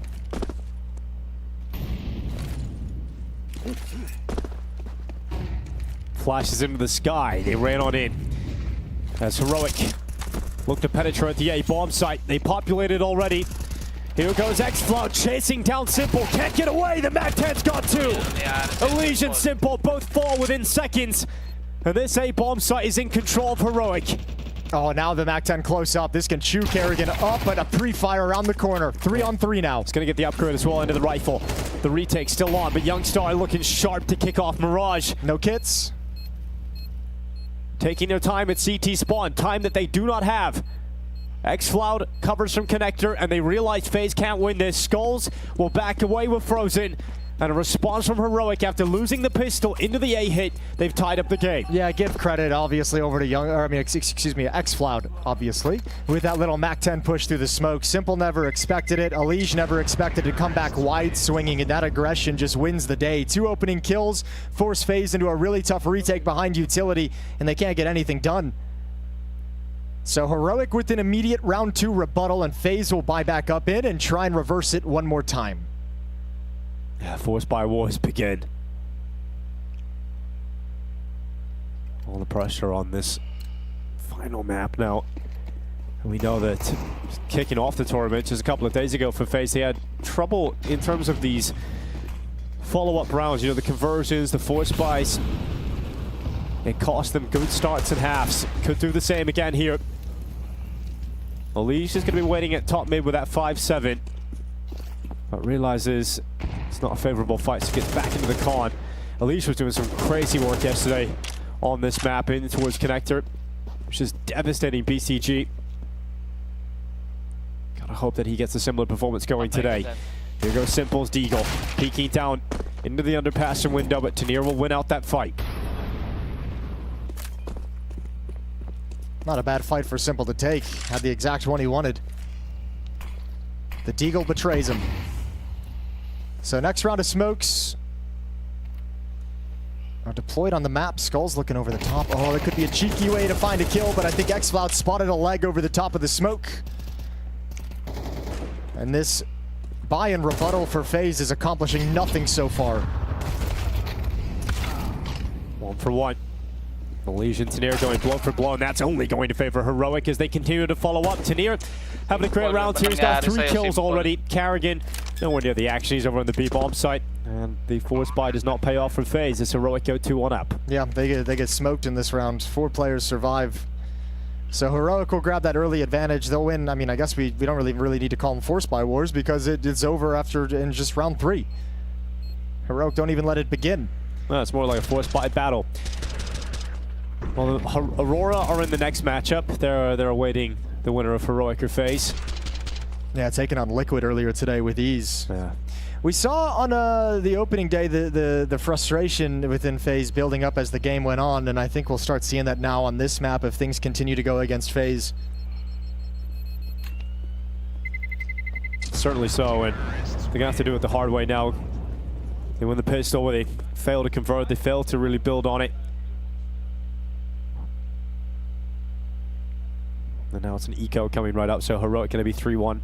Flashes into the sky. They ran on in. As Heroic look to penetrate the A bomb site. They populated already. Here goes X-Flow chasing down Simple. Can't get away. The MAC-10's got two. Elige and Simple both fall within seconds. And this A bomb site is in control of Heroic. Oh, now the MAC-10 close up. This can chew Carrigan up, but a pre-fire around the corner. 3-on-3 now. It's going to get the upgrade as well into the rifle. The retake still on, but Youngstar looking sharp to kick off Mirage. No kits. Taking their time at CT spawn, time that they do not have. X-Floud covers from Connector, and they realize FaZe can't win this. Skulls will back away with Frozen. And a response from Heroic after losing the pistol into the A hit. They've tied up the game. Yeah, give credit obviously over to excuse me, Xfloud, obviously, with that little MAC-10 push through the smoke. Simple never expected it. Elige never expected to come back wide swinging, and that aggression just wins the day. 2 opening kills, force FaZe into a really tough retake behind utility, and they can't get anything done. So Heroic with an immediate round 2 rebuttal, and FaZe will buy back up in and try and reverse it one more time. Yeah, force by wars begin. All the pressure on this final map now. And we know that kicking off the tournament just a couple of days ago for FaZe, they had trouble in terms of these follow-up rounds. You know, the conversions, the force buys. It cost them good starts and halves. Could do the same again here. Elige is going to be waiting at top mid with that 5-7. But realizes it's not a favorable fight, so gets back into the con. Elige was doing some crazy work yesterday on this map in towards Connector, which is devastating BCG. Gotta hope that he gets a similar performance going today. Here goes Simple's Deagle, peeking down into the underpass and window, but Tanir will win out that fight. Not a bad fight for Simple to take. Had the exact one he wanted. The Deagle betrays him. So next round of smokes are deployed on the map. Skull's looking over the top. Oh, that could be a cheeky way to find a kill, but I think Xfloud spotted a leg over the top of the smoke. And this buy and rebuttal for FaZe is accomplishing nothing so far. 1 for 1. Elige and Tanir going blow for blow, and that's only going to favor Heroic as they continue to follow up. Tanir having a great round here. He's got 3 kills already. Carrigan nowhere near the action. He's over on the B-bomb site. And the force buy does not pay off for FaZe as Heroic go 2-1 up. Yeah, they get smoked in this round. 4 players survive. So Heroic will grab that early advantage. They'll win. I mean, I guess we don't really need to call them force buy wars because it's over after in just round 3. Heroic don't even let it begin. Well, it's more like a force buy battle. Well, Aurora are in the next matchup. They're awaiting the winner of Heroic or FaZe. Yeah, taking on Liquid earlier today with ease. Yeah. We saw on the opening day the frustration within FaZe building up as the game went on, and I think we'll start seeing that now on this map if things continue to go against FaZe. Certainly so, and they're gonna have to do it the hard way now. They win the pistol where they fail to convert. They fail to really build on it. And now it's an eco coming right up, so Heroic going to be 3-1.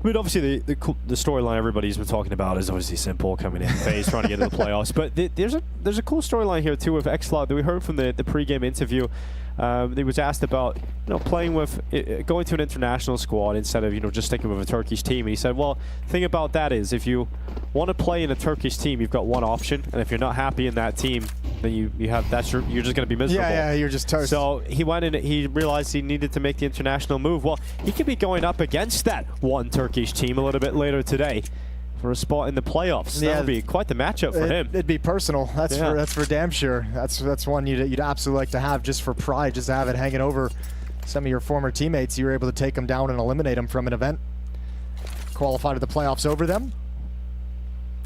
I mean, obviously the storyline everybody's been talking about is obviously Simple coming in, FaZe trying to get into the playoffs. But there's a cool storyline here too with Xfloud that we heard from the pre-game interview. He was asked about playing with going to an international squad instead of just sticking with a Turkish team, and he said, well, the thing about that is if you want to play in a Turkish team, you've got one option, and if you're not happy in that team, then you're just going to be miserable. Yeah, you're just toast. So he went in, he realized he needed to make the international move. Well, he could be going up against that one Turkish team a little bit later today for a spot in the playoffs. Yeah, that would be quite the matchup for him. It'd be personal. That's for damn sure. That's one you'd absolutely like to have just for pride, just to have it hanging over some of your former teammates. You were able to take them down and eliminate them from an event. Qualify to the playoffs over them.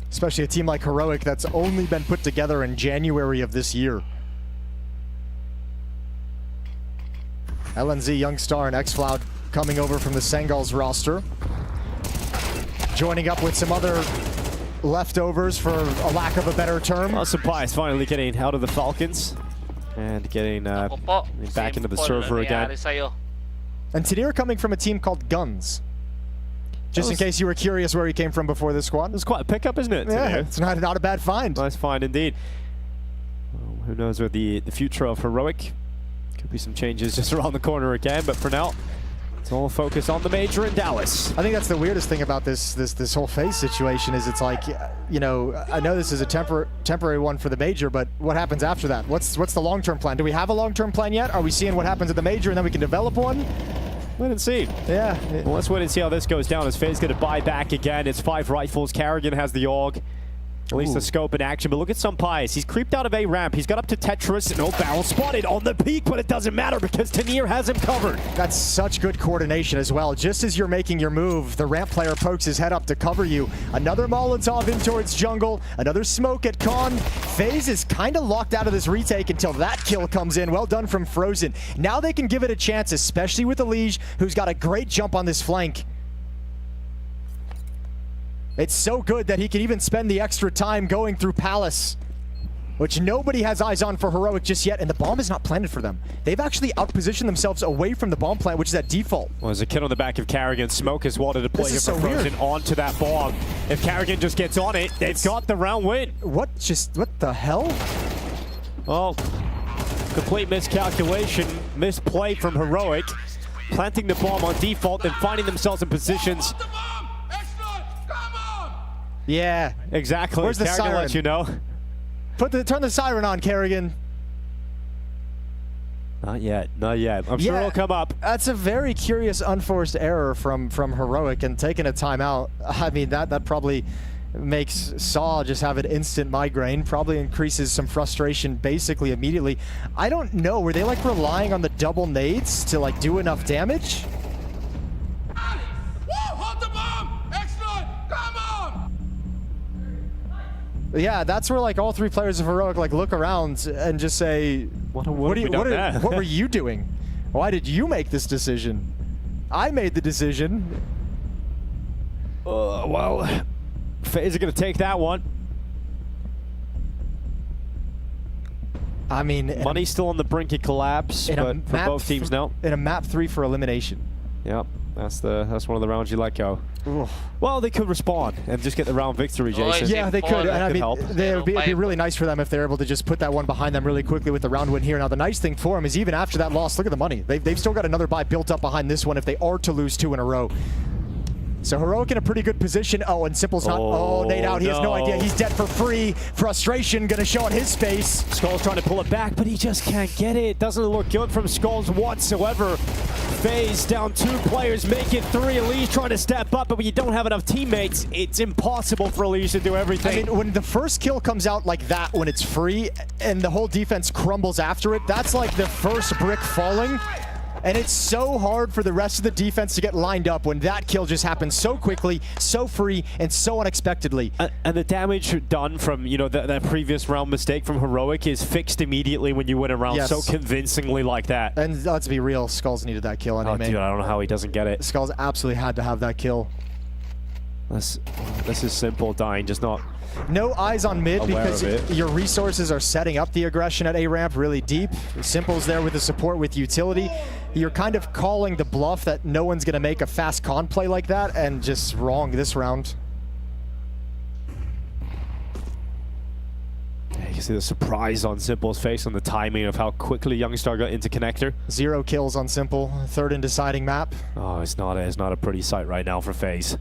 Especially a team like Heroic that's only been put together in January of this year. LNZ, Youngstar, and Xfloud coming over from the Sengals roster. Joining up with some other leftovers, for a lack of a better term. Well, Surprise finally getting out of the Falcons and getting back into the server again. And Tanir coming from a team called Guns. Just in case you were curious where he came from before this squad. It's quite a pickup, isn't it? Yeah, it's not a bad find. Nice find indeed. Well, who knows where the future of Heroic. Could be some changes just around the corner again, but for now, it's all focus on the major in Dallas. I think that's the weirdest thing about this whole FaZe situation is it's like, I know this is a temporary one for the major, but what happens after that? What's the long-term plan? Do we have a long-term plan yet? Are we seeing what happens at the major and then we can develop one? Wait and see. Yeah. Well, let's wait and see how this goes down as FaZe going to buy back again. It's 5 rifles. Carrigan has the AUG. At least the scope in action, but look at Sampaio. He's creeped out of A ramp. He's got up to Tetris. No barrel spotted on the peak, but it doesn't matter because Tanir has him covered. That's such good coordination as well. Just as you're making your move, the ramp player pokes his head up to cover you. Another Molotov in towards jungle. Another smoke at Con. FaZe is kind of locked out of this retake until that kill comes in. Well done from Frozen. Now they can give it a chance, especially with Elige, who's got a great jump on this flank. It's so good that he can even spend the extra time going through Palace, which nobody has eyes on for Heroic just yet, and the bomb is not planted for them. They've actually outpositioned themselves away from the bomb plant, which is at default. Well, there's a kid on the back of Karrigan. Smoke is wanted to play here for Frozen onto that bomb. If Karrigan just gets on it, they've got the round win. What the hell? Oh, complete miscalculation, misplay from Heroic. Planting the bomb on default, then finding themselves in positions. Yeah. Exactly. Where's the Karrigan siren? lets you know. Turn the siren on, Karrigan. Not yet, not yet. I'm sure it'll come up. That's a very curious unforced error from Heroic, and taking a timeout. I mean, that probably makes Saw just have an instant migraine, probably increases some frustration basically immediately. I don't know, were they like relying on the double nades to like do enough damage? Yeah, that's where like all three players of Heroic like look around and just say, what were you doing? Why did you make this decision? I made the decision. Well, FaZe are going to take that one. I mean, money's still on the brink of collapse, but for both teams now. In a map 3 for elimination. Yep, that's one of the rounds you let go. Oof. Well, they could respond and just get the round victory, Jason. Yeah, they could. And I mean, help. It'd be really nice for them if they're able to just put that one behind them really quickly with the round win here. Now, the nice thing for them is even after that loss, look at the money. They've still got another buy built up behind this one if they are to lose 2 in a row. So Heroic in a pretty good position. Oh, and Simple's not. Oh, Nate out. He has no idea. He's dead for free. Frustration gonna show on his face. Skull's trying to pull it back, but he just can't get it. Doesn't look good from Skulls whatsoever. FaZe down 2 players, make it 3. Elige trying to step up, but when you don't have enough teammates, it's impossible for Elige to do everything. I mean, when the first kill comes out like that, when it's free, and the whole defense crumbles after it, that's like the first brick falling. And it's so hard for the rest of the defense to get lined up when that kill just happens so quickly, so free, and so unexpectedly. And the damage done from, you know, that previous round mistake from Heroic is fixed immediately when you win a round so convincingly like that. And let's be real, Skulls needed that kill anyway. Oh, dude, I don't know how he doesn't get it. Skulls absolutely had to have that kill. This is Simple dying, just not no eyes on mid because your resources are setting up the aggression at A ramp really deep. Simple's there with the support with utility. You're kind of calling the bluff that no one's going to make a fast con play like that, and just wrong this round. Yeah, you can see the surprise on Simple's face on the timing of how quickly Youngstar got into connector. 0 kills on Simple, 3rd in deciding map. Oh, it's not a pretty sight right now for FaZe.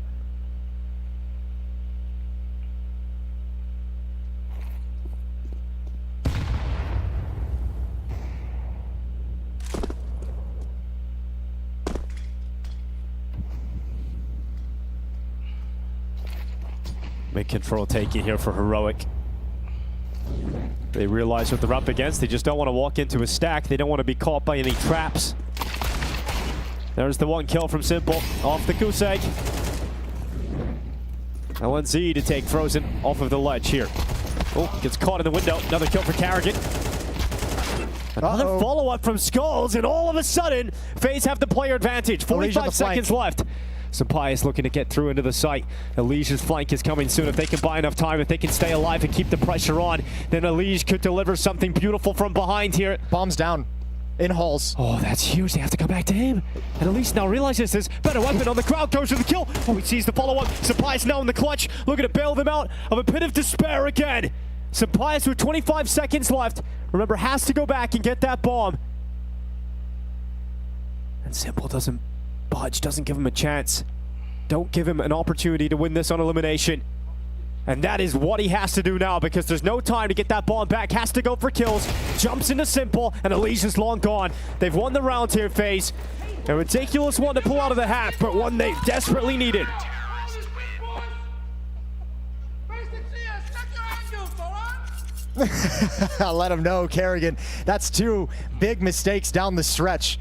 Mid control take it here for Heroic. They realize what they're up against. They just don't want to walk into a stack. They don't want to be caught by any traps. There's the 1 kill from Simple off the goose egg. LNZ to take Frozen off of the ledge here. Oh, gets caught in the window. Another kill for Karrigan. Another follow-up from Skulls, and all of a sudden, FaZe have the player advantage. 45 seconds left. Sampaio looking to get through into the site. Elige's flank is coming soon. If they can buy enough time, if they can stay alive and keep the pressure on, then Elige could deliver something beautiful from behind here. Bombs down. In halls. Oh, that's huge. They have to come back to him. And Elige now realizes this better weapon on the crowd, goes for the kill. Oh, he sees the follow-up. Sampaio now in the clutch, looking to bail them out of a pit of despair again. Sampaio with 25 seconds left. Remember, has to go back and get that bomb. And Simple doesn't budge, doesn't give him a chance. Don't give him an opportunity to win this on elimination. And that is what he has to do now, because there's no time to get that bomb back. Has to go for kills. Jumps into Simple, and Elige is long gone. They've won the round here, FaZe. A ridiculous one to pull out of the hat, but one they desperately needed. I'll let him know, Kerrigan. That's 2 big mistakes down the stretch.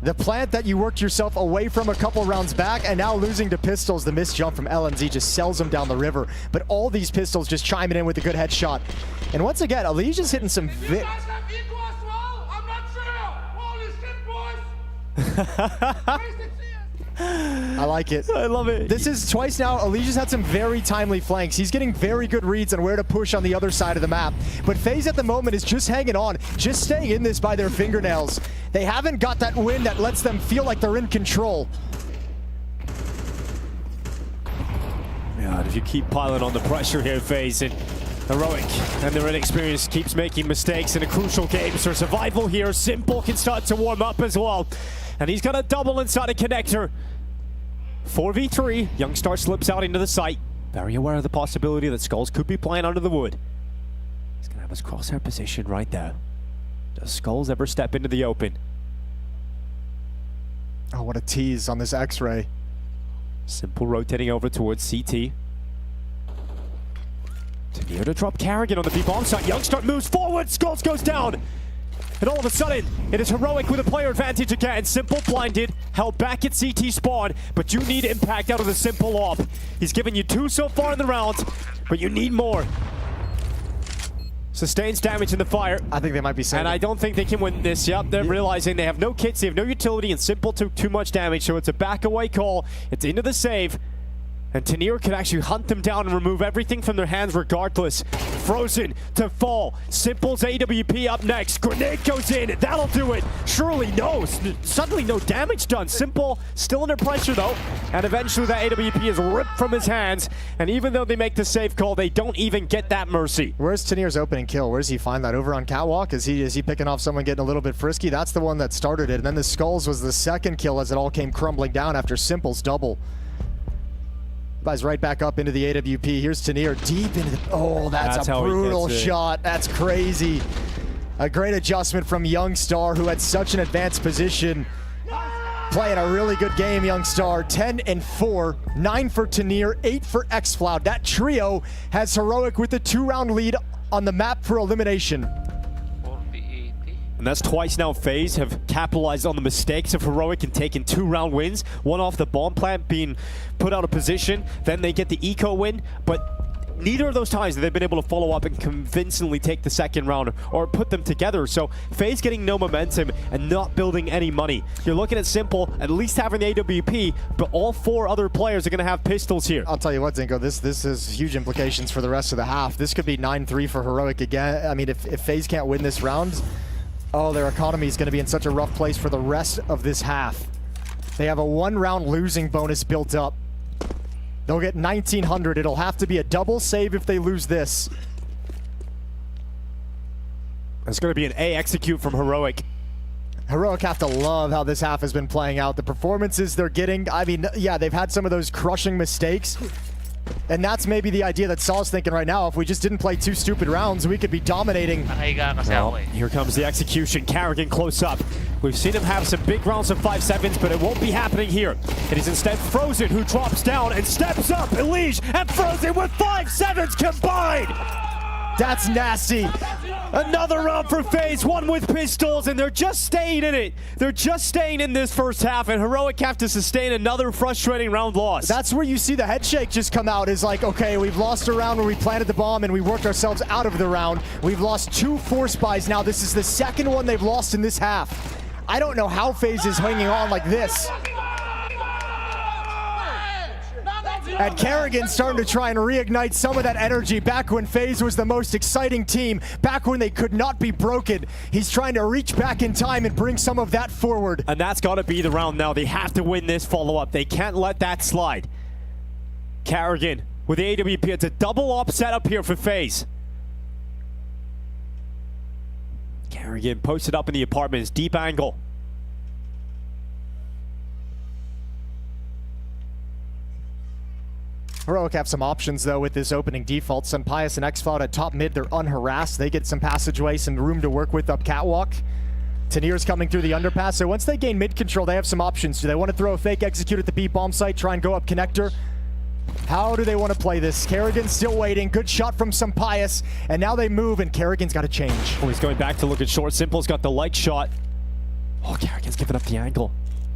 The plant that you worked yourself away from a couple rounds back, and now losing to Pistols, the missed jump from LMZ just sells him down the river. But all these Pistols just chiming in with a good headshot. And once again, Elijah's hitting some I like it. I love it. This is twice now. Elijah's had some very timely flanks. He's getting very good reads on where to push on the other side of the map. But FaZe at the moment is just hanging on, just staying in this by their fingernails. They haven't got that win that lets them feel like they're in control. God, if you keep piling on the pressure here, FaZe, and Heroic and their inexperience keeps making mistakes in a crucial game. So survival here, Simple can start to warm up as well. And he's got a double inside a connector. 4v3, Youngstar slips out into the site. Very aware of the possibility that Skulls could be playing under the wood. He's gonna have his crosshair position right there. Does Skulls ever step into the open? Oh, what a tease on this X-ray. Simple rotating over towards CT. Near to drop Kerrigan on the B-bomb site. Youngstar moves forward, Skulls goes down. And all of a sudden, it is Heroic with a player advantage again. Simple blinded, held back at CT spawn, but you need impact out of the Simple AWP. He's given you 2 so far in the round, but you need more. Sustains damage in the fire. I think they might be saving. And I don't think they can win this. Yep, they're realizing they have no kits, they have no utility, and Simple took too much damage, so it's a back away call. It's into the save. And Tanir could actually hunt them down and remove everything from their hands regardless. Frozen to fall. Simple's AWP up next. Grenade goes in. That'll do it. Surely no. Suddenly no damage done. Simple still under pressure though. And eventually that AWP is ripped from his hands. And even though they make the save call, they don't even get that mercy. Where's Tanir's opening kill? Where does he find that? Over on Catwalk? Is he picking off someone getting a little bit frisky? That's the one that started it. And then the Skulls was the second kill as it all came crumbling down after Simple's double. Buys right back up into the AWP. Here's Tanir deep into the... Oh, that's a brutal shot. That's crazy. A great adjustment from Youngstar, who had such an advanced position. Playing a really good game, Youngstar. 10 and 4, 9 for Tanir, 8 for xFloud. That trio has Heroic with the 2-round lead on the map for elimination. And that's twice now FaZe have capitalized on the mistakes of Heroic and taken 2-round wins. One off the bomb plant being put out of position, then they get the eco win, but neither of those times have they been able to follow up and convincingly take the second round or put them together. So FaZe getting no momentum and not building any money. You're looking at Simple at least having the AWP, but all 4 other players are going to have pistols here. I'll tell you what, Zinko, this has huge implications for the rest of the half. This could be 9-3 for Heroic again. I mean, if FaZe can't win this round, oh, their economy is going to be in such a rough place for the rest of this half. They have a 1-round losing bonus built up. They'll get 1,900. It'll have to be a double save if they lose this. It's going to be an A execute from Heroic. Heroic have to love how this half has been playing out. The performances they're getting, I mean, yeah, they've had some of those crushing mistakes. And that's maybe the idea that Saul's thinking right now. If we just didn't play 2 stupid rounds, we could be dominating. Well, here comes the execution. Kerrigan close up. We've seen him have some big rounds of 5-7s, but it won't be happening here. It is instead Frozen who drops down and steps up. Elige and Frozen with 5-7s combined. That's nasty. Another round for FaZe, one with pistols, and they're just staying in it. They're just staying in this first half, and Heroic have to sustain another frustrating round loss. That's where you see the head shake just come out, is like, okay, we've lost a round where we planted the bomb and we worked ourselves out of the round. We've lost 2 force buys now. This is the second one they've lost in this half. I don't know how FaZe is hanging on like this. And Kerrigan's starting to try and reignite some of that energy back when FaZe was the most exciting team, back when they could not be broken. He's trying to reach back in time and bring some of that forward. And that's got to be the round now. They have to win this follow-up. They can't let that slide. Kerrigan with the AWP. It's a double up setup here for FaZe. Kerrigan posted up in the apartments, deep angle. Heroic have some options though with this opening default. Sunpius and xFloud at top mid, they're unharassed. They get some passageway, some room to work with up Catwalk. Tanir's coming through the underpass, so once they gain mid control, they have some options. Do they want to throw a fake execute at the B-bomb site, try and go up connector? How do they want to play this? Kerrigan's still waiting. Good shot from Sampaius. And now they move, and Kerrigan's got to change. Oh, he's going back to look at short. Simple's got the leg shot. Oh, Kerrigan's giving up the angle.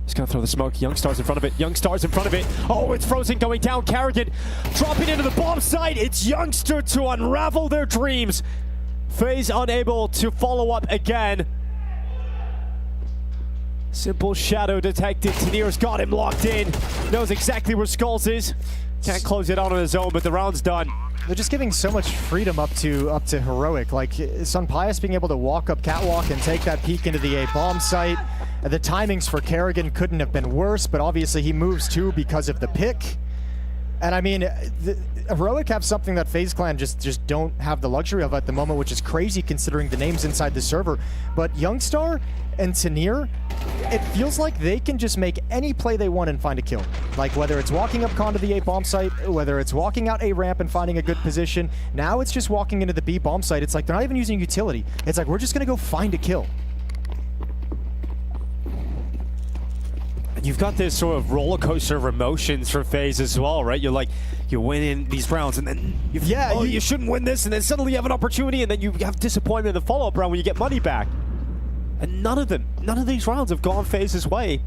He's going to throw the smoke. Youngstar's in front of it. Youngstar's in front of it. Oh, it's Frozen going down. Kerrigan dropping into the bomb site. It's Youngster to unravel their dreams. FaZe unable to follow up again. Simple shadow detected. Tanir's got him locked in. Knows exactly where Skulls is. Can't close it out on his own, but the round's done. They're just giving so much freedom up to Heroic. Like, Sampaius being able to walk up catwalk and take that peek into the A bomb site. The timings for Kerrigan couldn't have been worse, but obviously he moves too because of the pick. And I mean, Heroic have something that FaZe Clan just don't have the luxury of at the moment, which is crazy considering the names inside the server. But Youngstar and Tanir, it feels like they can just make any play they want and find a kill. Like whether it's walking up con to the A bomb site, whether it's walking out A ramp and finding a good position. Now it's just walking into the B bomb site. It's like they're not even using utility. It's like we're just gonna go find a kill. You've got this sort of roller coaster of emotions for FaZe as well, right? You're like, you win in these rounds, and then you shouldn't win this, and then suddenly you have an opportunity, and then you have disappointment in the follow-up round when you get money back. And none of these rounds have gone FaZe's way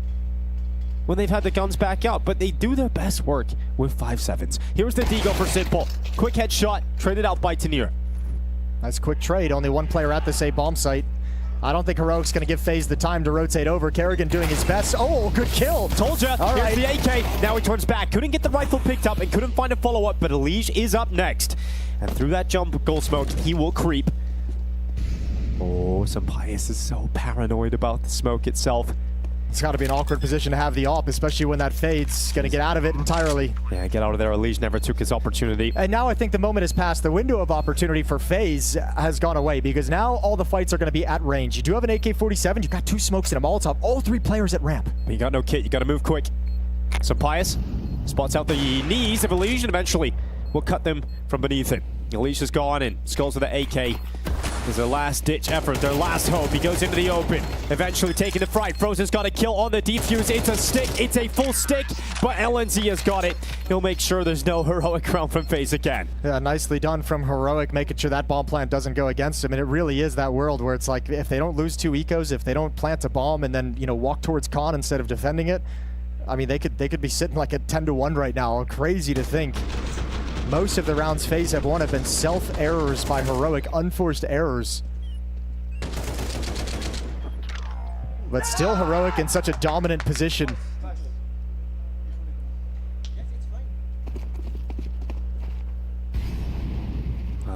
when they've had the guns back out, but they do their best work with 5-7s. Here's the Deagle for Simple. Quick headshot, traded out by Tanir. Nice quick trade, only one player at this A bomb site. I don't think Heroic's going to give FaZe the time to rotate over. Kerrigan doing his best. Oh, good kill. Told ya. All right. Here's the AK. Now he turns back. Couldn't get the rifle picked up and couldn't find a follow-up, but Elige is up next. And through that jump, goal smoke, he will creep. Oh, Sampaius is so paranoid about the smoke itself. It's got to be an awkward position to have the AWP, especially when that fades. Going to get out of it entirely. Yeah, get out of there. Elige never took his opportunity. And now I think the moment has passed. The window of opportunity for FaZe has gone away because now all the fights are going to be at range. You do have an AK-47. You've got 2 smokes and a Molotov. All 3 players at ramp. But you got no kit. You got to move quick. Sampaius spots out the knees of Elige and eventually will cut them from beneath him. Elige is gone and Skulls with the AK. It's their last-ditch effort, their last hope. He goes into the open, eventually taking the fright. Frozen's got a kill on the defuse. It's a stick, it's a full stick, but LNZ has got it. He'll make sure there's no Heroic round from FaZe again. Yeah, nicely done from Heroic, making sure that bomb plant doesn't go against him. And it really is that world where it's like, if they don't lose 2 ecos, if they don't plant a bomb and then, you know, walk towards con instead of defending it, I mean, they could be sitting like at 10-1 right now. Crazy to think. Most of the rounds FaZe have won have been self-errors by Heroic, unforced errors. But still Heroic in such a dominant position.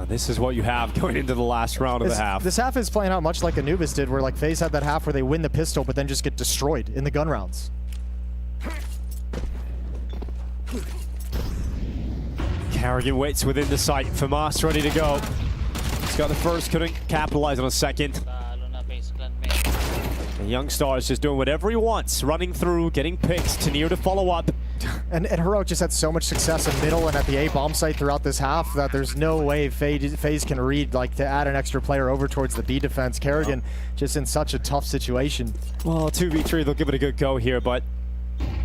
This is what you have going into the last round of the half. This half is playing out much like Anubis did, where like FaZe had that half where they win the pistol but then just get destroyed in the gun rounds. Kerrigan waits within the site. FAMAS ready to go. He's got the first, couldn't capitalize on a second. And Youngstar is just doing whatever he wants, running through, getting picks, Tanir to follow up. And Heroic just had so much success in middle and at the A bomb site throughout this half that there's no way FaZe can read like to add an extra player over towards the B defense. Kerrigan just in such a tough situation. Well, 2v3, they'll give it a good go here, but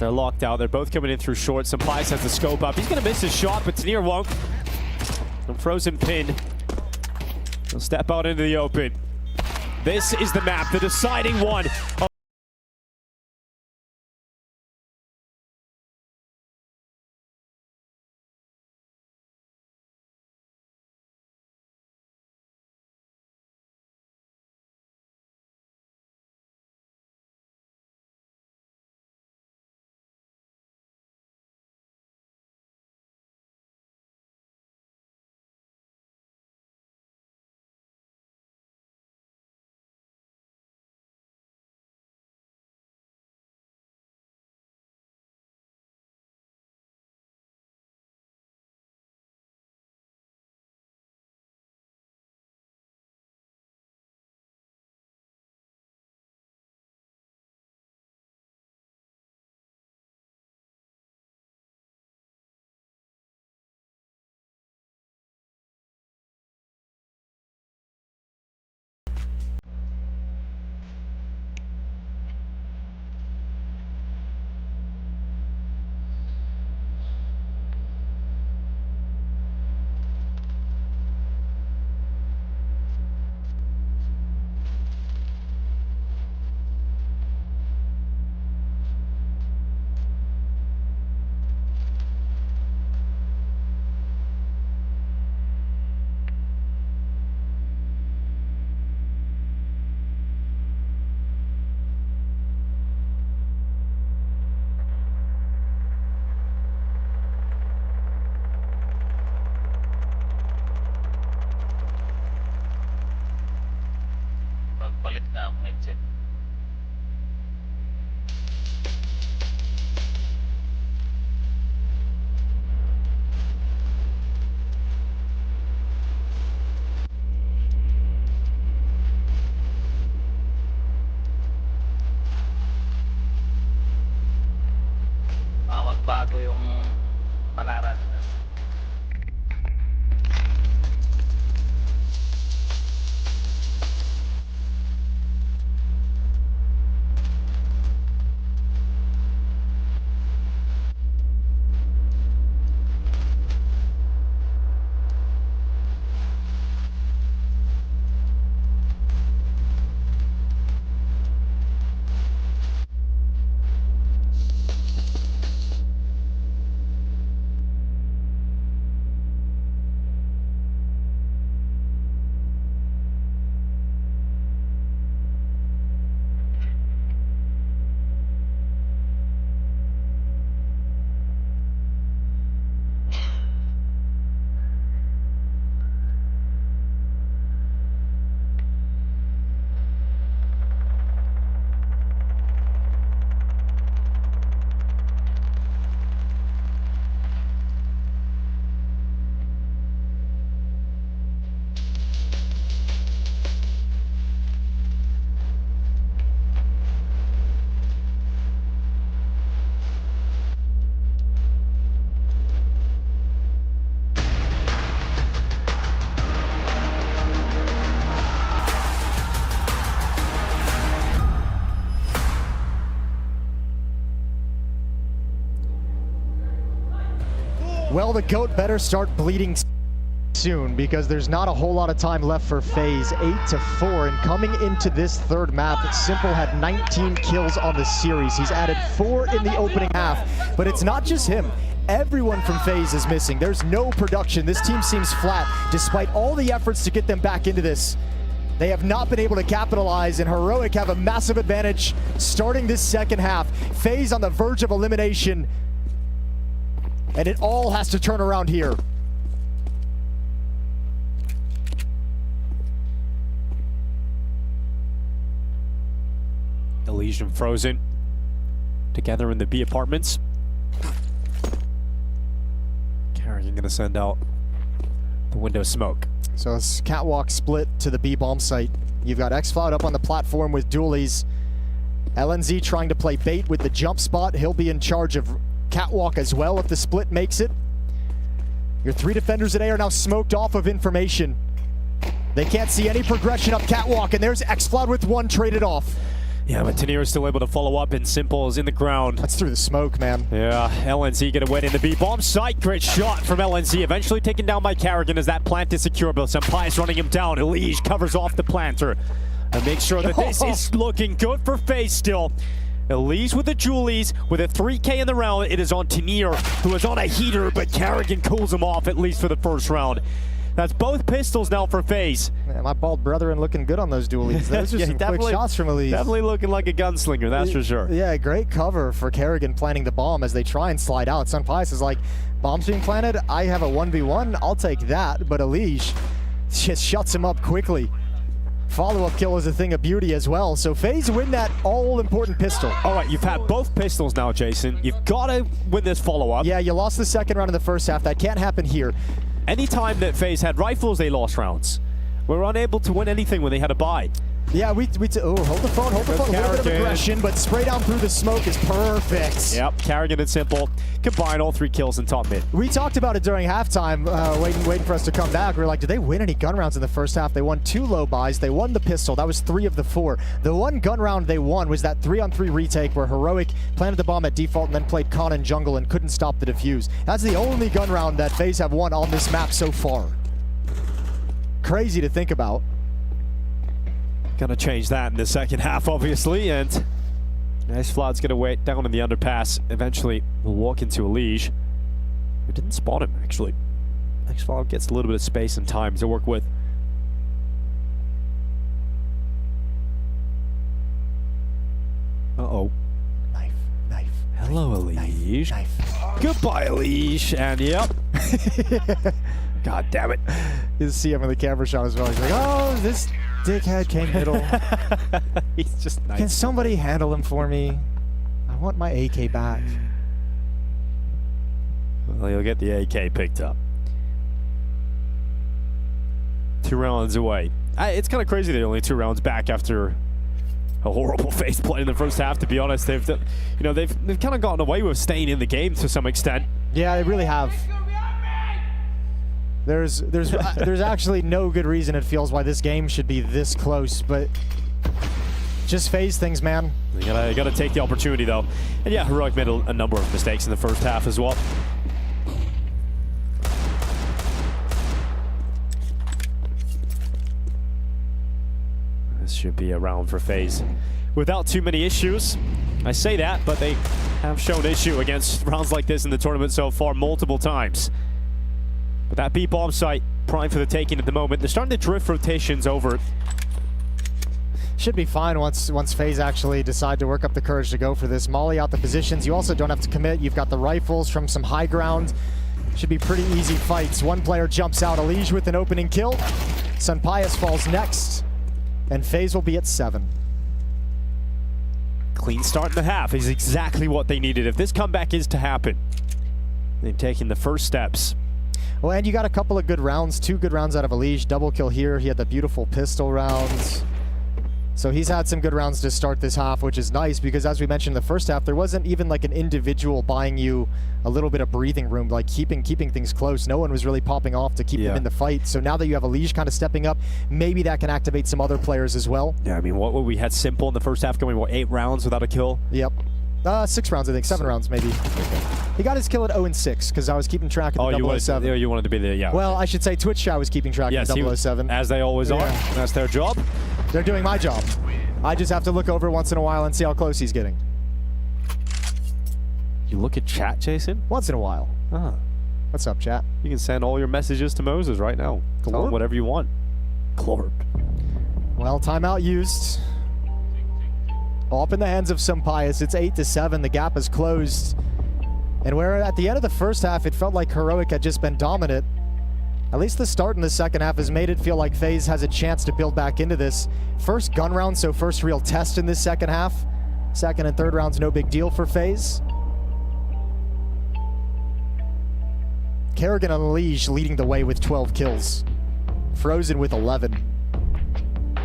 they're locked out. They're both coming in through short. Sampaius has the scope up. He's going to miss his shot, but Tanir won't. And Frozen pin. He'll step out into the open. This is the map, the deciding one. exit. Magbago yung palaran. Well, the GOAT better start bleeding soon because there's not a whole lot of time left for FaZe. 8-4, and coming into this third map, Simple had 19 kills on the series. He's added 4 in the opening half, but it's not just him. Everyone from FaZe is missing. There's no production. This team seems flat despite all the efforts to get them back into this. They have not been able to capitalize, and Heroic have a massive advantage starting this second half. FaZe on the verge of elimination, and it all has to turn around here. Elysian Frozen together in the B apartments. Carrigan gonna send out the window smoke. So it's catwalk split to the B bomb site. You've got xFloud up on the platform with dualies. LNZ trying to play bait with the jump spot. He'll be in charge of catwalk as well if the split makes it. Your 3 defenders today are now smoked off of information. They can't see any progression up catwalk, and there's xFloud with 1 traded off. Yeah, but Tanir is still able to follow up, and Simple is in the ground. That's through the smoke, man. Yeah, LNZ gonna win in the B bomb site. Great shot from LNZ, eventually taken down by Carrigan as that plant is secure, but Senpai is running him down. Elige covers off the planter and makes sure that this is looking good for FaZe still. Elise with the Julies, with a 3K in the round. It is on Tanir, who is on a heater, but Carrigan cools him off, at least for the first round. That's both pistols now for FaZe. Man, my bald brethren looking good on those dualies. Those are some quick shots from Elise. Definitely looking like a gunslinger, that's for sure. Yeah, great cover for Carrigan planting the bomb as they try and slide out. Sunpias is like, bomb's being planted, I have a 1v1, I'll take that, but Elige just shuts him up quickly. Follow-up kill is a thing of beauty as well, so FaZe win that all-important pistol. All right, you've had both pistols now, Jason. You've got to win this follow-up. Yeah, you lost the second round in the first half. That can't happen here. Anytime that FaZe had rifles, they lost rounds. We're unable to win anything when they had a buy. Yeah, oh, hold the phone, a little bit of aggression, but spray down through the smoke is perfect. Yep, Carrigan and Simple combine all 3 kills in top mid. We talked about it during halftime, waiting for us to come back. We were like, did they win any gun rounds in the first half? They won 2 low buys, they won the pistol, that was 3 of the 4. The one gun round they won was that 3-on-3 retake where Heroic planted the bomb at default and then played Con in jungle and couldn't stop the defuse. That's the only gun round that FaZe have won on this map so far. Crazy to think about. Gonna change that in the second half, obviously, and xFloud's gonna wait down in the underpass. Eventually, we'll walk into Elige, who didn't spot him, actually. xFloud gets a little bit of space and time to work with. Uh-oh. Knife. Hello, Elige. Knife. Goodbye, Elige. And yep. God damn it. You see him in the camera shot as well. He's like, oh, this Dickhead came middle. He's just nice. Can somebody handle him for me? I want my AK back. Well, you'll get the AK picked up. 2 rounds away. It's kind of crazy they're only 2 rounds back after a horrible FaZe play in the first half. To be honest, they've kind of gotten away with staying in the game to some extent. Yeah, they really have. There's actually no good reason it feels why this game should be this close, but just FaZe things, man. You gotta take the opportunity though. And yeah, Heroic made a number of mistakes in the first half as well. This should be a round for FaZe without too many issues. I say that, but they have shown issue against rounds like this in the tournament so far multiple times. But that B-bomb site prime for the taking at the moment. They're starting to drift rotations over. Should be fine once FaZe actually decide to work up the courage to go for this. Molly out the positions. You also don't have to commit. You've got the rifles from some high ground. Should be pretty easy fights. One player jumps out. Elige with an opening kill. Sunpius falls next. And FaZe will be at 7. Clean start in the half is exactly what they needed. If this comeback is to happen, they've taken the first steps. Well, and you got a couple of good rounds, 2 good rounds out of Elige. Double kill here. He had the beautiful pistol rounds. So he's had some good rounds to start this half, which is nice because as we mentioned in the first half, there wasn't even like an individual buying you a little bit of breathing room, like keeping things close. No one was really popping off to keep them in the fight. So now that you have Elige kind of stepping up, maybe that can activate some other players as well. Yeah, I mean, what we had Simple in the first half going, what, 8 rounds without a kill? Yep. 6 rounds, I think. 7 rounds, maybe. Okay. He got his kill at 0-6 because I was keeping track of the 007. You wanted to be the, Well, I should say Twitch chat was keeping track of the 007. As they always are. That's their job. They're doing my job. I just have to look over once in a while and see how close he's getting. You look at chat, Jason? Once in a while. What's up, chat? You can send all your messages to Moses right now. Tell him whatever you want. Glorp. Well, timeout used. All up in the hands of Sunpius. It's 8-7. The gap is closed. And where at the end of the first half, it felt like Heroic had just been dominant. At least the start in the second half has made it feel like FaZe has a chance to build back into this. First gun round, so first real test in this second half. Second and third rounds, no big deal for FaZe. Kerrigan and Elige leading the way with 12 kills. Frozen with 11.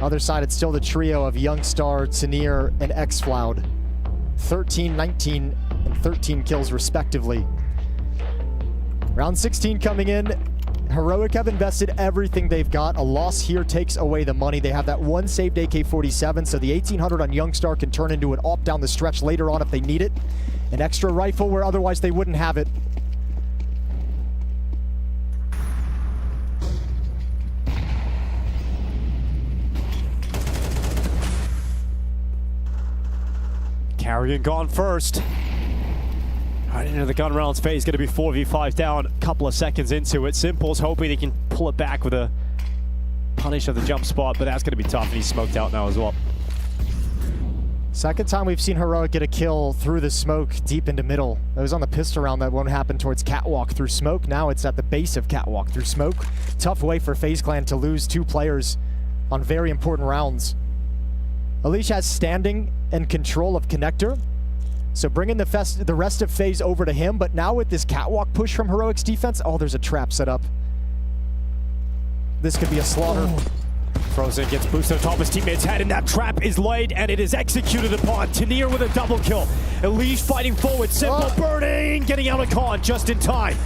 Other side, it's still the trio of Youngstar, Tanir, and xFloud. 13, 19, and 13 kills respectively. Round 16 coming in. Heroic have invested everything they've got. A loss here takes away the money. They have that one saved AK-47, so the 1800 on Youngstar can turn into an AWP down the stretch later on if they need it. An extra rifle where otherwise they wouldn't have it. Carrigan gone first. Right into the gun rounds phase, going to be 4v5 down, a couple of seconds into it. Simple's hoping he can pull it back with a punish of the jump spot, but that's going to be tough, and he's smoked out now as well. Second time we've seen Heroic get a kill through the smoke deep into middle. It was on the pistol round that one happened towards Catwalk through smoke. Now it's at the base of Catwalk through smoke. Tough way for FaZe Clan to lose 2 players on very important rounds. Elige has standing and control of Connector. So bringing the rest of FaZe over to him, but now with this Catwalk push from Heroic's defense, oh, there's a trap set up. This could be a slaughter. Frozen gets boosted on top of his teammate's head, and that trap is laid, and it is executed upon. Tanir with a double kill. Elige fighting forward. Simple burning, getting out of con just in time.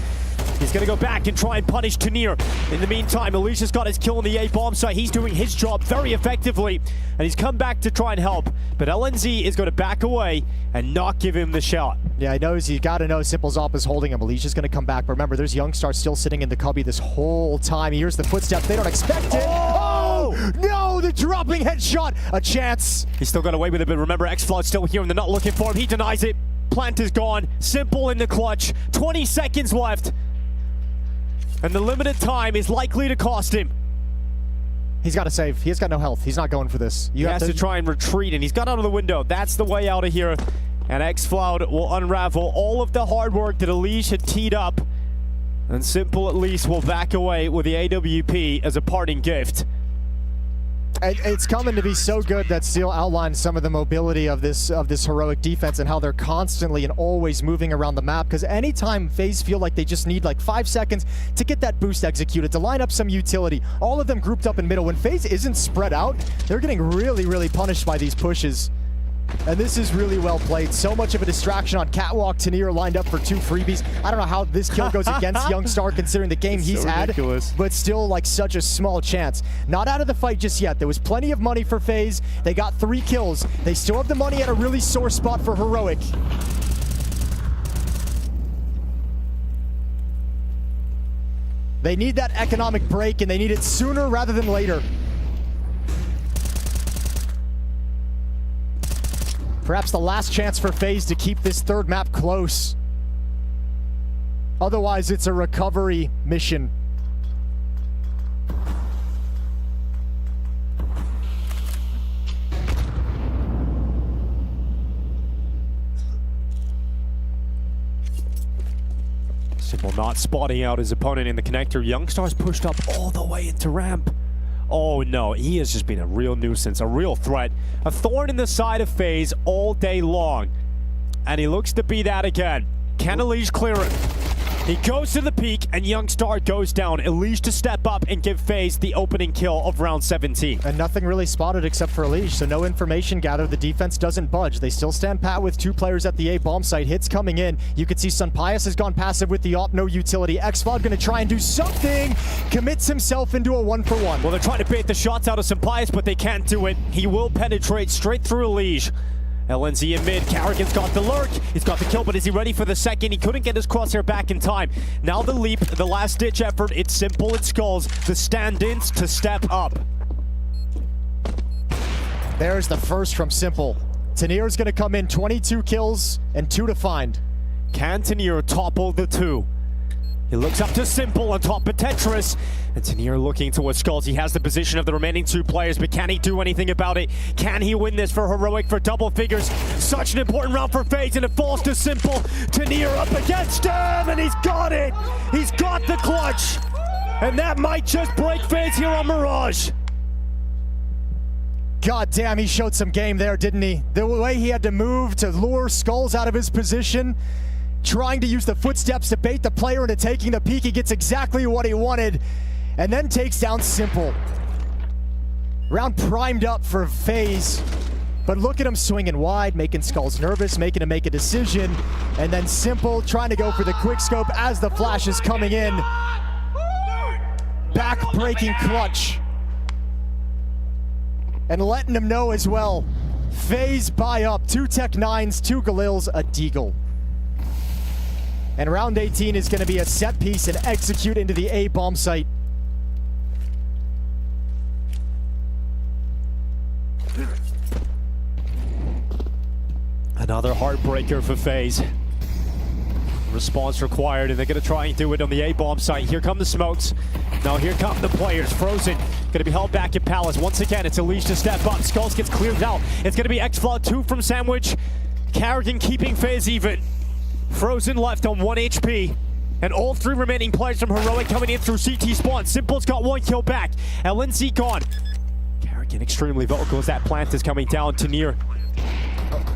He's going to go back and try and punish Tanir. In the meantime, Elige has got his kill on the A-bomb site. He's doing his job very effectively, and he's come back to try and help. But LNZ is going to back away and not give him the shot. Yeah, he knows. He's got to know Simple's op is holding him. Elige's going to come back. But remember, there's Youngstar still sitting in the cubby this whole time. He hears the footsteps. They don't expect it. Oh! No! The dropping headshot. A chance. He's still got away with it, but remember, xFloud's still here, and they're not looking for him. He denies it. Plant is gone. Simple in the clutch. 20 seconds left. And the limited time is likely to cost him. He's got to save. He has got no health. He's not going for this. He has to try and retreat, and he's got out of the window. That's the way out of here. And xFloud will unravel all of the hard work that Elige had teed up. And Simple at least will back away with the AWP as a parting gift. It's coming to be so good that Seal outlined some of the mobility of this heroic defense and how they're constantly and always moving around the map, because anytime FaZe feel like they just need like 5 seconds to get that boost executed, to line up some utility, all of them grouped up in middle. When FaZe isn't spread out, they're getting really punished by these pushes. And this is really well played. So much of a distraction on Catwalk. Tanier lined up for 2 freebies. I don't know how this kill goes against Youngstar considering the game he's had, but still like such a small chance. Not out of the fight just yet. There was plenty of money for FaZe. They got 3 kills. They still have the money at a really sore spot for Heroic. They need that economic break, and they need it sooner rather than later. Perhaps the last chance for FaZe to keep this 3rd map close. Otherwise, it's a recovery mission. Simple not spotting out his opponent in the connector. Youngstar's pushed up all the way into ramp. Oh no, he has just been a real nuisance, a real threat. A thorn in the side of FaZe all day long. And he looks to be that again. Can Elige clear it? He goes to the peak, and Youngstar goes down. Elige to step up and give FaZe the opening kill of round 17. And nothing really spotted except for Elige, so no information gathered. The defense doesn't budge. They still stand pat with 2 players at the A bomb site. Hits coming in. You can see Sunpius has gone passive with the op, no utility. Xfod gonna try and do something. Commits himself into a 1-for-1. Well, they're trying to bait the shots out of Sunpius, but they can't do it. He will penetrate straight through Elige. LNZ in mid. Carrigan's got the lurk. He's got the kill, but is he ready for the second? He couldn't get his crosshair back in time. Now the leap, the last-ditch effort. It's Simple and Skulls, the stand-ins to step up. There's the first from Simple. Tanier's gonna come in, 22 kills and 2 to find. Can Tanier topple the 2? He looks up to Simple on top of Tetris. And Tanier looking towards Skulls. He has the position of the remaining 2 players, but can he do anything about it? Can he win this for Heroic for double figures? Such an important round for FaZe, and it falls to Simple. Tanier up against him, and he's got it! He's got the clutch! And that might just break FaZe here on Mirage. God damn, he showed some game there, didn't he? The way he had to move to lure Skulls out of his position, trying to use the footsteps to bait the player into taking the peek. He gets exactly what he wanted, and then takes down Simple. Round primed up for FaZe, but look at him swinging wide, making Skulls nervous, making him make a decision, and then Simple trying to go for the quick scope as the flash is coming in. Back-breaking clutch. And letting him know as well, FaZe buy up 2 Tech 9s, 2 Galils, a Deagle. And round 18 is going to be a set piece and execute into the A bomb site. Another heartbreaker for FaZe. Response required, and they're going to try and do it on the A bomb site. Here come the smokes. Now here come the players. Frozen going to be held back at Palace. Once again, it's Elige to step up. Skulls gets cleared out. It's going to be Xflood 2 from Sandwich. Carrigan keeping FaZe even. Frozen left on 1 HP. And all 3 remaining players from Heroic coming in through CT spawn. Simple's got 1 kill back. LNC gone. Carrigan extremely vocal as that plant is coming down. Tanier,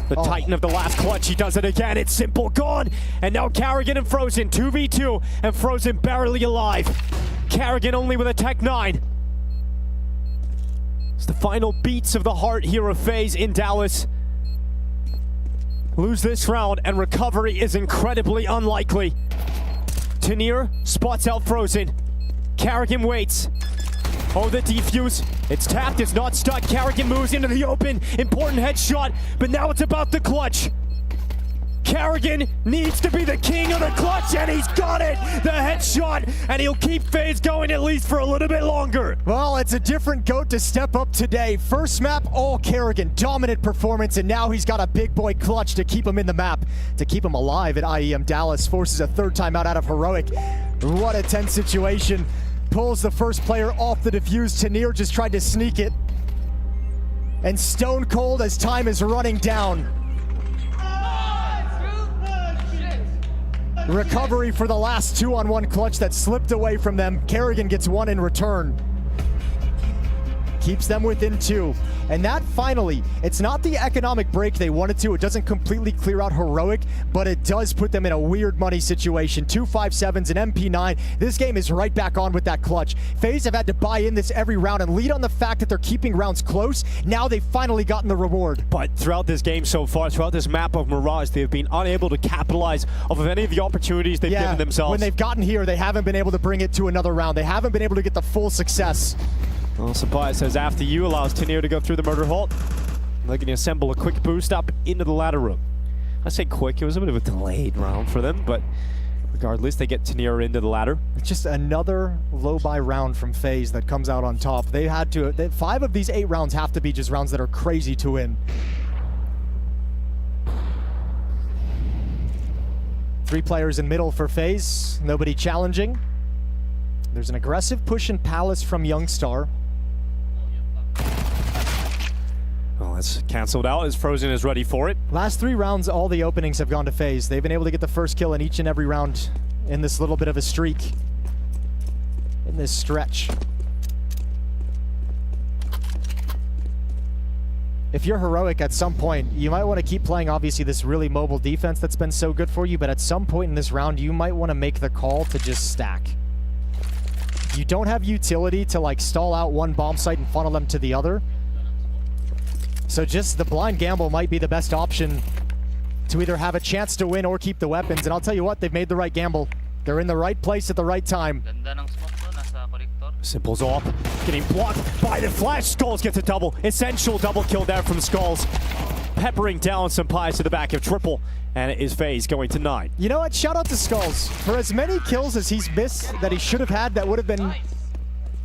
the Titan of the last clutch. He does it again. It's Simple gone. And now Carrigan and Frozen 2v2. And Frozen barely alive. Carrigan only with a Tech 9. It's the final beats of the heart here of FaZe in Dallas. Lose this round, and recovery is incredibly unlikely. Tanier spots out Frozen. Carrigan waits. Oh, the defuse. It's tapped, it's not stuck. Carrigan moves into the open. Important headshot, but now it's about the clutch. Carrigan needs to be the king of the clutch, and he's got it! The headshot, and he'll keep FaZe going at least for a little bit longer. Well, it's a different GOAT to step up today. First map, all Carrigan. Dominant performance, and now he's got a big boy clutch to keep him in the map. To keep him alive at IEM Dallas. Forces a 3rd time out of Heroic. What a tense situation. Pulls the first player off the defuse. Tanier just tried to sneak it. And stone cold as time is running down. Recovery for the last 2-on-1 clutch that slipped away from them. Carrigan gets 1 in return. keeps them within 2. And that finally, it's not the economic break they wanted to. It doesn't completely clear out Heroic, but it does put them in a weird money situation. 2 5.7s, an MP9. This game is right back on with that clutch. FaZe have had to buy in this every round and lead on the fact that they're keeping rounds close. Now they've finally gotten the reward. But throughout this game so far, throughout this map of Mirage, they've been unable to capitalize off of any of the opportunities they've given themselves. When they've gotten here, they haven't been able to bring it to another round. They haven't been able to get the full success. Well, Sapai says after you allows Tenier to go through the murder halt. Looking to assemble a quick boost up into the ladder room. I say quick, it was a bit of a delayed round for them, but regardless, they get Tenier into the ladder. It's just another low buy round from FaZe that comes out on top. They had to, 5 of these 8 rounds have to be just rounds that are crazy to win. 3 players in middle for FaZe, nobody challenging. There's an aggressive push in Palace from Youngstar. Well, that's cancelled out as Frozen is ready for it. Last 3 rounds, all the openings have gone to FaZe. They've been able to get the first kill in each and every round in this little bit of a streak, in this stretch. If you're Heroic at some point, you might want to keep playing, obviously, this really mobile defense that's been so good for you, but at some point in this round, you might want to make the call to just stack. You don't have utility to like stall out one bomb site and funnel them to the other. So just the blind gamble might be the best option to either have a chance to win or keep the weapons. And I'll tell you what, they've made the right gamble. They're in the right place at the right time. Simple's off, getting blocked by the flash. Skulls gets a double. Essential double kill there from Skulls. Peppering down some pies to the back of triple. And it is FaZe going to 9. You know what? Shout out to Skulls. For as many kills as he's missed that he should have had that would have been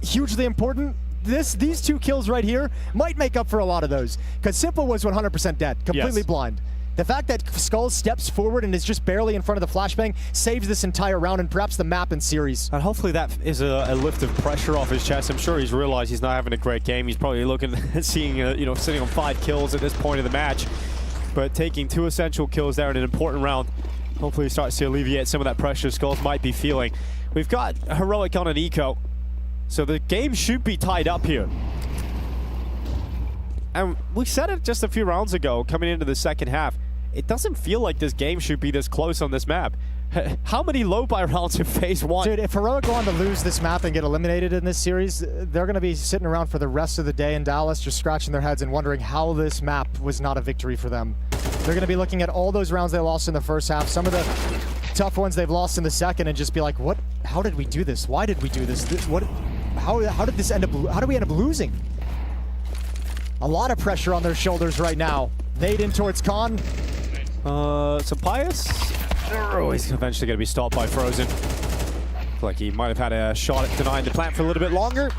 hugely important, these 2 kills right here might make up for a lot of those. Because Simple was 100% dead, completely blind. The fact that Skulls steps forward and is just barely in front of the flashbang saves this entire round and perhaps the map and series. And hopefully that is a lift of pressure off his chest. I'm sure he's realized he's not having a great game. He's probably looking at seeing, sitting on 5 kills at this point of the match. But taking 2 essential kills there in an important round, hopefully he starts to alleviate some of that pressure Skulls might be feeling. We've got Heroic on an eco, so the game should be tied up here. And we said it just a few rounds ago, coming into the second half. It doesn't feel like this game should be this close on this map. How many low buy rounds have FaZe won? Dude, if Heroic go on to lose this map and get eliminated in this series, they're going to be sitting around for the rest of the day in Dallas, just scratching their heads and wondering how this map was not a victory for them. They're going to be looking at all those rounds they lost in the first half, some of the tough ones they've lost in the second, and just be like, what? How did we do this? Why did we do this? How did this end up? How did we end up losing? A lot of pressure on their shoulders right now. Nade in towards Khan. Some Pius. Oh, he's eventually going to be stopped by Frozen. Looks like he might have had a shot at denying the plant for a little bit longer.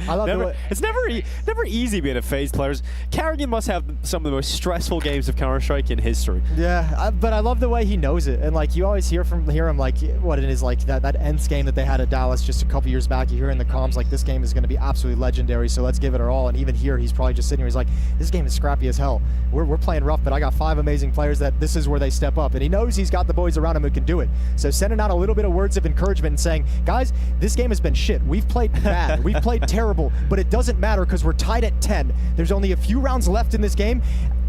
I love it's never easy being a FaZe player. Carrigan must have some of the most stressful games of Counter-Strike in history. Yeah, but I love the way he knows it. And like you always hear him like what it is, like that Ents game that they had at Dallas just a couple years back. You hear in the comms like this game is going to be absolutely legendary, so let's give it our all. And even here he's probably just sitting here, he's like, this game is scrappy as hell. We're playing rough, but I got 5 amazing players that this is where they step up. And he knows he's got the boys around him who can do it. So sending out a little bit of words of encouragement and saying, guys, this game has been shit. We've played bad. We've played terrible, but it doesn't matter because we're tied at 10. There's only a few rounds left in this game,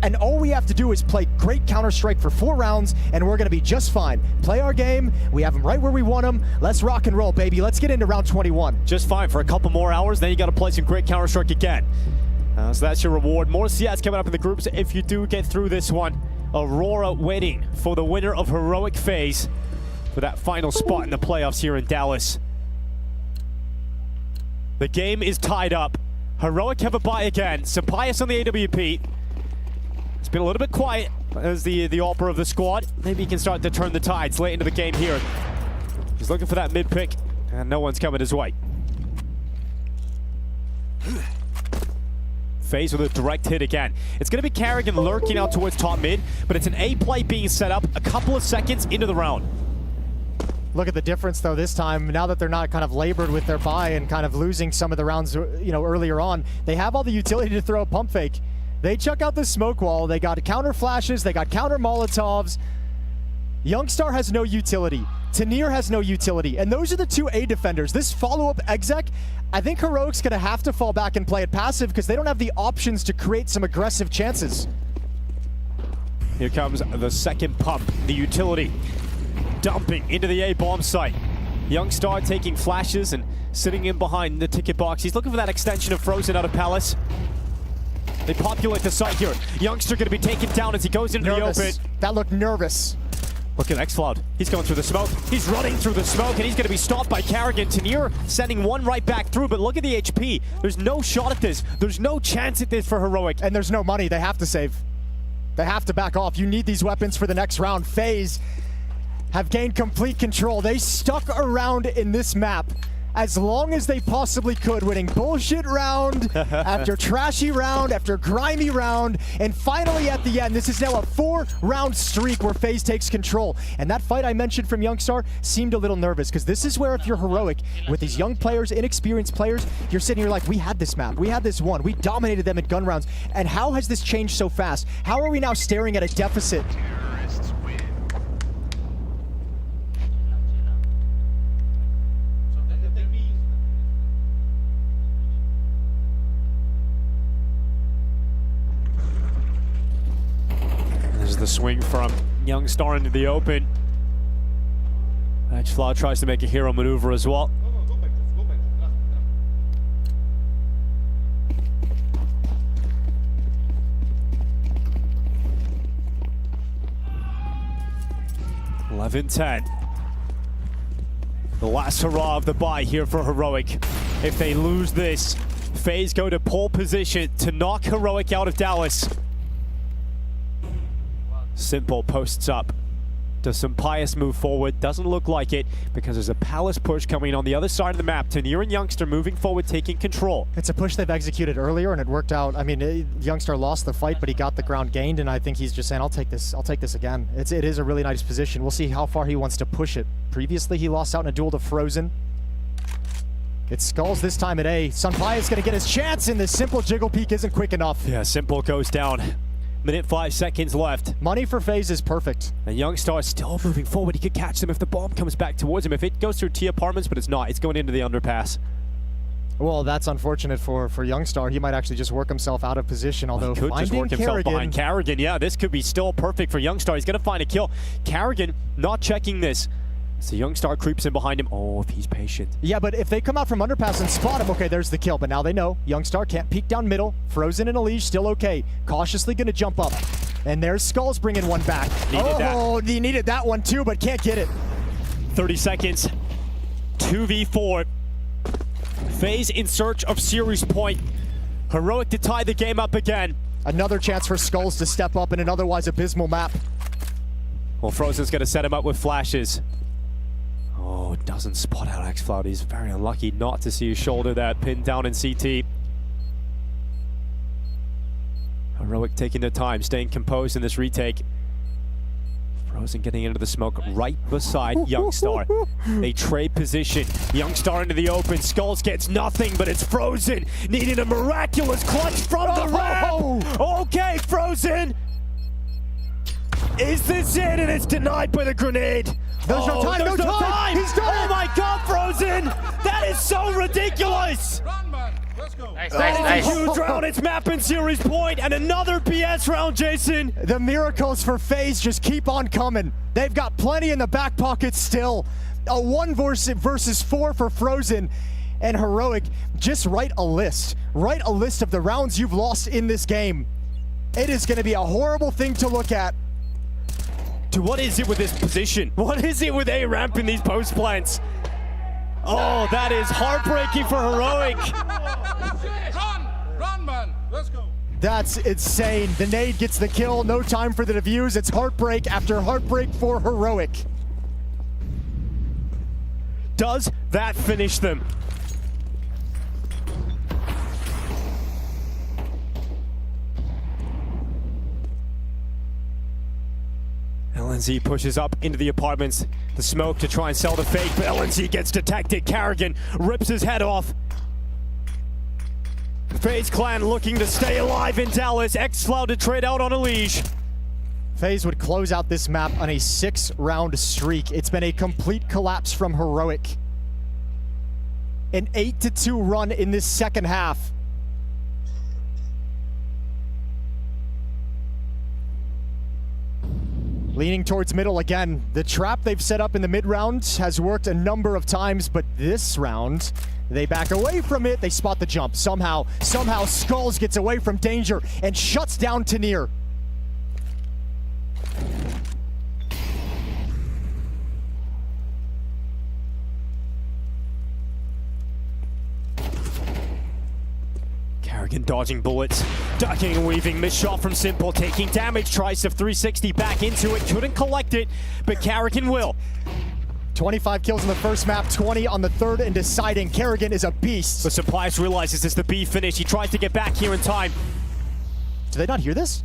and all we have to do is play great Counter-Strike for 4 rounds, and we're going to be just fine. Play our game. We have them right where we want them. Let's rock and roll, baby. Let's get into round 21. Just fine for a couple more hours, then you got to play some great Counter-Strike again. So that's your reward. More CS coming up in the groups if you do get through this one. Aurora waiting for the winner of Heroic FaZe for that final spot in the playoffs here in Dallas. The game is tied up. Heroic have a bye again. Sapias on the AWP. It's been a little bit quiet as the opera of the squad. Maybe he can start to turn the tides late into the game here. He's looking for that mid pick, and no one's coming his way. FaZe with a direct hit again. It's going to be Carrigan lurking out towards top mid, but it's an A play being set up a couple of seconds into the round. Look at the difference though this time, now that they're not kind of labored with their buy and kind of losing some of the rounds, earlier on. They have all the utility to throw a pump fake. They chuck out the smoke wall, they got counter flashes, they got counter Molotovs. Youngstar has no utility. Tanir has no utility, and those are the two A defenders. This follow-up exec, I think Heroic's gonna have to fall back and play it passive because they don't have the options to create some aggressive chances. Here comes the second pump, the utility, dumping into the A bomb site. Youngstar taking flashes and sitting in behind the ticket box. He's looking for that extension of Frozen out of Palace. They populate the site here. Youngster gonna be taken down as he goes into the open. That looked nervous. Look at xCloud. He's going through the smoke. He's running through the smoke, and he's going to be stopped by Carrigan. Tanir sending one right back through, but look at the HP. There's no shot at this. There's no chance at this for Heroic. And there's no money. They have to save. They have to back off. You need these weapons for the next round. FaZe have gained complete control. They stuck around in this map as long as they possibly could, winning bullshit round after trashy round after grimy round, and finally at the end, this is now a 4-round streak where FaZe takes control. And that fight I mentioned from Youngstar seemed a little nervous, because this is where if you're Heroic, with these young players, inexperienced players, you're sitting here like, we had this map, we had this one, we dominated them in gun rounds, and how has this changed so fast? How are we now staring at a deficit? The swing from Youngstar into the open. xCloud tries to make a hero maneuver as well. (11-10). The last hurrah of the bye here for Heroic. If they lose this, FaZe go to pole position to knock Heroic out of Dallas. Simple posts up. Does some pious move forward? Doesn't look like it, because there's a Palace push coming on the other side of the map. Tanir and Youngster moving forward, taking control. It's a push they've executed earlier, and it worked out. I mean, Youngstar lost the fight, but he got the ground gained, and I think he's just saying, I'll take this again. It is a really nice position. We'll see how far he wants to push it. Previously, he lost out in a duel to Frozen. It's Skulls this time at A. Sunpai is going to get his chance, and the Simple jiggle peek isn't quick enough. Yeah, Simple goes down. Minute 5 seconds left. Money for FaZe is perfect. And Youngstar still moving forward. He could catch them if the bomb comes back towards him. If it goes through T apartments, but it's not. It's going into the underpass. Well, that's unfortunate for Youngstar. He might actually just work himself out of position, although he could just work himself behind Carrigan. Yeah, this could be still perfect for Youngstar. He's going to find a kill. Carrigan not checking this. So Youngstar creeps in behind him. Oh, if he's patient. Yeah, but if they come out from underpass and spot him, okay, there's the kill. But now they know Youngstar can't peek down middle. Frozen and Elige still okay. Cautiously going to jump up. And there's Skulls bringing one back. He needed that one too, but can't get it. 30 seconds. 2v4. FaZe in search of series point. Heroic to tie the game up again. Another chance for Skulls to step up in an otherwise abysmal map. Well, Frozen's going to set him up with flashes. Oh, doesn't spot out xCloud. He's very unlucky not to see his shoulder that pinned down in CT. Heroic taking their time, staying composed in this retake. Frozen getting into the smoke right beside Youngstar. They trade position. Youngstar into the open. Skulls gets nothing, but it's Frozen needing a miraculous clutch from the ramp. Okay, Frozen. Is this it? And it's denied by the grenade. There's no time, no time! He's done it! Oh my God, Frozen! That is so ridiculous! Nice. Huge round, it's map and series point, and another PS round, Jason! The miracles for FaZe just keep on coming. They've got plenty in the back pocket still. A 1 versus 4 for Frozen, and Heroic, just write a list. Write a list of the rounds you've lost in this game. It is going to be a horrible thing to look at. What is it with this position? What is it with A ramp in these post plants? Oh, that is heartbreaking for Heroic. Run, man. Let's go. That's insane. The nade gets the kill. No time for the defuse. It's heartbreak after heartbreak for Heroic. Does that finish them? LNZ pushes up into the apartments. The smoke to try and sell the fake, but LNZ gets detected. Carrigan rips his head off. FaZe clan looking to stay alive in Dallas. xCloud to trade out on Elige. FaZe would close out this map on a 6-round streak. It's been a complete collapse from Heroic. An 8-2 run in this second half. Leaning towards middle again. The trap they've set up in the mid-round has worked a number of times, but this round, they back away from it. They spot the jump. Somehow Skulls gets away from danger and shuts down Tanir. Karrigan dodging bullets, ducking and weaving, missed shot from Simple, taking damage, tries to 360 back into it, couldn't collect it, but Karrigan will. 25 kills in the first map, 20 on the third, and deciding Karrigan is a beast. But Supplies realizes it's the B finish. He tries to get back here in time. Do they not hear this?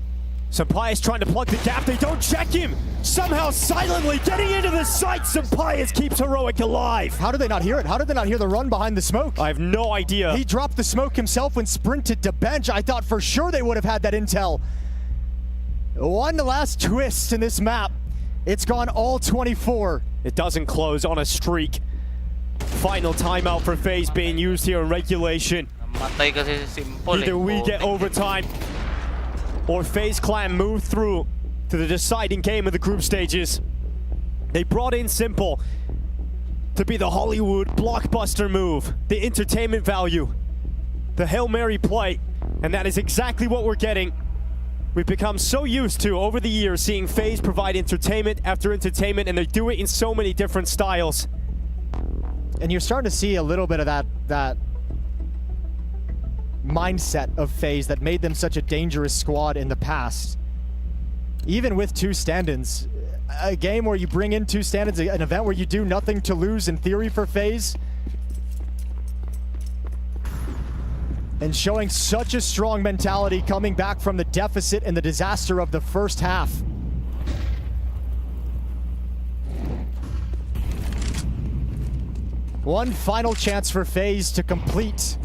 Sampaio trying to plug the gap. They don't check him. Somehow silently getting into the site. Sampaio keeps Heroic alive. How did they not hear it? How did they not hear the run behind the smoke? I have no idea. He dropped the smoke himself when sprinted to bench. I thought for sure they would have had that intel. One last twist in this map. It's gone all 24. It doesn't close on a streak. Final timeout for FaZe being used here in regulation. Either we get overtime or FaZe Clan move through to the deciding game of the group stages. They brought in Simple to be the Hollywood blockbuster move, the entertainment value, the Hail Mary play, and that is exactly what we're getting. We've become so used to, over the years, seeing FaZe provide entertainment after entertainment, and they do it in so many different styles. And you're starting to see a little bit of that mindset of FaZe that made them such a dangerous squad in the past. Even with two stand-ins, a game where you bring in two stand-ins, an event where you do nothing to lose in theory for FaZe, and showing such a strong mentality coming back from the deficit and the disaster of the first half. One final chance for FaZe to complete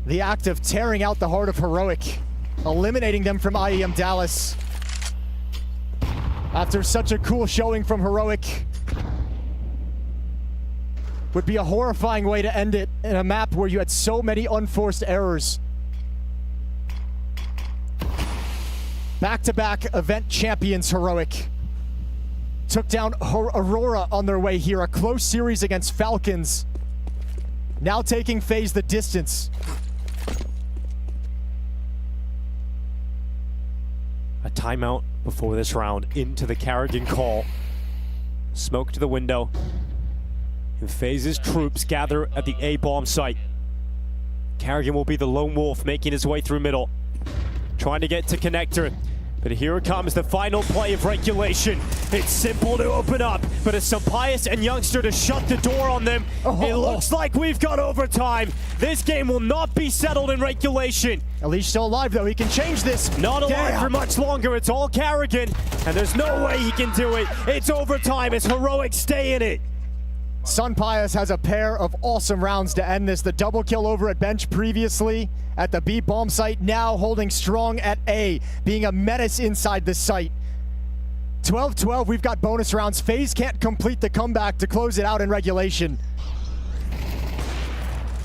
the act of tearing out the heart of Heroic, eliminating them from IEM Dallas. After such a cool showing from Heroic, would be a horrifying way to end it in a map where you had so many unforced errors. Back-to-back event champions Heroic took down Aurora on their way here, a close series against Falcons. Now taking FaZe the distance. A timeout before this round into the Karrigan call. Smoke to the window. And FaZe's troops gather at the A-bomb site. Karrigan will be the lone wolf making his way through middle. Trying to get to connector. But here it comes, the final play of regulation. It's Simple to open up, but it's Sampaio and Youngster to shut the door on them. It looks like we've got overtime. This game will not be settled in regulation. Elish still alive though, he can change this. Not alive for much longer, it's all Karrigan, and there's no way he can do it. It's overtime as Heroic stay in it. Sampaio has a pair of awesome rounds to end this. The double kill over at bench previously at the B bomb site, now holding strong at A, being a menace inside the site. 12-12, we've got bonus rounds. FaZe can't complete the comeback to close it out in regulation.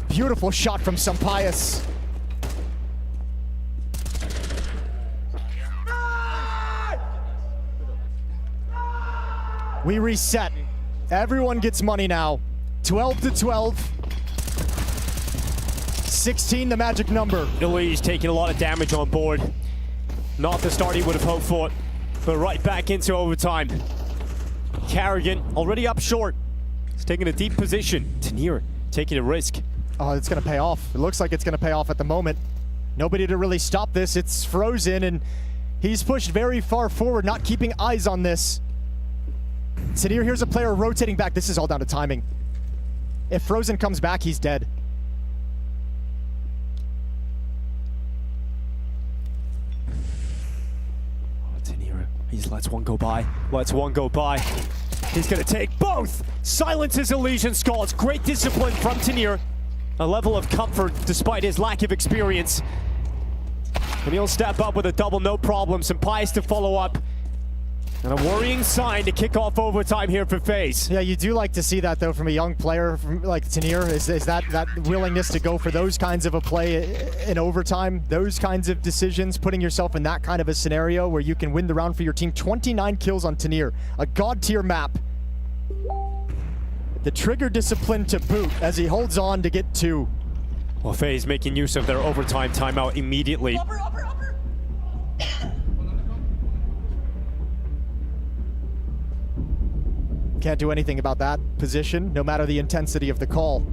Beautiful shot from Sampaio. We reset. Everyone gets money now. 12-12. 16, the magic number. Elise taking a lot of damage on board. Not the start he would have hoped for, but right back into overtime. Karrigan already up short. He's taking a deep position. Tanir taking a risk. Oh, it's going to pay off. It looks like it's going to pay off at the moment. Nobody to really stop this. It's Frozen, and he's pushed very far forward, not keeping eyes on this. Tanir, here's a player rotating back. This is all down to timing. If Frozen comes back, he's dead. Oh, Tanir, he's lets one go by. Lets one go by. He's gonna take both! Silences Elysian Skull. It's great discipline from Tanir. A level of comfort despite his lack of experience. And he'll step up with a double, no problem. Sampaio to follow up. And a worrying sign to kick off overtime here for FaZe. Yeah, you do like to see that, though, from a young player like Tanir, is that willingness to go for those kinds of a play in overtime, those kinds of decisions, putting yourself in that kind of a scenario where you can win the round for your team. 29 kills on Tanir, a god-tier map. The trigger discipline to boot as he holds on to get 2. Well, FaZe making use of their overtime timeout immediately. Upper. Can't do anything about that position, no matter the intensity of the call.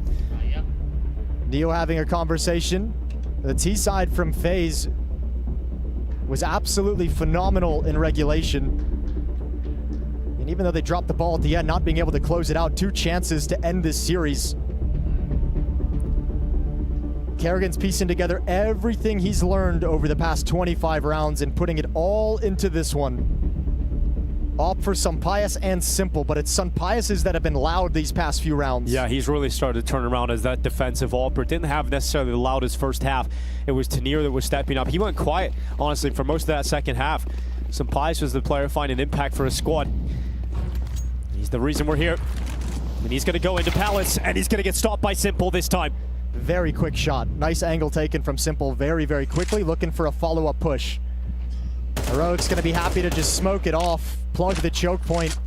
Neo having a conversation. The T side from FaZe was absolutely phenomenal in regulation. And even though they dropped the ball at the end, not being able to close it out, 2 chances to end this series. Kerrigan's piecing together everything he's learned over the past 25 rounds and putting it all into this one. Opt for Sunpius and Simple, but it's Sunpius's that have been loud these past few rounds. Yeah, he's really started to turn around as that defensive AWPer. Didn't have necessarily the loudest first half. It was Tanir that was stepping up. He went quiet, honestly, for most of that second half. Sunpius was the player finding impact for his squad. He's the reason we're here. And he's going to go into Palace, and he's going to get stopped by Simple this time. Very quick shot. Nice angle taken from Simple very, very quickly, looking for a follow-up push. Heroic's going to be happy to just smoke it off, plug the choke point,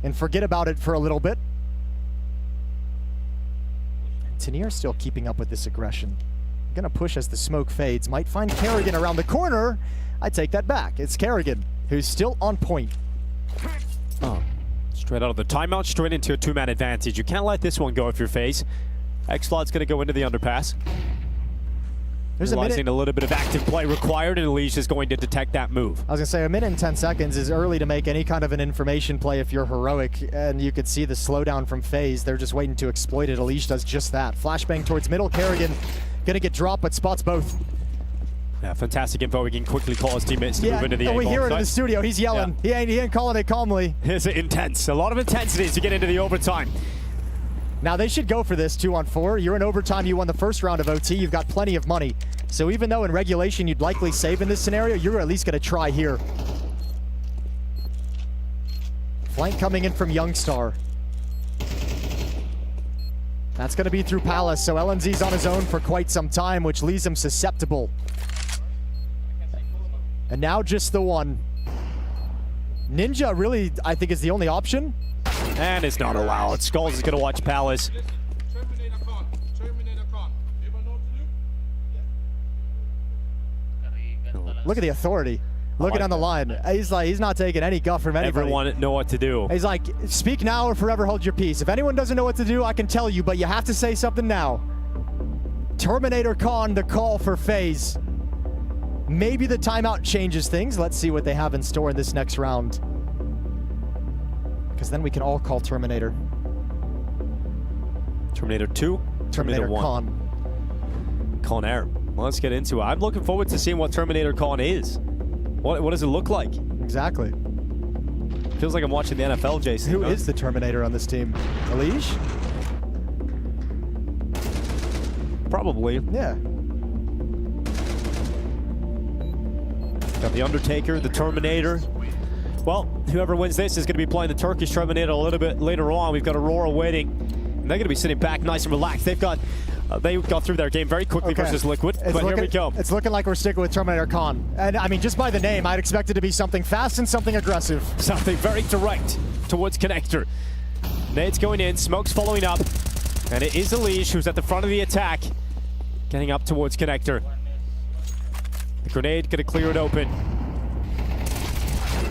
and forget about it for a little bit. Tanir still keeping up with this aggression. Going to push as the smoke fades. Might find Kerrigan around the corner. I take that back. It's Kerrigan, who's still on point. Oh, straight out of the timeout, straight into a 2-man advantage. You can't let this one go if you're FaZe. X-Flood's going to go into the underpass. There's realizing a little bit of active play required, and Elish is going to detect that move. I was going to say, a minute and 10 seconds is early to make any kind of an information play if you're Heroic, and you could see the slowdown from FaZe. They're just waiting to exploit it. Elish does just that. Flashbang towards middle. Kerrigan going to get dropped, but spots both. Yeah, fantastic info. We can quickly call his teammates to move into the A-bomb. We hear it in the studio. He's yelling. Yeah. He ain't calling it calmly. It's intense. A lot of intensity to get into the overtime. Now they should go for this 2-on-4. You're in overtime. You won the first round of OT. You've got plenty of money. So even though in regulation you'd likely save in this scenario, you're at least going to try here. Flank coming in from Youngstar. That's going to be through Palace, so LNZ's on his own for quite some time, which leaves him susceptible. And now just the one. Ninja really, I think, is the only option. And it's not allowed. Skulls is going to watch Palace. Look at the authority. Looking on the line. He's like, he's not taking any guff from anybody. Everyone know what to do. He's like, speak now or forever hold your peace. If anyone doesn't know what to do, I can tell you, but you have to say something now. Terminator Khan, the call for FaZe. Maybe the timeout changes things. Let's see what they have in store in this next round. Because then we can all call Terminator. Terminator 2, Terminator 1. Khan. Con Air. Well, let's get into it. I'm looking forward to seeing what Terminator Con is. What does it look like? Exactly. Feels like I'm watching the NFL, Jason. Who is the Terminator on this team? Elish? Probably. Yeah. Got the Undertaker, the Terminator. Well, whoever wins this is going to be playing the Turkish Terminator a little bit later on. We've got Aurora waiting. And they're going to be sitting back nice and relaxed. They got through their game very quickly versus Liquid, but here we go. It's looking like we're sticking with Terminator Khan. And I mean, just by the name, I'd expect it to be something fast and something aggressive. Something very direct towards Connector. Nade's going in, Smoke's following up. And it is Elish who's at the front of the attack. Getting up towards Connector. The grenade gonna clear it open.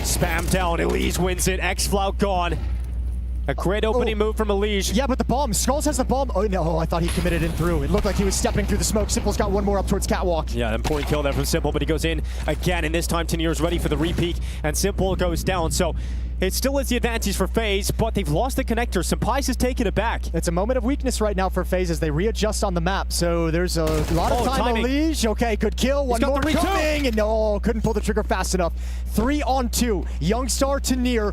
Spam down, Elish wins it. X-Flout gone. A great opening move from Elish. Yeah, but the bomb. Skulls has the bomb. Oh, no, I thought he committed in through. It looked like he was stepping through the smoke. Simple's got one more up towards Catwalk. Yeah, important kill there from Simple, but he goes in again, and this time Tanir's ready for the repeak, and Simple goes down. So it still is the advantage for FaZe, but they've lost the connector. Sunpius has taken it back. It's a moment of weakness right now for FaZe as they readjust on the map. So there's a lot of time. Elish, okay, good kill. One more coming, and no, couldn't pull the trigger fast enough. 3-on-2. Youngstar to Near.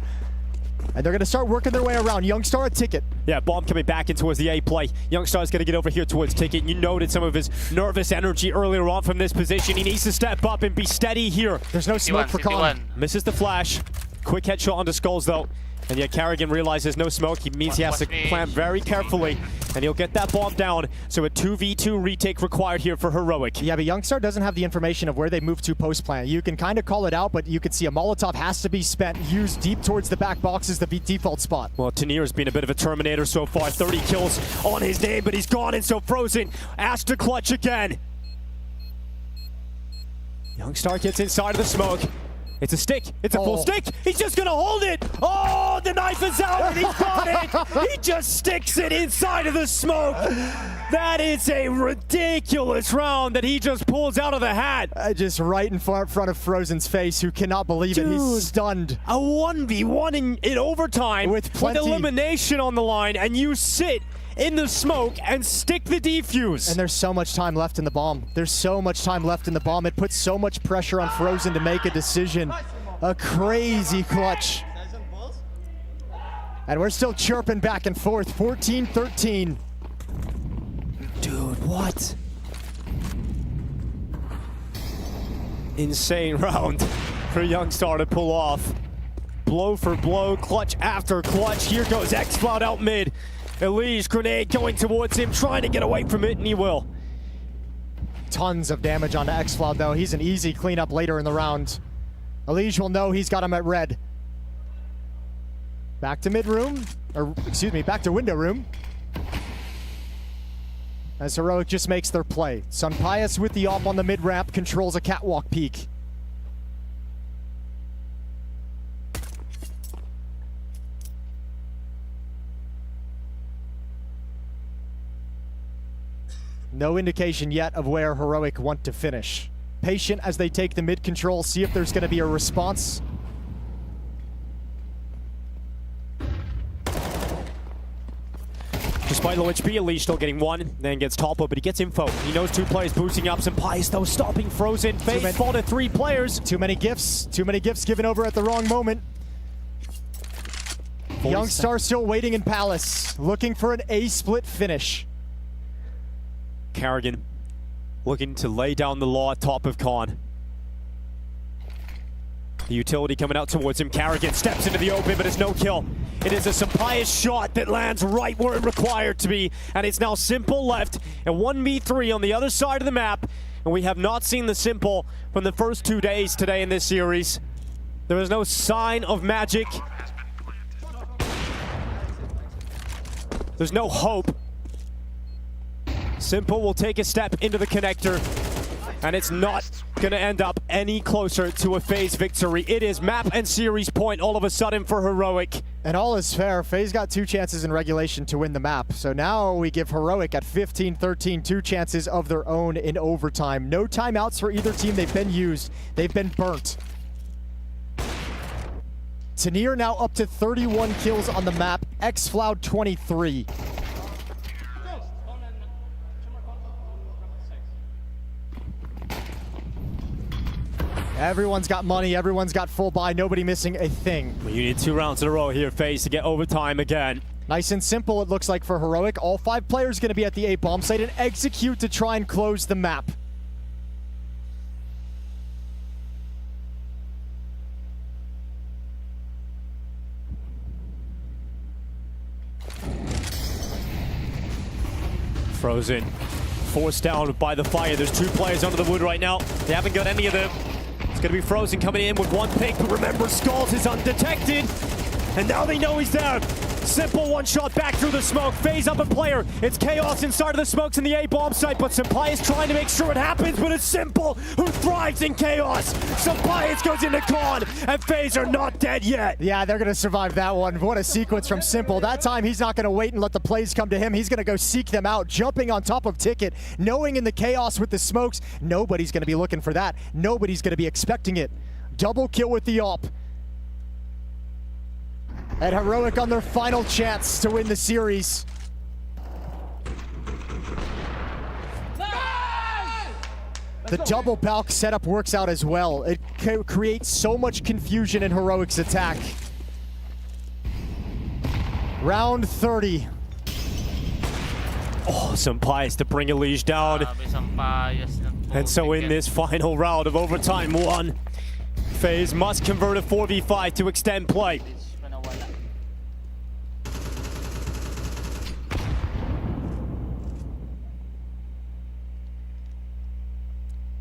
And they're going to start working their way around. Youngstar a Ticket. Yeah, bomb coming back in towards the A play. Youngstar's going to get over here towards Ticket. You noted some of his nervous energy earlier on from this position. He needs to step up and be steady here. There's no smoke for Khan. Misses the flash. Quick headshot onto Skulls though. And yet Carrigan realizes no smoke. He means he has to plant very carefully. And he'll get that bomb down. So a 2v2 retake required here for Heroic. Yeah, but Youngstar doesn't have the information of where they move to post-plant. You can kind of call it out, but you can see a Molotov has to be spent, used deep towards the back box as the default spot. Well, Tanir has been a bit of a Terminator so far. 30 kills on his name, but he's gone, and so Frozen asked to clutch again. Youngstar gets inside of the smoke. It's a stick. It's a full stick. He's just going to hold it. Oh, the knife is out and he's got it. He just sticks it inside of the smoke. That is a ridiculous round that he just pulls out of the hat. Just right in front of Frozen's face, who cannot believe it. He's stunned. A 1v1 in overtime with elimination on the line, and you sit in the smoke and stick the defuse. And there's so much time left in the bomb. There's so much time left in the bomb. It puts so much pressure on Frozen to make a decision. A crazy clutch. And we're still chirping back and forth. 14-13. Dude, what? Insane round for Youngstar to pull off. Blow for blow, clutch after clutch. Here goes xCloud out mid. Elige grenade going towards him, trying to get away from it, and he will. Tons of damage onto xCloud though. He's an easy cleanup later in the round. Elige will know he's got him at red. Back to mid room, or excuse me, back to window room. As Heroic just makes their play. Sunpius with the op on the mid ramp controls a catwalk peek. No indication yet of where Heroic want to finish. Patient as they take the mid control, see if there's going to be a response. Despite low HP, Elige still getting one, then gets toppled, but he gets info. He knows two players boosting up. Sunpius though stopping Frozen. FaZe fall to 3 players. Too many gifts given over at the wrong moment. Youngstar still waiting in Palace, looking for an A-split finish. Carrigan looking to lay down the law at top of Khan. The utility coming out towards him. Carrigan steps into the open, but it's no kill. It is a Sunpius shot that lands right where it required to be, and it's now Simple left and 1v3 on the other side of the map, and we have not seen the Simple from the first 2 days today in this series. There is no sign of magic. There's no hope. Simple will take a step into the connector, and it's not going to end up any closer to a FaZe victory. It is map and series point all of a sudden for Heroic. And all is fair. FaZe got 2 chances in regulation to win the map. So now we give Heroic at 15-13 2 chances of their own in overtime. No timeouts for either team. They've been used. They've been burnt. Tanir now up to 31 kills on the map. xCloud 23. Everyone's got money, everyone's got full buy, nobody missing a thing. You need 2 rounds in a row here, FaZe, to get overtime again. Nice and simple it looks like for Heroic. All 5 players going to be at the A bomb site and execute to try and close the map. Frozen, forced down by the fire. There's 2 players under the wood right now. They haven't got any of them. It's going to be Frozen coming in with 1 pick, but remember, Skulls is undetected, and now they know he's down. Simple 1 shot back through the smoke. FaZe up a player. It's Chaos inside of the smokes in the A bomb site, but Sunpius trying to make sure it happens, but it's Simple who thrives in Chaos. Sunpius goes into Khan, and FaZe are not dead yet. Yeah, they're going to survive that one. What a sequence from Simple. That time he's not going to wait and let the plays come to him. He's going to go seek them out, jumping on top of Ticket, knowing in the Chaos with the smokes, nobody's going to be looking for that. Nobody's going to be expecting it. Double kill with the op. And Heroic on their final chance to win the series. The double balk setup works out as well. It creates so much confusion in Heroic's attack. Round 30. Oh, Sunpius to bring Elige down. And so in this final round of overtime 1, FaZe must convert a 4v5 to extend play.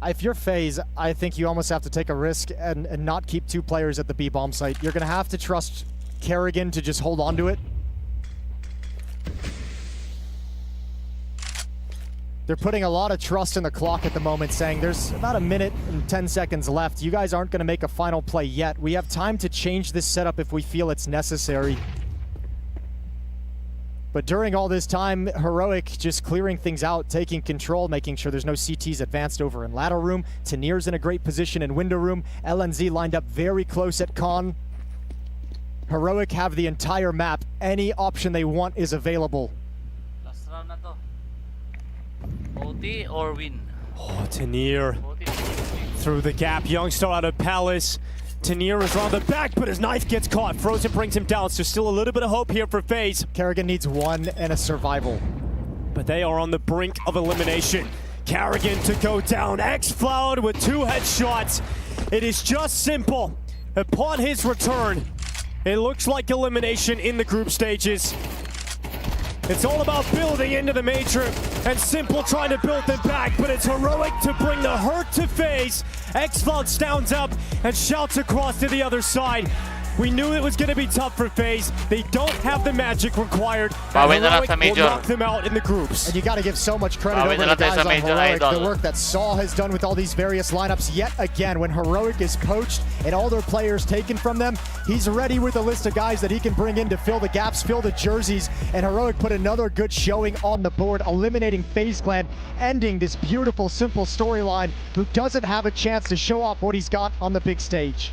If you're FaZe, I think you almost have to take a risk and not keep 2 players at the B bomb site. You're going to have to trust Kerrigan to just hold on to it. They're putting a lot of trust in the clock at the moment, saying there's about 1 minute and 10 seconds left. You guys aren't going to make a final play yet. We have time to change this setup if we feel it's necessary. But during all this time, Heroic just clearing things out, taking control, making sure there's no CTs advanced over in ladder room. Tanir's in a great position in window room. LNZ lined up very close at con. Heroic have the entire map. Any option they want is available. Last round na to. OT or win? Oh, Tanir through the gap. Youngstar out of Palace. Tanir is around the back, but his knife gets caught. Frozen brings him down, so still a little bit of hope here for FaZe. Kerrigan needs 1 and a survival. But they are on the brink of elimination. Kerrigan to go down. X-Cloud with 2 headshots. It is just simple. Upon his return, it looks like elimination in the group stages. It's all about building into the major, and Simple trying to build them back, but it's Heroic to bring the hurt to FaZe. X-Cloud stands up and shouts across to the other side. We knew it was going to be tough for FaZe. They don't have the magic required. And Heroic will knock them out in the groups. And you got to give so much credit over to guys on Heroic. The work that Saul has done with all these various lineups. Yet again, when Heroic is poached and all their players taken from them, he's ready with a list of guys that he can bring in to fill the gaps, fill the jerseys. And Heroic put another good showing on the board, eliminating FaZe Clan, ending this beautiful, simple storyline, who doesn't have a chance to show off what he's got on the big stage.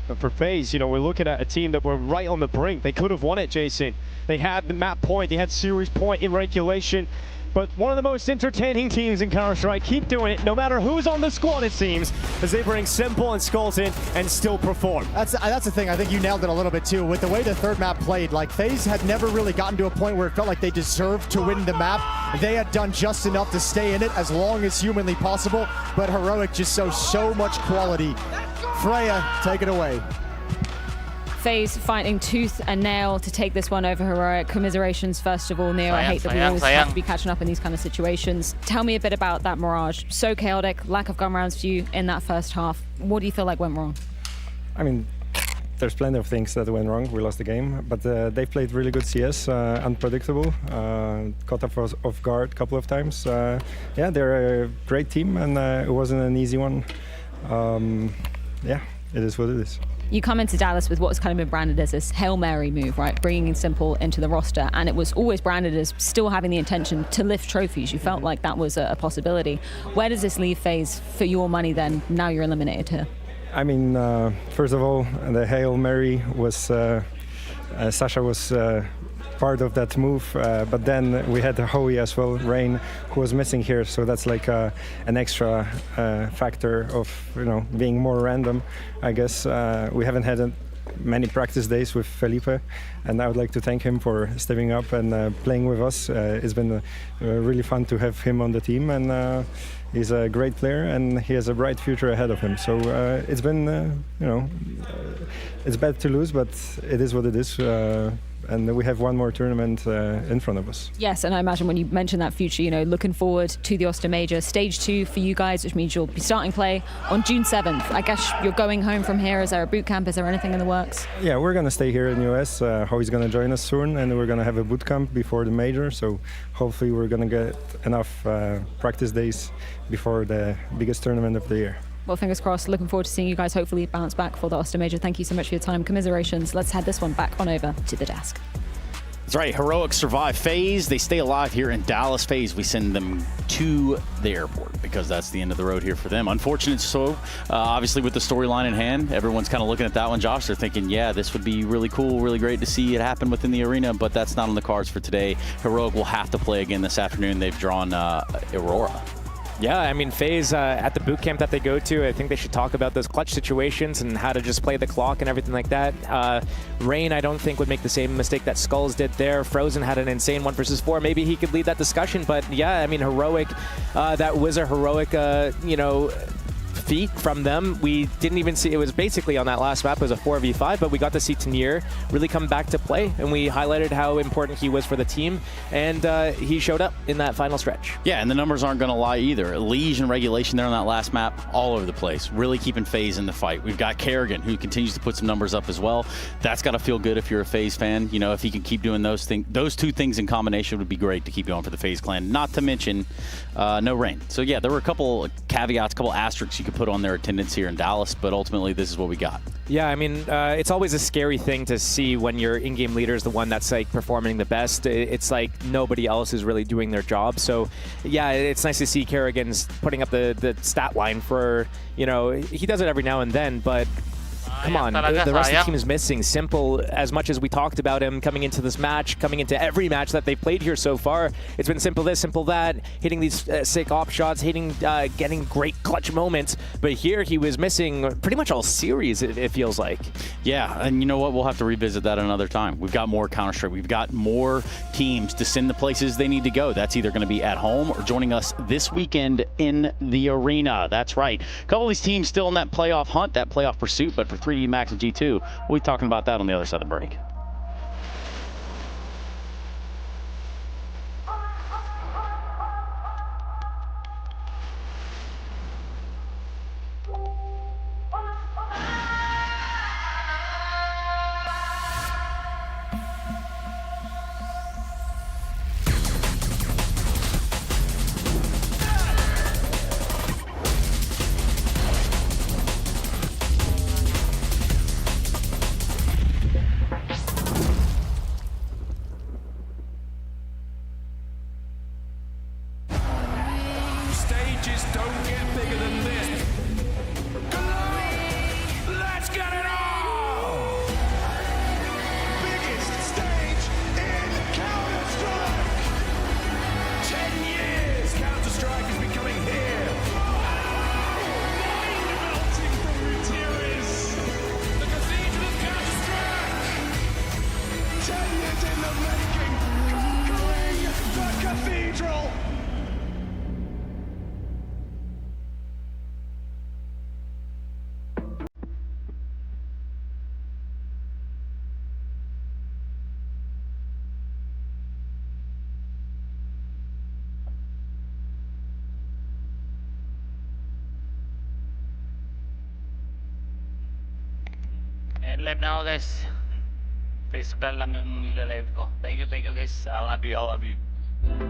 But for FaZe, you know, we're looking at a team that were right on the brink. They could have won it, Jason. They had the map point, they had series point in regulation. But one of the most entertaining teams in Counter-Strike. Keep doing it, no matter who's on the squad, it seems, as they bring Simple and Skulls in and still perform. That's the thing. I think you nailed it a little bit too. With the way the third map played, like FaZe had never really gotten to a point where it felt like they deserved to win the map. They had done just enough to stay in it as long as humanly possible, but Heroic just shows so much quality. Freya, take it away. FaZe fighting tooth and nail to take this one over Heroic. Commiserations, first of all, Neo. I hate that we always have to be catching up in these kind of situations. Tell me a bit about that Mirage. So chaotic, lack of gun rounds for you in that first half. What do you feel like went wrong? I mean, there's plenty of things that went wrong. We lost the game, but they played really good CS, unpredictable, caught us off guard a couple of times. Yeah, they're a great team, and it wasn't an easy one. Yeah, it is what it is. You come into Dallas with what's kind of been branded as this Hail Mary move, right? Bringing in Simple into the roster, and it was always branded as still having the intention to lift trophies. You felt like that was a possibility. Where does this leave FaZe for your money then, now you're eliminated here? I mean, first of all, the Hail Mary was, Sasha was part of that move, but then we had Hoey as well, Rain, who was missing here, so that's like an extra factor of, you know, being more random, I guess. We haven't had many practice days with Felipe, and I would like to thank him for stepping up and playing with us. It's been really fun to have him on the team, and he's a great player and he has a bright future ahead of him. So it's been, you know, it's bad to lose, but it is what it is. And we have one more tournament in front of us. Yes, and I imagine when you mention that future, you know, looking forward to the Oster Major, stage 2 for you guys, which means you'll be starting play on June 7th. I guess you're going home from here. Is there a boot camp? Is there anything in the works? Yeah, we're gonna stay here in the US. Hoey's gonna join us soon, and we're gonna have a boot camp before the major. So hopefully we're gonna get enough practice days before the biggest tournament of the year. Well, fingers crossed. Looking forward to seeing you guys hopefully bounce back for the Oster Major. Thank you so much for your time. Commiserations. Let's head this one back on over to the desk. That's right. Heroic survive FaZe. They stay alive here in Dallas. FaZe, we send them to the airport because that's the end of the road here for them. Unfortunate so, obviously with the storyline in hand, everyone's kind of looking at that one, Josh. They're thinking, yeah, this would be really cool, really great to see it happen within the arena, but that's not on the cards for today. Heroic will have to play again this afternoon. They've drawn Aurora. Yeah, I mean, FaZe at the boot camp that they go to, I think they should talk about those clutch situations and how to just play the clock and everything like that. Rain, I don't think, would make the same mistake that Skulls did there. Frozen had an insane 1 versus 4. Maybe he could lead that discussion, but yeah, I mean, Heroic, that was a Heroic, you know, feat from them. We didn't even see, it was basically on that last map, it was a 4v5, but we got to see Tanier really come back to play, and we highlighted how important he was for the team, and he showed up in that final stretch. Yeah, and the numbers aren't going to lie either. Liege and Regulation there on that last map, all over the place. Really keeping FaZe in the fight. We've got Kerrigan, who continues to put some numbers up as well. That's got to feel good if you're a FaZe fan. You know, if he can keep doing those things, those two things in combination would be great to keep going for the FaZe clan. Not to mention no rain. So yeah, there were a couple caveats, a couple asterisks you could put on their attendance here in Dallas, but ultimately this is what we got. Yeah, I mean, it's always a scary thing to see when your in-game leader is the one that's like performing the best. It's like nobody else is really doing their job. So yeah, it's nice to see Kerrigan's putting up the stat line for, you know, he does it every now and then, but come on, the rest of the team is missing. Simple, as much as we talked about him coming into this match, coming into every match that they've played here so far, it's been simple this, simple that, hitting these sick op shots, getting great clutch moments. But here he was missing pretty much all series, it feels like. Yeah, and you know what? We'll have to revisit that another time. We've got more Counter-Strike. We've got more teams to send the places they need to go. That's either going to be at home or joining us this weekend in the arena. That's right. A couple of these teams still in that playoff hunt, that playoff pursuit, but for 3D Max and G2, we'll be talking about that on the other side of the break. Stages don't get bigger than this. Let's get it on! Biggest stage in Counter-Strike! 10 years Counter-Strike has been coming here. Mind melting from Gutierrez. The cathedral of Counter-Strike. 10 years in the making. Conquering the cathedral. Live na ako guys. Facebook lang yung live ko. Thank you guys. I love you.